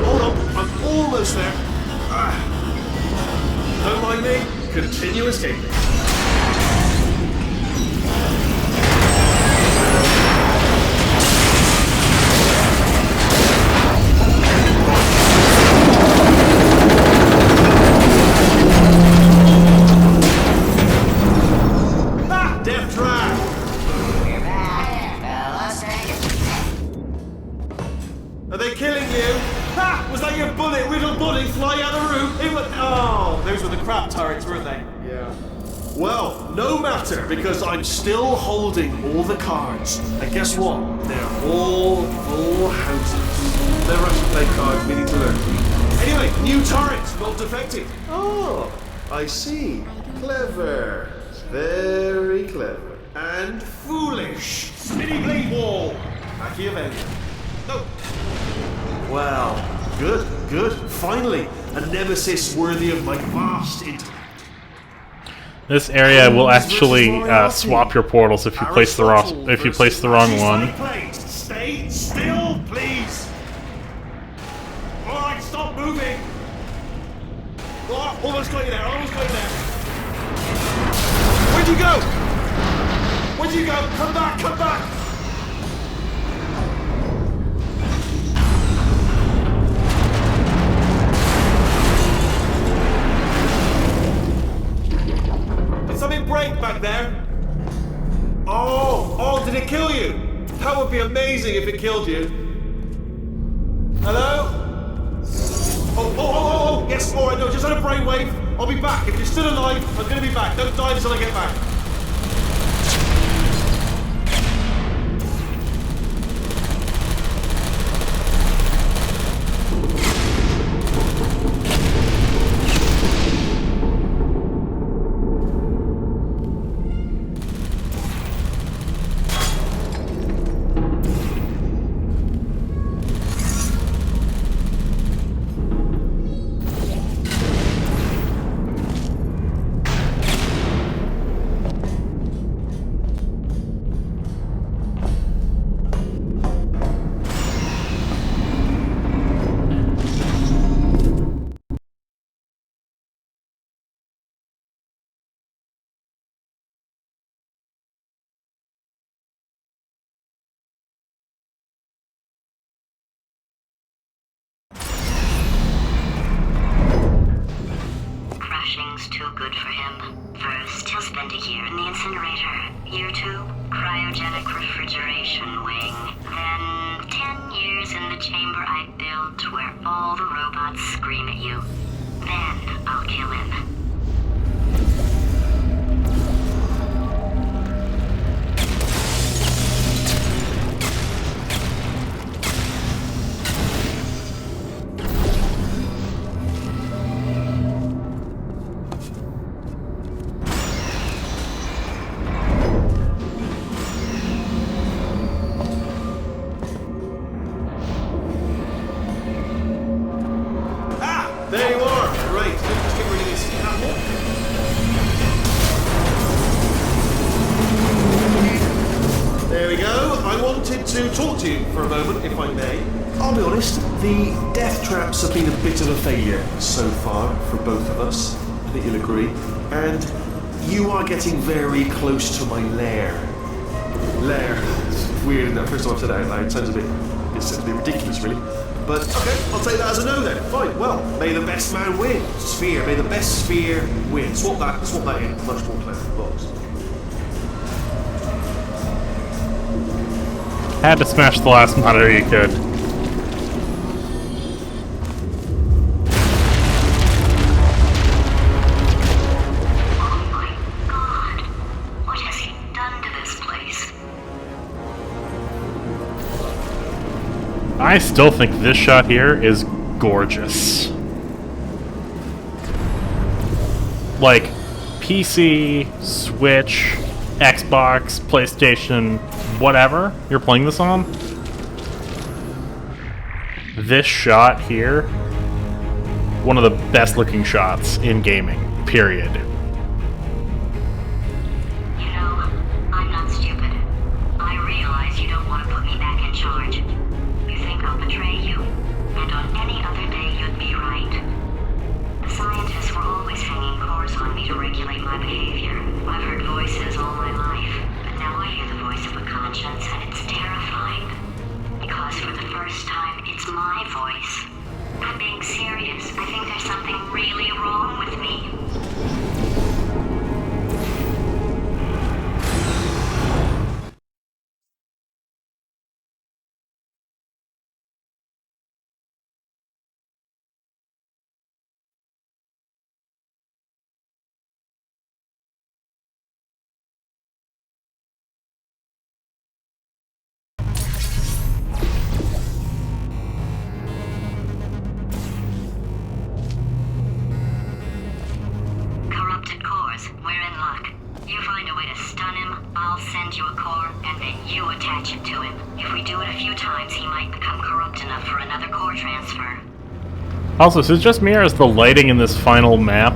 Hold on, I'm almost there. Don't mind me, continue escaping. Death trap! We're back, fellas. Are they killing you? Ha! Was that your bullet, riddled bullet flying out the room? It was... Oh, those were the crap turrets, weren't they? Yeah. Well, no matter, because I'm still holding all the cards. And guess what? They're all full houses. Never actually played cards, meaning to learn. Anyway, new turret, not defective. Oh, I see. Clever. Very clever. And foolish. Spinny blade wall. Machiavellian. No. Well, good. Finally, a nemesis worthy of my vast intellect. This area will actually swap your portals if you place the wrong one. Stay still, please. All right, stop moving. Oh, almost got you there. Where'd you go? Come back. Did something break back there? Oh, did it kill you? That would be amazing if it killed you. Hello? Oh, yes, alright, no, just had a brainwave. I'll be back. If you're still alive, I'm gonna be back. Don't die until I get back. Crashing's too good for him. First, he'll spend a year in the incinerator. Year 2, cryogenic refrigeration wing. Then 10 years in the chamber I built where all the robots scream at you. Then I'll kill him. There you are! Right, let's just get rid of this apple. There we go. I wanted to talk to you for a moment, if I may. I'll be honest, the death traps have been a bit of a failure so far for both of us. I think you'll agree. And you are getting very close to my lair. Lair. It's weird, isn't it? First time I've said that out loud. It sounds a bit ridiculous, really. But, okay, I'll take that as a no then. Fine, well, may the best man win. Sphere, may the best sphere win. Swap that in. Much more clever box. Had to smash the last monitor you could. I still think this shot here is gorgeous. Like, PC, Switch, Xbox, PlayStation, whatever you're playing this on, this shot here, one of the best looking shots in gaming, period. You know, I'm not stupid. I realize you don't want to put me back in charge. You think I'll betray you, and on any other day you'd be right. The scientists were always hanging cores on me to regulate my behavior. I've heard voices all my life, but now I hear the voice of a conscience, and it's terrifying. Because for the first time, it's my voice. I'm being serious. I think there's something really wrong with me. Corrupted cores, we're in luck. You find a way to stun him, I'll send you a core, and then you attach it to him. If we do it a few times, he might become corrupt enough for another core transfer. Also, so it's just me, or is the lighting in this final map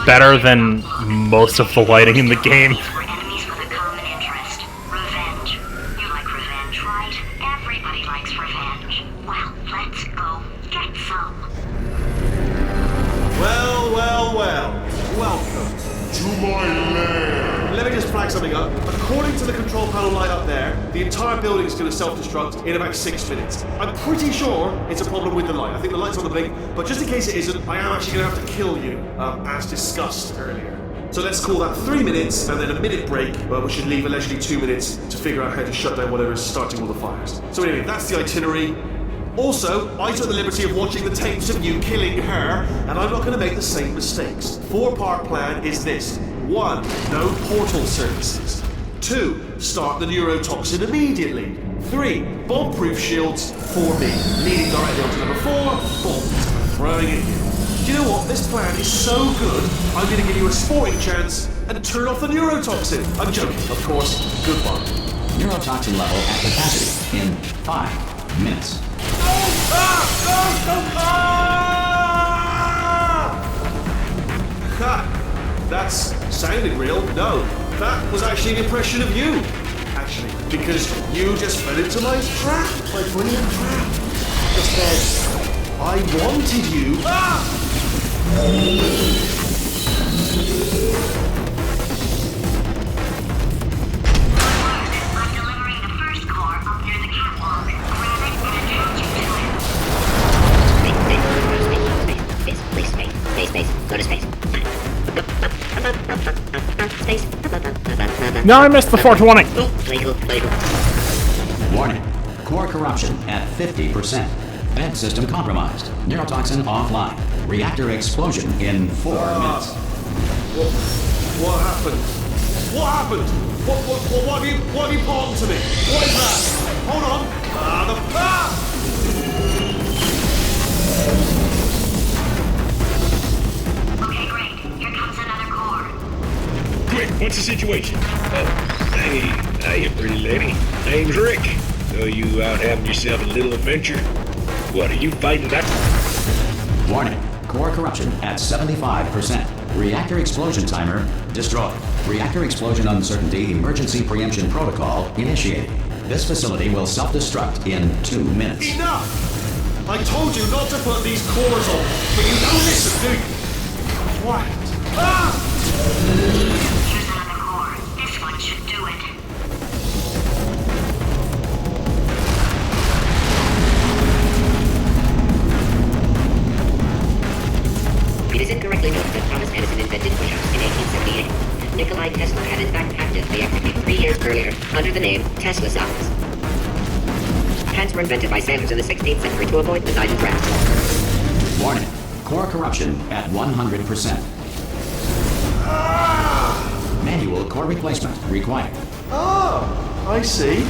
better than most of the lighting in the game? We're enemies with a common interest. Revenge. You like revenge, right? Everybody likes revenge. Well, let's go get some. Well, well, well. Welcome to my lair. Let me just flag something up. According to the control panel light up there, the entire building is going to self-destruct in about 6 minutes. I'm pretty sure it's a problem with the light. I think the light's on the blink, but just in case it isn't, I am actually going to have to kill you, as discussed earlier. So let's call that 3 minutes and then a minute break, but we should leave allegedly 2 minutes to figure out how to shut down whatever is starting all the fires. So anyway, that's the itinerary. Also, I took the liberty of watching the tapes of you killing her, and I'm not going to make the same mistakes. 4-part plan is this. 1. No portal services. 2. Start the neurotoxin immediately. 3. Bomb-proof shields for me. Leading directly onto number 4. Boom. Throwing it in. Do you know what? This plan is so good, I'm going to give you a sporting chance and turn off the neurotoxin. I'm joking, of course. Goodbye. Neurotoxin level at capacity in 5 minutes. Ha! That's sounded real. No, that was actually an impression of you. Actually, because you just fell into my trap, my brilliant trap. Just said, I wanted you. I'm delivering the first core up near the catwalk. Grab it and attach it to him. Space. Go to space. Space. No, I missed the 420. Warning. Core corruption at 50%. Vent system compromised. Neurotoxin offline. Reactor explosion in 4 minutes. What happened? What happened? What have you pardoned to me? What is that? Hold on. Okay, great. Here comes another core. Quick, what's the situation? Hey, hiya, pretty lady. Name's Rick. So you out having yourself a little adventure? What, are you fighting that? Warning. Core corruption at 75%. Reactor explosion timer destroyed. Reactor explosion uncertainty emergency preemption protocol initiated. This facility will self-destruct in 2 minutes. Enough! I told you not to put these cores on, but you don't listen, do you? Quiet. Here's another core. This one should do it. It is incorrectly noted that Thomas Edison invented push-ups in 1878. Nikola Tesla had in fact patented the activity 3 years earlier under the name Tesla cells. Hands were invented by sailors in the 16th century to avoid the Poseidon draft. Warning. Core corruption at 100%. Manual core replacement required. Oh, I see.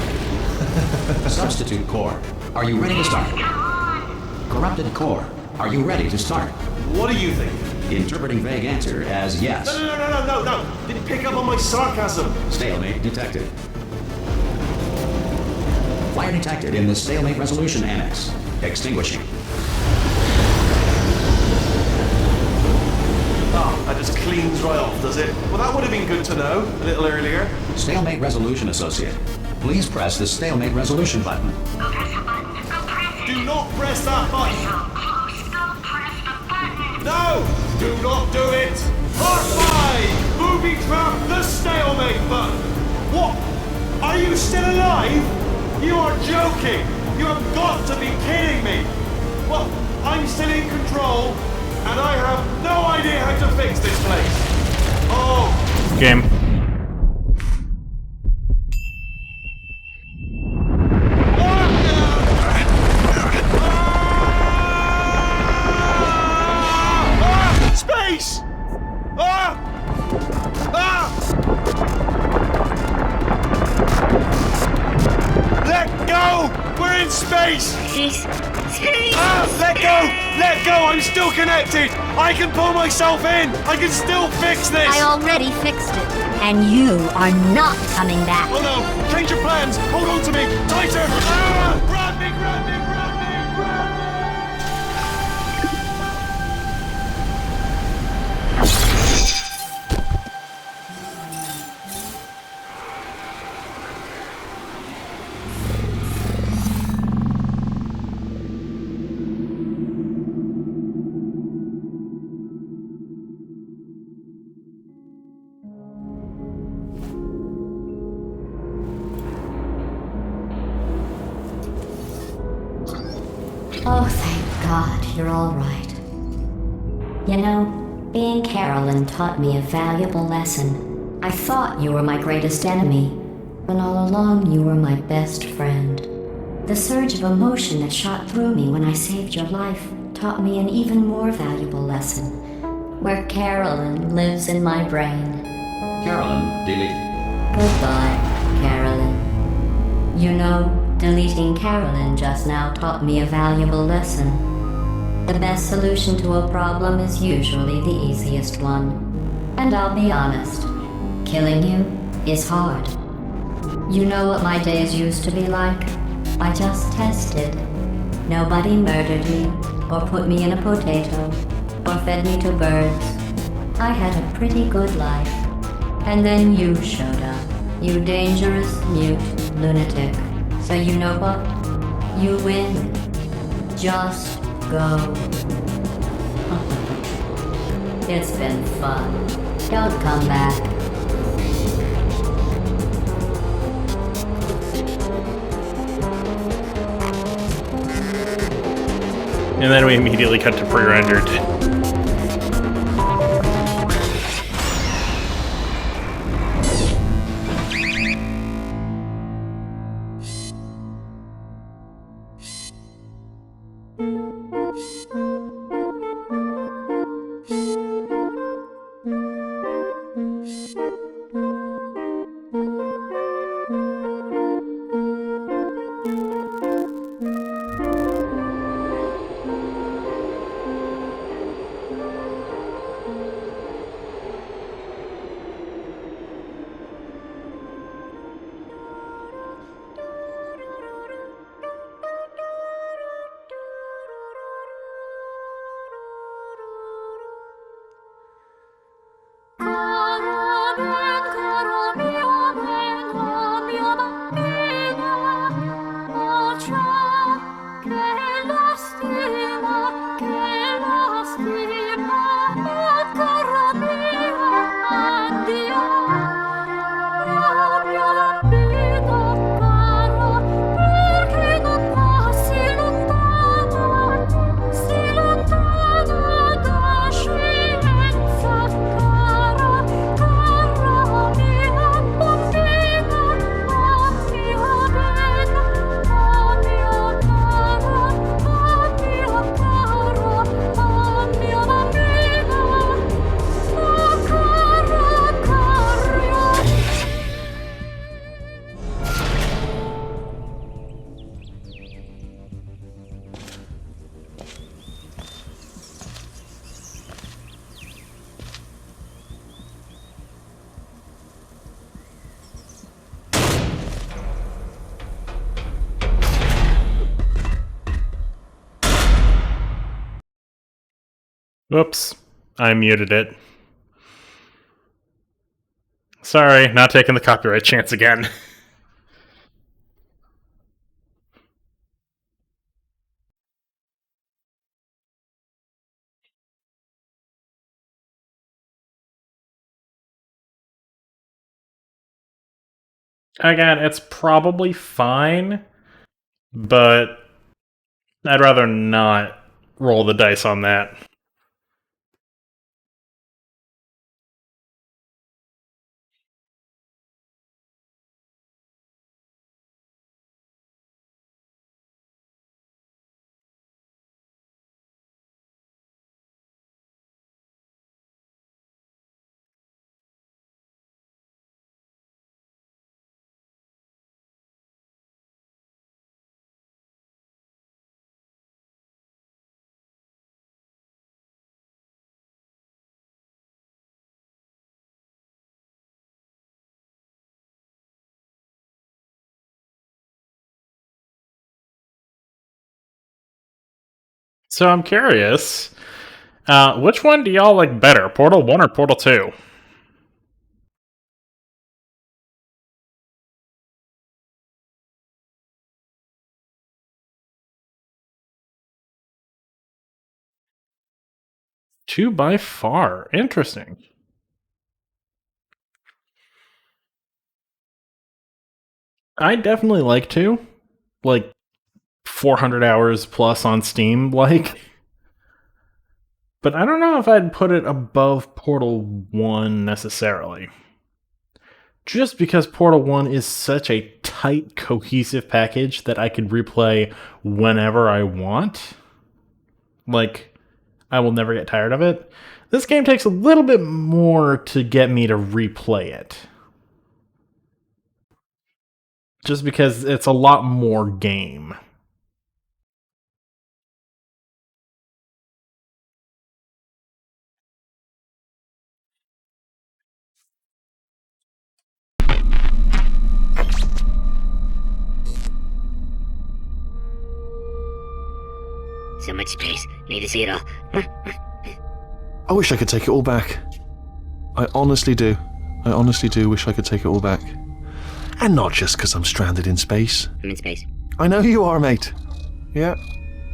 Substitute core. Are you ready to start? Come on. Corrupted core. Are you ready to start? What do you think? Interpreting vague answer as yes. No. Didn't pick up on my sarcasm. Stalemate detected. Fire detected in the stalemate resolution annex. Extinguishing. Ah, that just cleans right off, does it? Well, that would have been good to know a little earlier. Stalemate resolution associate. Please press the stalemate resolution button. Go press the button. Go press it. Do not press that button. So close. Go press the button. No! Do not do it! R5! Booby trap the stalemate button! What? Are you still alive? You are joking! You have got to be kidding me! Well, I'm still in control, and I have no idea how to fix this place. Oh! Game. Space! Let go! We're in space! Space. Let go! Let go! I'm still connected! I can pull myself in! I can still fix this! I already fixed it, and you are not coming back. Oh no! Change your plans! Hold on to me! Tighter! Grab me! Grab me! Grab me! Grab me! Oh, thank God, you're all right. You know, being Carolyn taught me a valuable lesson. I thought you were my greatest enemy, when all along you were my best friend. The surge of emotion that shot through me when I saved your life taught me an even more valuable lesson, where Carolyn lives in my brain. Carolyn, delete. Goodbye, Carolyn. You know, deleting Carolyn just now taught me a valuable lesson. The best solution to a problem is usually the easiest one. And I'll be honest, killing you is hard. You know what my days used to be like? I just tested. Nobody murdered me, or put me in a potato, or fed me to birds. I had a pretty good life. And then you showed up, you dangerous, mute lunatic. So you know what? You win. Just go. It's been fun. Don't come back. And then we immediately cut to pre-rendered. Whoops. I muted it. Sorry, not taking the copyright chance again. Again, it's probably fine, but I'd rather not roll the dice on that. So I'm curious, which one do y'all like better, Portal 1 or Portal 2? Two by far. Interesting. I definitely like 2. Like 400 hours plus on Steam, like. But I don't know if I'd put it above Portal 1 necessarily. Just because Portal 1 is such a tight, cohesive package that I could replay whenever I want. Like, I will never get tired of it. This game takes a little bit more to get me to replay it. Just because it's a lot more game. So much space. Need to see it all. I wish I could take it all back. I honestly do. I honestly do wish I could take it all back. And not just because I'm stranded in space. I'm in space. I know you are, mate. Yeah,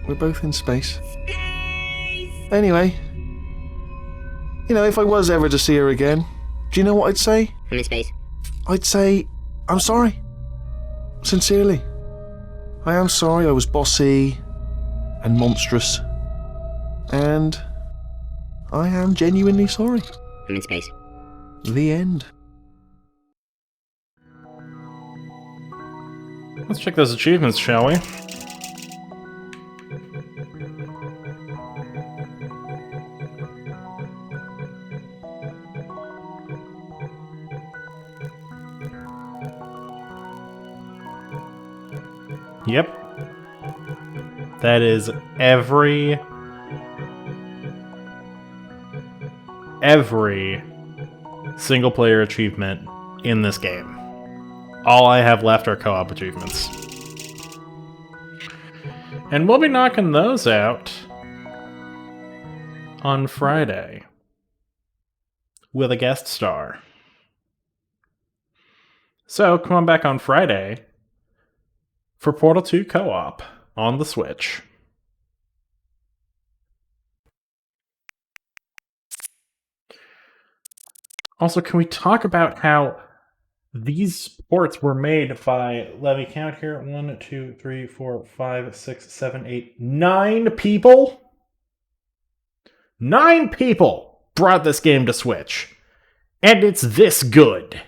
we're both in space. Anyway, you know, if I was ever to see her again, do you know what I'd say? I'm in space. I'd say, I'm sorry. Sincerely. I am sorry I was bossy and monstrous. And I am genuinely sorry. I'm in space. The end. Let's check those achievements, shall we? Yep. That is every single player achievement in this game. All I have left are co-op achievements. And we'll be knocking those out on Friday with a guest star. So come on back on Friday for Portal 2 co-op on the Switch. Also, can we talk about how these ports were made by, let me count here, 1, 2, 3, 4, 5, 6, 7, 8, 9 people? 9 people brought this game to Switch. And it's this good.